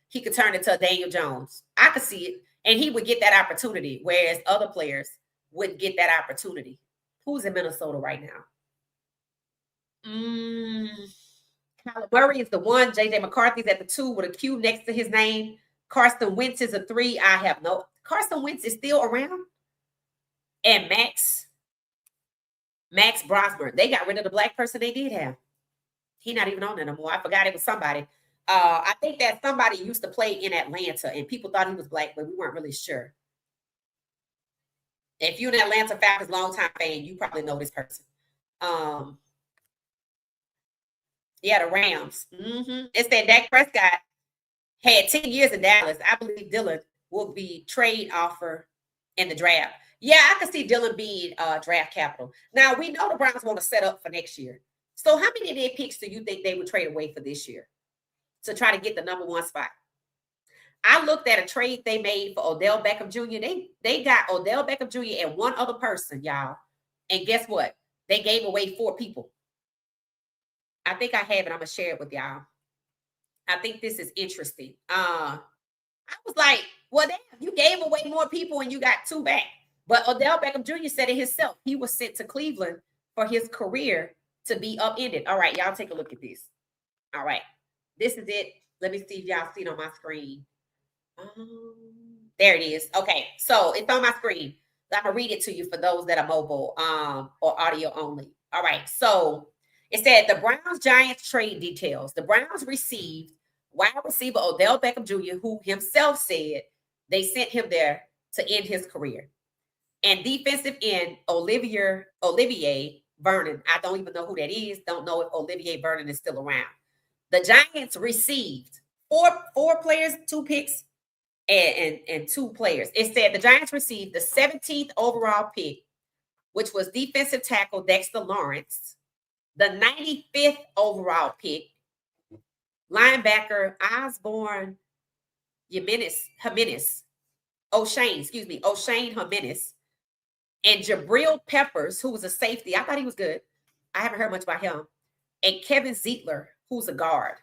he could turn into a Daniel Jones. I could see it. And he would get that opportunity, whereas other players wouldn't get that opportunity. Who's in Minnesota right now? Kyler Murray is the 1. JJ McCarthy's at the 2 with a Q next to his name. Carson Wentz is a 3. I have no. Carson Wentz is still around. And Max Brosmer. They got rid of the black person they did have. He's not even on there no more. I forgot it was somebody. I think that somebody used to play in Atlanta and people thought he was black, but we weren't really sure. If you're an Atlanta Falcons longtime fan, you probably know this person. Yeah, the Rams. It said Dak Prescott had 10 years in Dallas. I believe Dylan will be trade offer in the draft. Yeah, I can see Dylan being draft capital. Now, we know the Browns want to set up for next year. So how many of their picks do you think they would trade away for this year to try to get the number 1 spot? I looked at a trade they made for Odell Beckham Jr. They got Odell Beckham Jr. and one other person, y'all. And guess what? They gave away 4 people. I think I have it. I'm going to share it with y'all. I think this is interesting. I was like, well, damn, you gave away more people and you got 2 back. But Odell Beckham Jr. said it himself. He was sent to Cleveland for his career to be upended. All right, y'all take a look at this. All right. This is it. Let me see if y'all see it on my screen. There it is. Okay, so it's on my screen. I'm going to read it to you for those that are mobile or audio only. All right, so it said the Browns-Giants trade details. The Browns received wide receiver Odell Beckham Jr., who himself said they sent him there to end his career. And defensive end Olivier Vernon. I don't even know who that is. Don't know if Olivier Vernon is still around. The Giants received four players, 2 picks, and 2 players. It said the Giants received the 17th overall pick, which was defensive tackle Dexter Lawrence, the 95th overall pick, linebacker Osborne O'Shane Jimenez, and Jabril Peppers, who was a safety. I thought he was good. I haven't heard much about him. And Kevin Ziegler, who's a guard.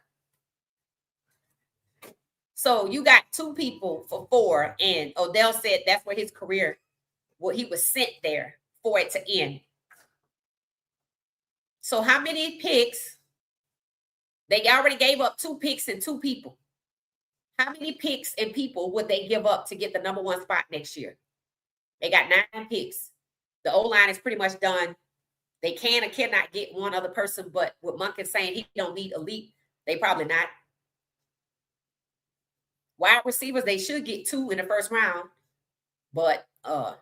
So you got 2 people for 4, and Odell said that's where his career, he was sent there for it to end. So how many picks? They already gave up 2 picks and 2 people. How many picks and people would they give up to get the number 1 spot next year? They got 9 picks. The O-line is pretty much done. They can or cannot get one other person, but with Monken saying he don't need elite, they probably not. Wide receivers, they should get 2 in the first round, but I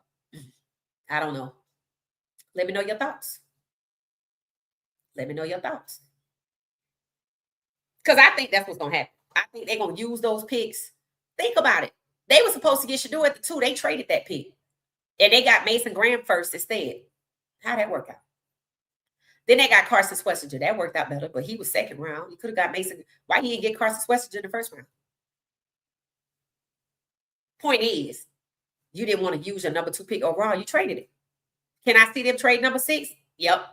don't know. Let me know your thoughts. Let me know your thoughts. Because I think that's what's going to happen. I think they're going to use those picks. Think about it. They were supposed to get Shedeur at the 2. They traded that pick. And they got Mason Graham first instead. How'd that work out? Then they got Carson Schlesinger. That worked out better, but he was second round. You could have got Mason. Why he didn't get Carson Schlesinger in the first round? Point is, you didn't want to use your number 2 pick overall. You traded it. Can I see them trade number 6? Yep.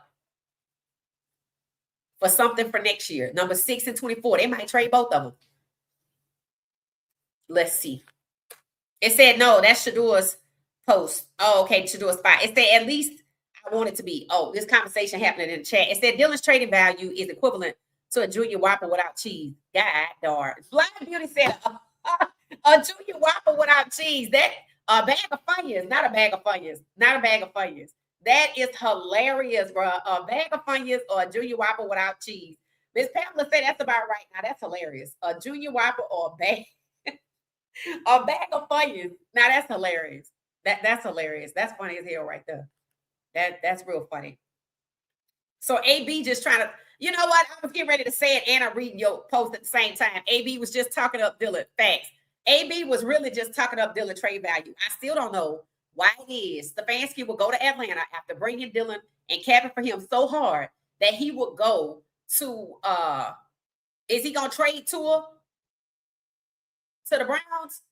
For something for next year. Number 6 and 24. They might trade both of them. Let's see. It said, no, that's Shador's post. Oh, okay, Shador's spot. It said, at least I want it to be. Oh, this conversation happening in the chat. It said, Dylan's trading value is equivalent to a Junior Whopper without cheese. God darn. Blind Beauty said, a Junior Whopper without cheese. That a bag of Funyuns, not a bag of Funyuns. Not a bag of Funyuns. That is hilarious, bro. A bag of Funyuns or a Junior Whopper without cheese. Miss Pamela said that's about right. Now that's hilarious. A Junior Whopper or a bag of Funyuns. Now that's hilarious. That's hilarious. That's funny as hell right there. That's real funny. So AB just trying to, you know what? I was getting ready to say it and I'm reading your post at the same time. AB was just talking up Dylan. Facts. AB was really just talking up Dylan trade value. I still don't know why it is Stefanski will go to Atlanta after bringing Dylan and capping for him so hard that he would go to, is he going to trade to the Browns?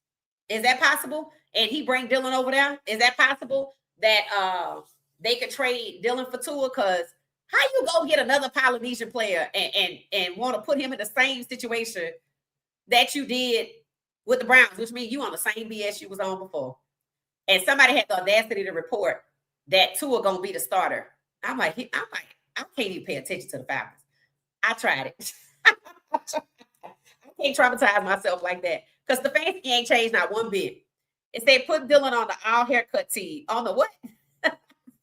Is that possible? And he bring Dylan over there? Is that possible that they could trade Dylan for Tua? Because how you go get another Polynesian player and want to put him in the same situation that you did with the Browns, which means you on the same BS you was on before. And somebody had the audacity to report that Tua gonna be the starter. I'm like, I can't even pay attention to the Falcons. I tried it. I can't traumatize myself like that. Because the fancy ain't changed not one bit. It said put Dylan on the all haircut team. On the what?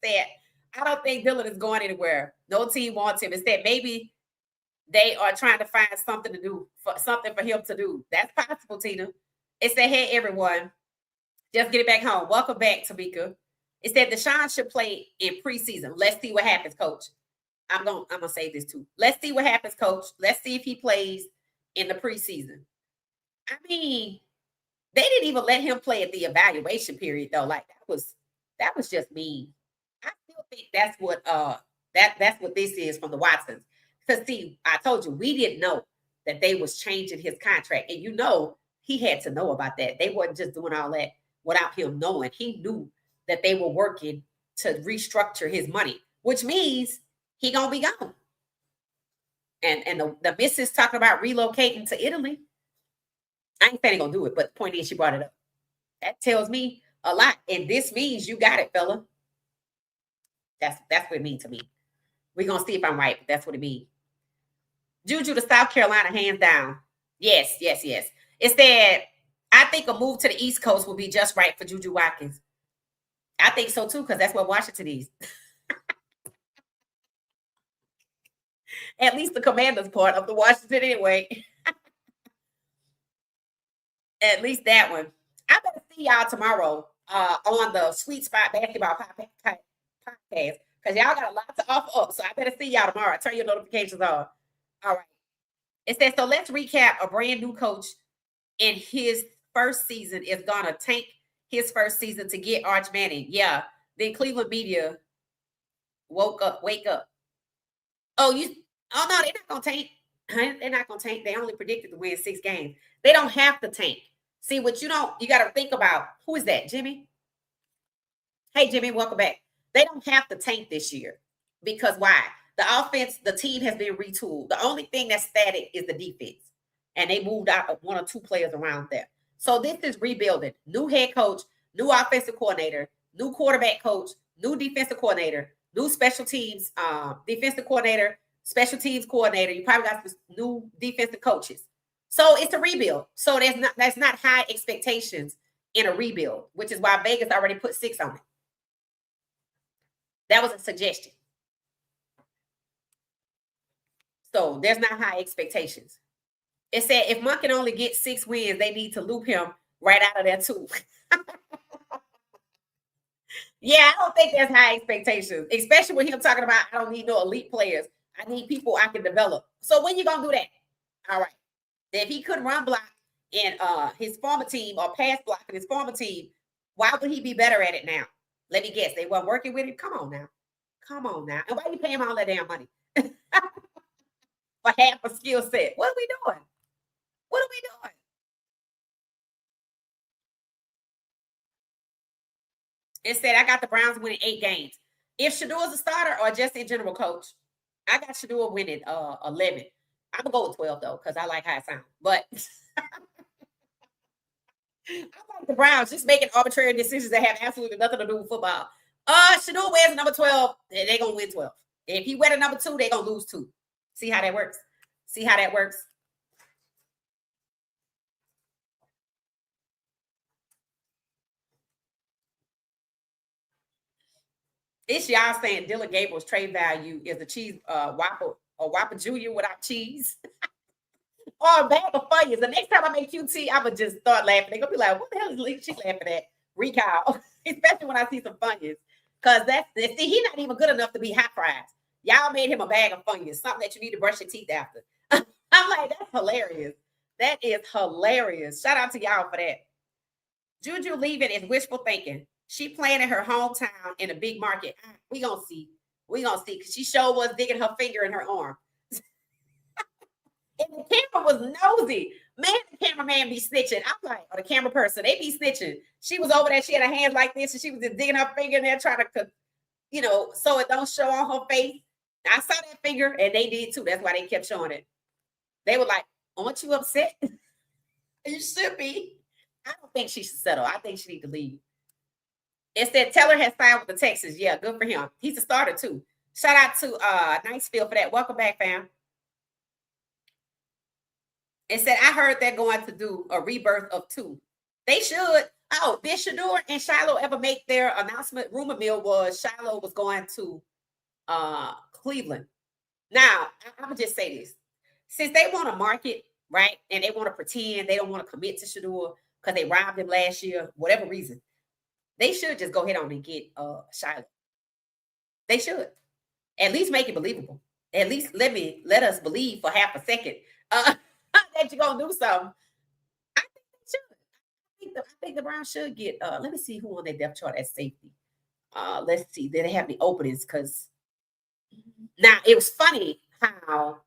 Said, I don't think Dylan is going anywhere. No team wants him. It said maybe they are trying to find something to do, something for him to do. That's possible, Tina. It said, hey, everyone, just get it back home. Welcome back, Tamika. It said Deshaun should play in preseason. Let's see what happens, coach. I'm gonna say this too. Let's see what happens, coach. Let's see if he plays in the preseason. I mean, they didn't even let him play at the evaluation period, though. Like that was just mean. I still think that's what that's what this is from the Watsons. Because see, I told you we didn't know that they was changing his contract, and you know he had to know about that. They wasn't just doing all that without him knowing. He knew that they were working to restructure his money, which means he gonna be gone. And the missus talking about relocating to Italy. I ain't saying they gonna do it, but the point is she brought it up. That tells me a lot, and this means you got it, fella. That's what it means to me. We're gonna see if I'm right, but that's what it means. Juju to South Carolina, hands down. Yes. It said, I think a move to the East Coast will be just right for Juju Watkins. I think so too, because that's what Washington is. At least the Commanders part of the Washington anyway. At least that one. I better see y'all tomorrow on the Sweet Spot Basketball Podcast because y'all got a lot to offer up. So I better see y'all tomorrow. Turn your notifications on. All right. It says, so let's recap. A brand new coach in his first season is going to tank his first season to get Arch Manning. Yeah. Then Cleveland media wake up. Oh, no, they're not going to tank. They're not going to tank. They only predicted to win 6 games. They don't have to tank. See, what you got to think about, who is that, Jimmy? Hey, Jimmy, welcome back. They don't have to tank this year because why? The offense, the team has been retooled. The only thing that's static is the defense, and they moved out 1 or 2 players around there. So this is rebuilding. New head coach, new offensive coordinator, new quarterback coach, new defensive coordinator, new special teams defensive coordinator, special teams coordinator. You probably got new defensive coaches. So it's a rebuild. So that's not high expectations in a rebuild, which is why Vegas already put 6 on it. That was a suggestion. So there's not high expectations. It said if Monk can only get 6 wins, they need to loop him right out of there too. Yeah, I don't think there's high expectations, especially when him talking about I don't need no elite players. I need people I can develop. So when you gonna do that? All right. If he couldn't run block in his former team or pass block in his former team, why would he be better at it now? Let me guess. They weren't working with him. Come on now. Come on now. And why you pay him all that damn money for half a skill set? What are we doing? What are we doing? Instead, I got the Browns winning 8 games. If Shador's a starter or just in general coach, I got Shador winning 11. I'm gonna go with 12 though, because I like how it sounds. But I like the Browns just making arbitrary decisions that have absolutely nothing to do with football. Shador wears number 12, and they're gonna win 12. If he wear the number 2, they're gonna lose 2. See how that works? See how that works? It's y'all saying Dylan Gabriel's trade value is the cheese Whopper or Whopper Jr. without cheese. Or a bag of Funyuns. The next time I make QT, I'm gonna just start laughing. They're gonna be like, what the hell is she laughing at? Recall. Especially when I see some Funyuns. Because he's not even good enough to be hot fries. Y'all made him a bag of Funyuns, something that you need to brush your teeth after. I'm like, that's hilarious. That is hilarious. Shout out to y'all for that. Juju leaving is wishful thinking. She playing in her hometown in a big market. We gonna see. We gonna see. Because she sure was digging her finger in her arm. And the camera was nosy. Man, the cameraman be snitching. I'm like, or the camera person, they be snitching. She was over there. She had her hands like this, and she was just digging her finger in there, trying to, so it don't show on her face. I saw that finger, and they did too. That's why they kept showing it. They were like, aren't you upset? You should be. I don't think she should settle. I think she need to leave. Instead, Taylor has signed with the Texans. Yeah, good for him. He's a starter too. Shout out to Niceville for that. Welcome back, fam. And said, I heard they're going to do a rebirth of 2. They should. Oh, did Shedeur and Shiloh ever make their announcement? Rumor mill was Shiloh was going to Cleveland. Now, I'm going to just say this. Since they want to market, right, and they want to pretend they don't want to commit to Shedeur because they robbed him last year, whatever reason, they should just go ahead on and get Shiloh. They should. At least make it believable. At least let us believe for half a second. That you're gonna do something. I think they should. I think the Browns should get let me see who on their depth chart at safety. Let's see. Did they have the openings? Because now it was funny how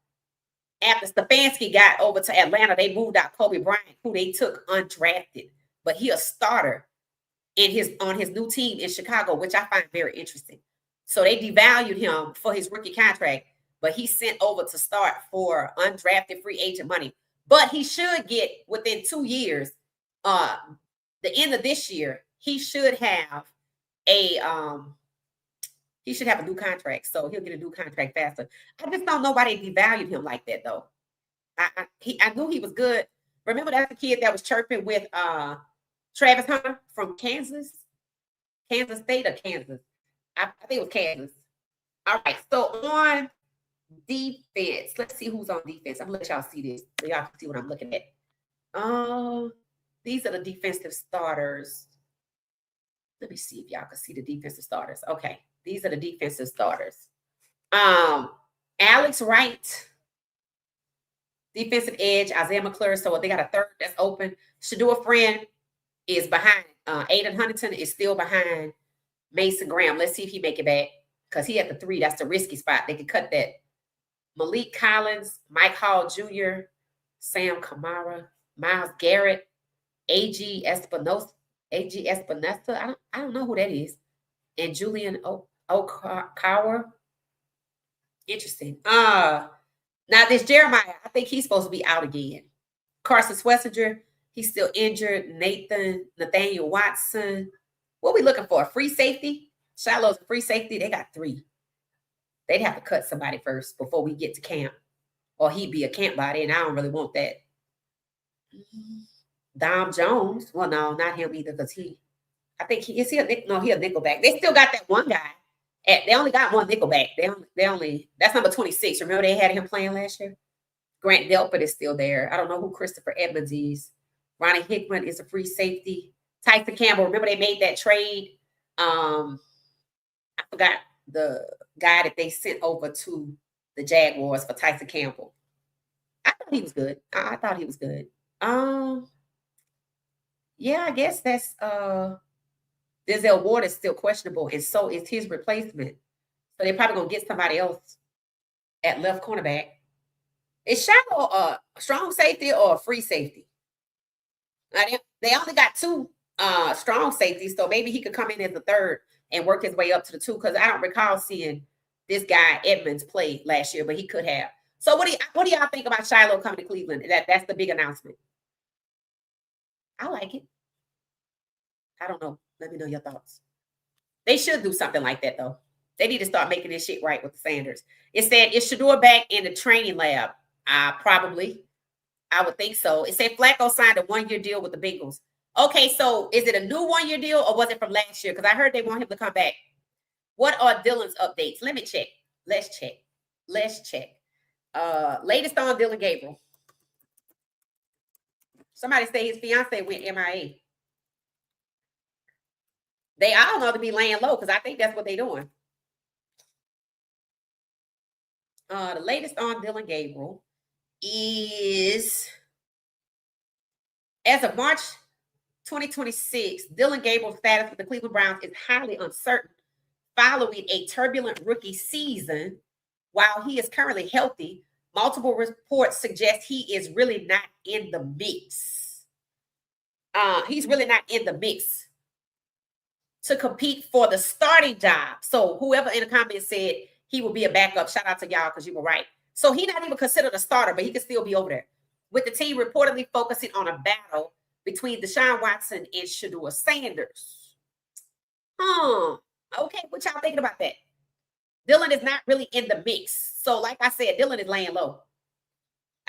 after Stefanski got over to Atlanta, they moved out Kobe Bryant, who they took undrafted, but he a starter on his new team in Chicago, which I find very interesting. So they devalued him for his rookie contract, but he's sent over to start for undrafted free agent money. But he should get within 2 years, the end of this year, he should have a new contract. So he'll get a new contract faster. I just don't know why they devalued him like that, though. I knew he was good. Remember that's the kid that was chirping with Travis Hunter from Kansas State or Kansas? I think it was Kansas. All right, so on defense, let's see who's on defense. I'm gonna let y'all see this so y'all can see what I'm looking at. These are the defensive starters. Let me see if y'all can see the defensive starters. Okay, these are the defensive starters. Alex Wright, defensive edge, Isaiah McClure. So they got a third that's open. Shedeur Friend is behind. Aiden Huntington is still behind Mason Graham. Let's see if he make it back because he at the 3. That's the risky spot. They could cut that. Malik Collins, Mike Hall Jr., Sam Kamara, Miles Garrett, A.G. Espinosa. I don't know who that is. And Julian Okawa. Interesting. Now this Jeremiah, I think he's supposed to be out again. Carson Schlesinger, he's still injured. Nathaniel Watson. What are we looking for? A free safety? Shiloh's a free safety. They got 3. They'd have to cut somebody first before we get to camp. Or he'd be a camp body, and I don't really want that. Dom Jones. Well, no, not him either, because he a nickelback. They still got that one guy. They only got one nickelback. They only that's number 26. Remember they had him playing last year? Grant Delpit is still there. I don't know who Christopher Edmonds is. Ronnie Hickman is a free safety. Tyson Campbell. Remember they made that trade? I forgot the guy that they sent over to the Jaguars for Tyson Campbell. I thought he was good. I thought he was good. Yeah, I guess that's Denzel Ward is still questionable, and so is his replacement. So they're probably gonna get somebody else at left cornerback. Is Shador a strong safety or a free safety? Now, they only got two strong safeties, so maybe he could come in as the third and work his way up to the two. Because I don't recall seeing this guy Edmonds play last year, but he could have. So what do y'all think about Shiloh coming to Cleveland? That's the big announcement. I like it. I don't know. Let me know your thoughts. They should do something like that though. They need to start making this shit right with the Sanders. It said, is Shedeur back in the training lab? Probably. I would think so. It said Flacco signed a 1-year deal with the Bengals. Okay, so is it a new 1-year deal or was it from last year? Because I heard they want him to come back. What are Dylan's updates? Let me check. Let's check. Latest on Dylan Gabriel. Somebody say his fiance went MIA. They all know to be laying low because I think that's what they're doing. The latest on Dylan Gabriel is, as of March 2026, Dylan Gabriel's status with the Cleveland Browns is highly uncertain following a turbulent rookie season. While he is currently healthy, multiple reports suggest he is really not in the mix. He's really not in the mix to compete for the starting job. So whoever in the comments said he will be a backup, shout out to y'all because you were right. So he's not even considered a starter, but he can still be over there. With the team reportedly focusing on a battle between Deshaun Watson and Shador Sanders. Okay, what y'all thinking about that? Dylan is not really in the mix. So like I said, Dylan is laying low.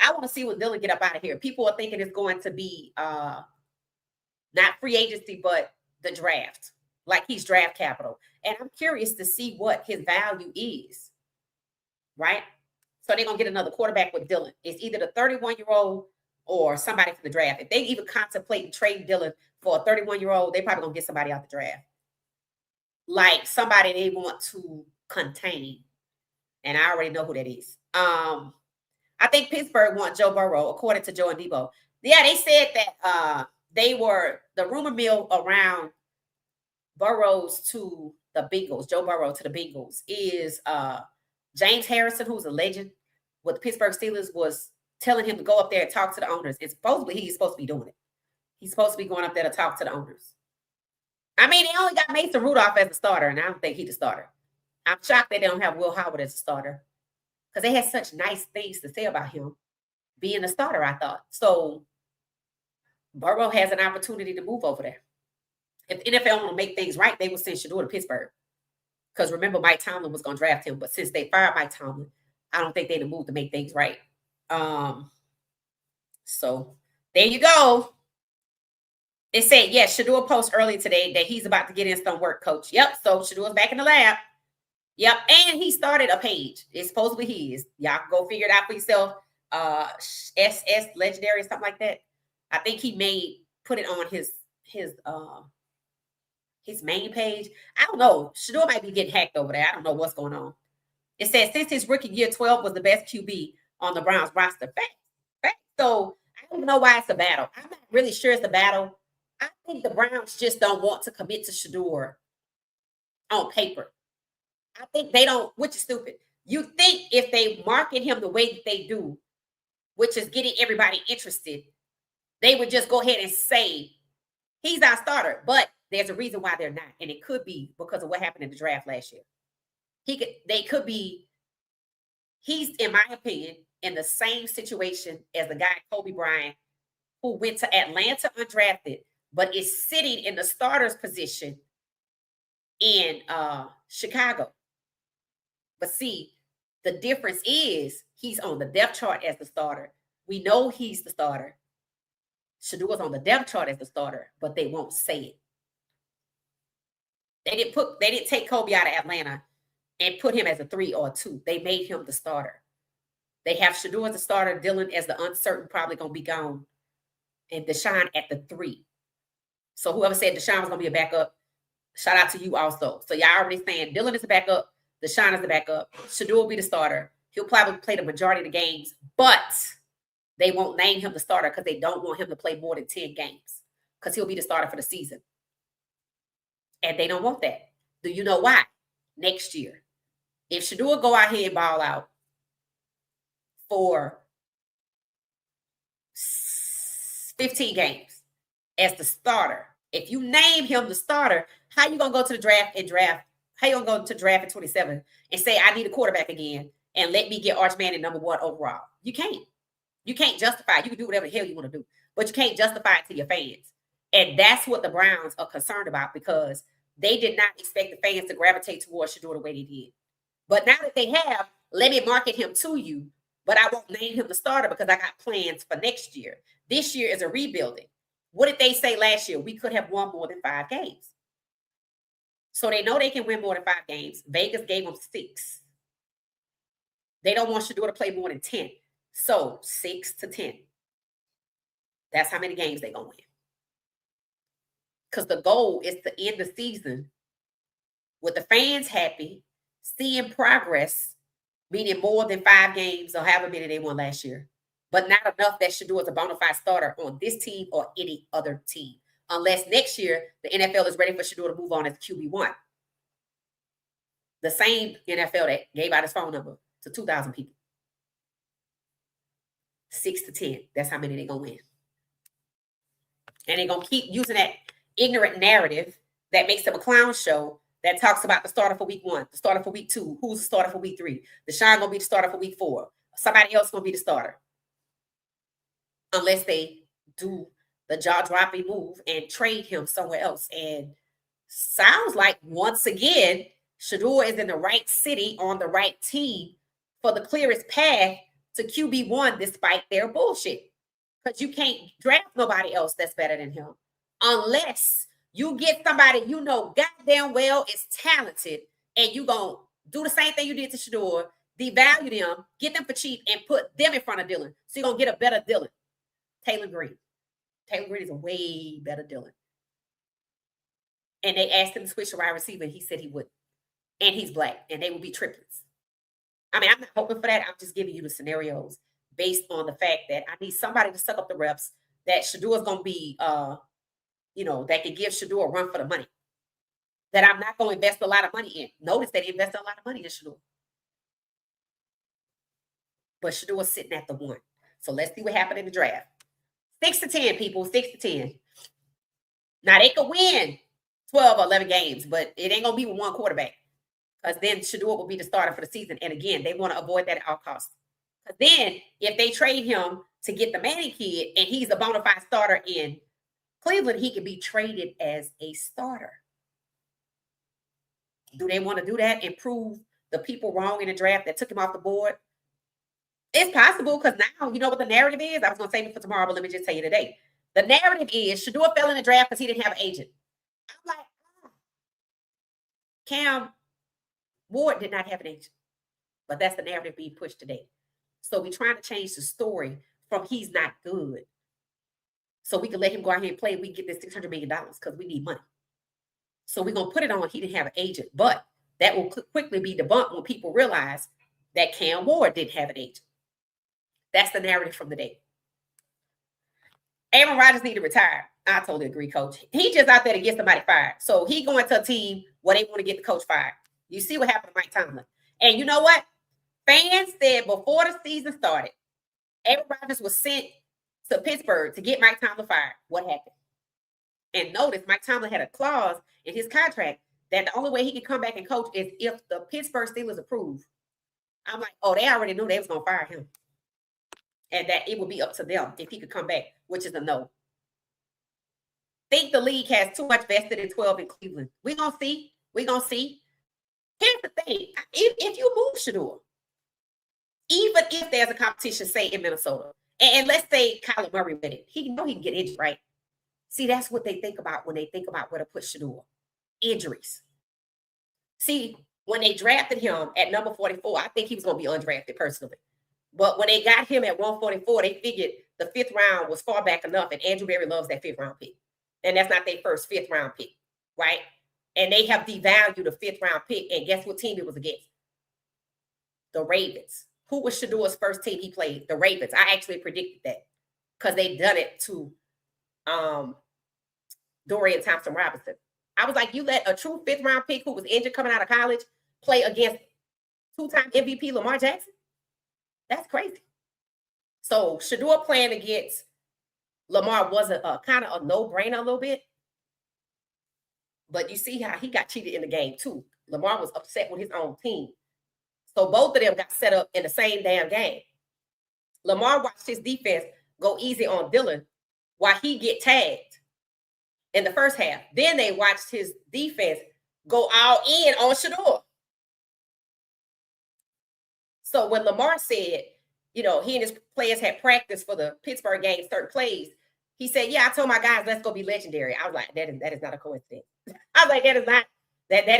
I want to see when Dylan get up out of here. People are thinking it's going to be not free agency, but the draft. Like he's draft capital. And I'm curious to see what his value is. Right? So they're going to get another quarterback with Dylan. It's either the 31-year-old or somebody from the draft. If they even contemplate trading Dylan for a 31-year-old, they probably going to get somebody out the draft. Like somebody they want to contain. And I already know who that is. I think Pittsburgh wants Joe Burrow, according to Joe and Debo. Yeah, they said that they were the rumor mill around Burrows to the Bengals, Joe Burrow to the Bengals, is James Harrison, who's a legend with the Pittsburgh Steelers, was telling him to go up there and talk to the owners. And supposedly he's supposed to be doing it. He's supposed to be going up there to talk to the owners. I mean, they only got Mason Rudolph as a starter, and I don't think he's the starter. I'm shocked that they don't have Will Howard as a starter because they had such nice things to say about him being a starter, I thought. So Burrow has an opportunity to move over there. If the NFL want to make things right, they will send Shedeur to Pittsburgh. Because remember, Mike Tomlin was going to draft him. But since they fired Mike Tomlin, I don't think they'd move to make things right. So there you go. It said, yes, Shedeur posted earlier today that he's about to get in some work, coach. Yep, so Shedeur's back in the lab. Yep, and he started a page. It's supposedly he is. Y'all can go figure it out for yourself. SS Legendary or something like that. I think he put it on his main page. I don't know. Shedeur might be getting hacked over there. I don't know what's going on. It says since his rookie year, 12 was the best QB on the Browns roster. Fact. So I don't know why it's a battle. I'm not really sure it's a battle. I think the Browns just don't want to commit to Shedeur on paper. I think they don't, which is stupid. You think if they market him the way that they do, which is getting everybody interested, they would just go ahead and say he's our starter. But there's a reason why they're not, and it could be because of what happened in the draft last year. He's, in my opinion, in the same situation as the guy Kobe Bryant, who went to Atlanta undrafted, but is sitting in the starter's position in Chicago. But see, the difference is he's on the depth chart as the starter. We know he's the starter. Shedeur's on the depth chart as the starter, but they won't say it. They didn't take Kobe out of Atlanta and put him as a 3 or a 2. They made him the starter. They have Shedeur as the starter, Dylan as the uncertain, probably going to be gone, and Deshaun at the 3. So whoever said Deshaun was going to be a backup, shout out to you also. So y'all already saying Dylan is a backup, Deshaun is the backup, Shedeur will be the starter. He'll probably play the majority of the games, but They won't name him the starter because they don't want him to play more than 10 games because he'll be the starter for the season. And they don't want that. Do you know why? Next year, if Shedeur go out here and ball out for 15 games as the starter, if you name him the starter, how you gonna go to the draft and draft? How you gonna go to draft at 27 and say I need a quarterback again and let me get Arch Manning number 1 overall? You can't. You can't justify it. You can do whatever the hell you want to do, but you can't justify it to your fans. And that's what the Browns are concerned about because they did not expect the fans to gravitate towards Shedeur the way they did. But now that they have, let me market him to you, but I won't name him the starter because I got plans for next year. This year is a rebuilding. What did they say last year? We could have won more than 5 games. So they know they can win more than 5 games. Vegas gave them 6. They don't want Shedeur to play more than 10. So 6 to 10. That's how many games they're going to win. Because the goal is to end the season with the fans happy, seeing progress, meaning more than 5 games or however many they won last year. But not enough that Shedeur is a bona fide starter on this team or any other team. Unless next year the NFL is ready for Shedeur to move on as QB1. The same NFL that gave out his phone number to 2,000 people. 6 to 10. That's how many they're going to win. And they're going to keep using that ignorant narrative that makes them a clown show that talks about the starter for week 1, the starter for week 2, who's the starter for week 3. Deshaun going to be the starter for week 4. Somebody else going to be the starter. Unless they do the jaw-dropping move and trade him somewhere else. And sounds like, once again, Shedeur is in the right city on the right team for the clearest path to QB1 despite their bullshit. Because you can't draft nobody else that's better than him unless you get somebody you know goddamn well is talented and you going to do the same thing you did to Shedeur, devalue them, get them for cheap, and put them in front of Dylan. So you're going to get a better Dylan. Taylor Green. Taylor Green is a way better Dylan. And they asked him to switch to wide receiver, and he said he would. And he's black, and they will be triplets. I mean, I'm not hoping for that. I'm just giving you the scenarios based on the fact that I need somebody to suck up the reps, that Shedeur is going to be, that can give Shedeur a run for the money. That I'm not going to invest a lot of money in. Notice that he invested a lot of money in Shedeur. But Shedeur is sitting at the 1. So let's see what happened in the draft. 6 to 10, people. 6 to 10. Now, they could win 12 or 11 games, but it ain't going to be with one quarterback. Because then Shedeur will be the starter for the season. And again, they want to avoid that at all costs. Because then, if they trade him to get the Manning kid and he's a bona fide starter in Cleveland, he could be traded as a starter. Do they want to do that and prove the people wrong in the draft that took him off the board? It's possible because now, you know what the narrative is? I was going to save it for tomorrow, but let me just tell you today. The narrative is Shedeur fell in the draft because he didn't have an agent. I'm like, Cam Ward did not have an agent. But that's the narrative being pushed today. So we're trying to change the story from he's not good. So we can let him go out here and play and we can get this $600 million because we need money. So we're going to put it on he didn't have an agent. But that will quickly be debunked when people realize that Cam Ward didn't have an agent. That's the narrative from the day. Aaron Rodgers need to retire. I totally agree, coach. He just out there to get somebody fired. So he going to a team where they want to get the coach fired. You see what happened to Mike Tomlin. And you know what? Fans said before the season started, Aaron Rodgers was sent to Pittsburgh to get Mike Tomlin fired. What happened? And notice Mike Tomlin had a clause in his contract that the only way he can come back and coach is if the Pittsburgh Steelers approve. I'm like, oh, they already knew they was going to fire him. And that it would be up to them if he could come back, which is a no. Think the league has too much vested in 12 in Cleveland. We're going to see. We're going to see. Here's the thing. If you move Shedeur, even if there's a competition, say, in Minnesota, and let's say Kyler Murray with it, he know he can get injured, right? See, that's what they think about when they think about where to put Shedeur. Injuries. See, when they drafted him at number 44, I think he was going to be undrafted personally. But when they got him at 144, they figured the 5th round was far back enough, and Andrew Berry loves that 5th round pick. And that's not their first 5th round pick, right? And they have devalued the 5th round pick, and guess what team it was against? The Ravens, who was Shador's first team he played? The Ravens. I actually predicted that because they done it to Dorian Thompson-Robinson. I was like, you let a true 5th-round pick who was injured coming out of college play against 2-time MVP Lamar Jackson? That's crazy. So Shedeur playing against Lamar was a kind of a no-brainer a little bit. But you see how he got cheated in the game too. Lamar was upset with his own team. So both of them got set up in the same damn game. Lamar watched his defense go easy on Dillon while he get tagged in the first half. Then they watched his defense go all in on Shedeur. So when Lamar said, you know, he and his players had practiced for the Pittsburgh game, certain plays, he said, yeah, I told my guys, let's go be legendary. I was like, that is not a coincidence. I was like, that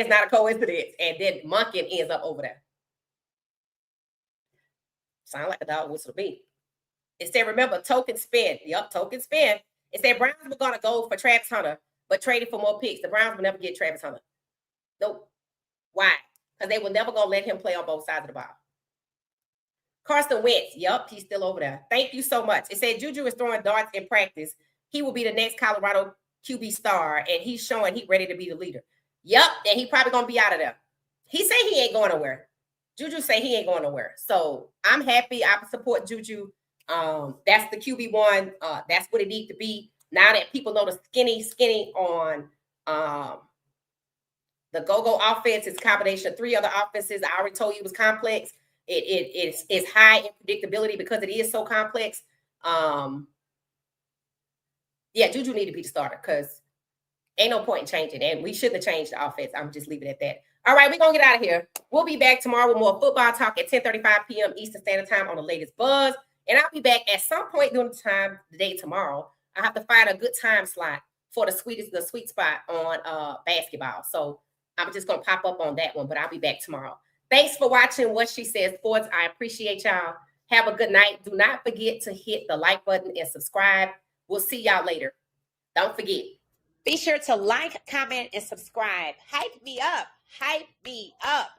is not a coincidence. And then Monken ends up over there. Sound like a dog whistle to me. It said, remember, token spin. Yup, token spin. It said Browns were going to go for Travis Hunter, but traded for more picks. The Browns will never get Travis Hunter. Nope. Why? Because they were never going to let him play on both sides of the ball. Carson Wentz. Yup, he's still over there. Thank you so much. It said Juju is throwing darts in practice. He will be the next Colorado QB star, and he's showing he's ready to be the leader. Yup, and he probably going to be out of there. He say he ain't going nowhere. Juju say he ain't going nowhere. So I'm happy. I support Juju. That's the QB1. That's what it needs to be. Now that people know the skinny on the go-go offense is a combination of 3 other offenses. I already told you it was complex. It's high in predictability because it is so complex. Yeah, Juju need to be the starter because ain't no point in changing. And we shouldn't have changed the offense. I'm just leaving it at that. All right, we're going to get out of here. We'll be back tomorrow with more football talk at 10:35 p.m. Eastern Standard Time on the latest buzz. And I'll be back at some point during the day tomorrow. I have to find a good time slot for the sweet spot on basketball. So I'm just going to pop up on that one, but I'll be back tomorrow. Thanks for watching What She Says Sports. I appreciate y'all. Have a good night. Do not forget to hit the like button and subscribe. We'll see y'all later. Don't forget. Be sure to like, comment, and subscribe. Hype me up. Hype me up.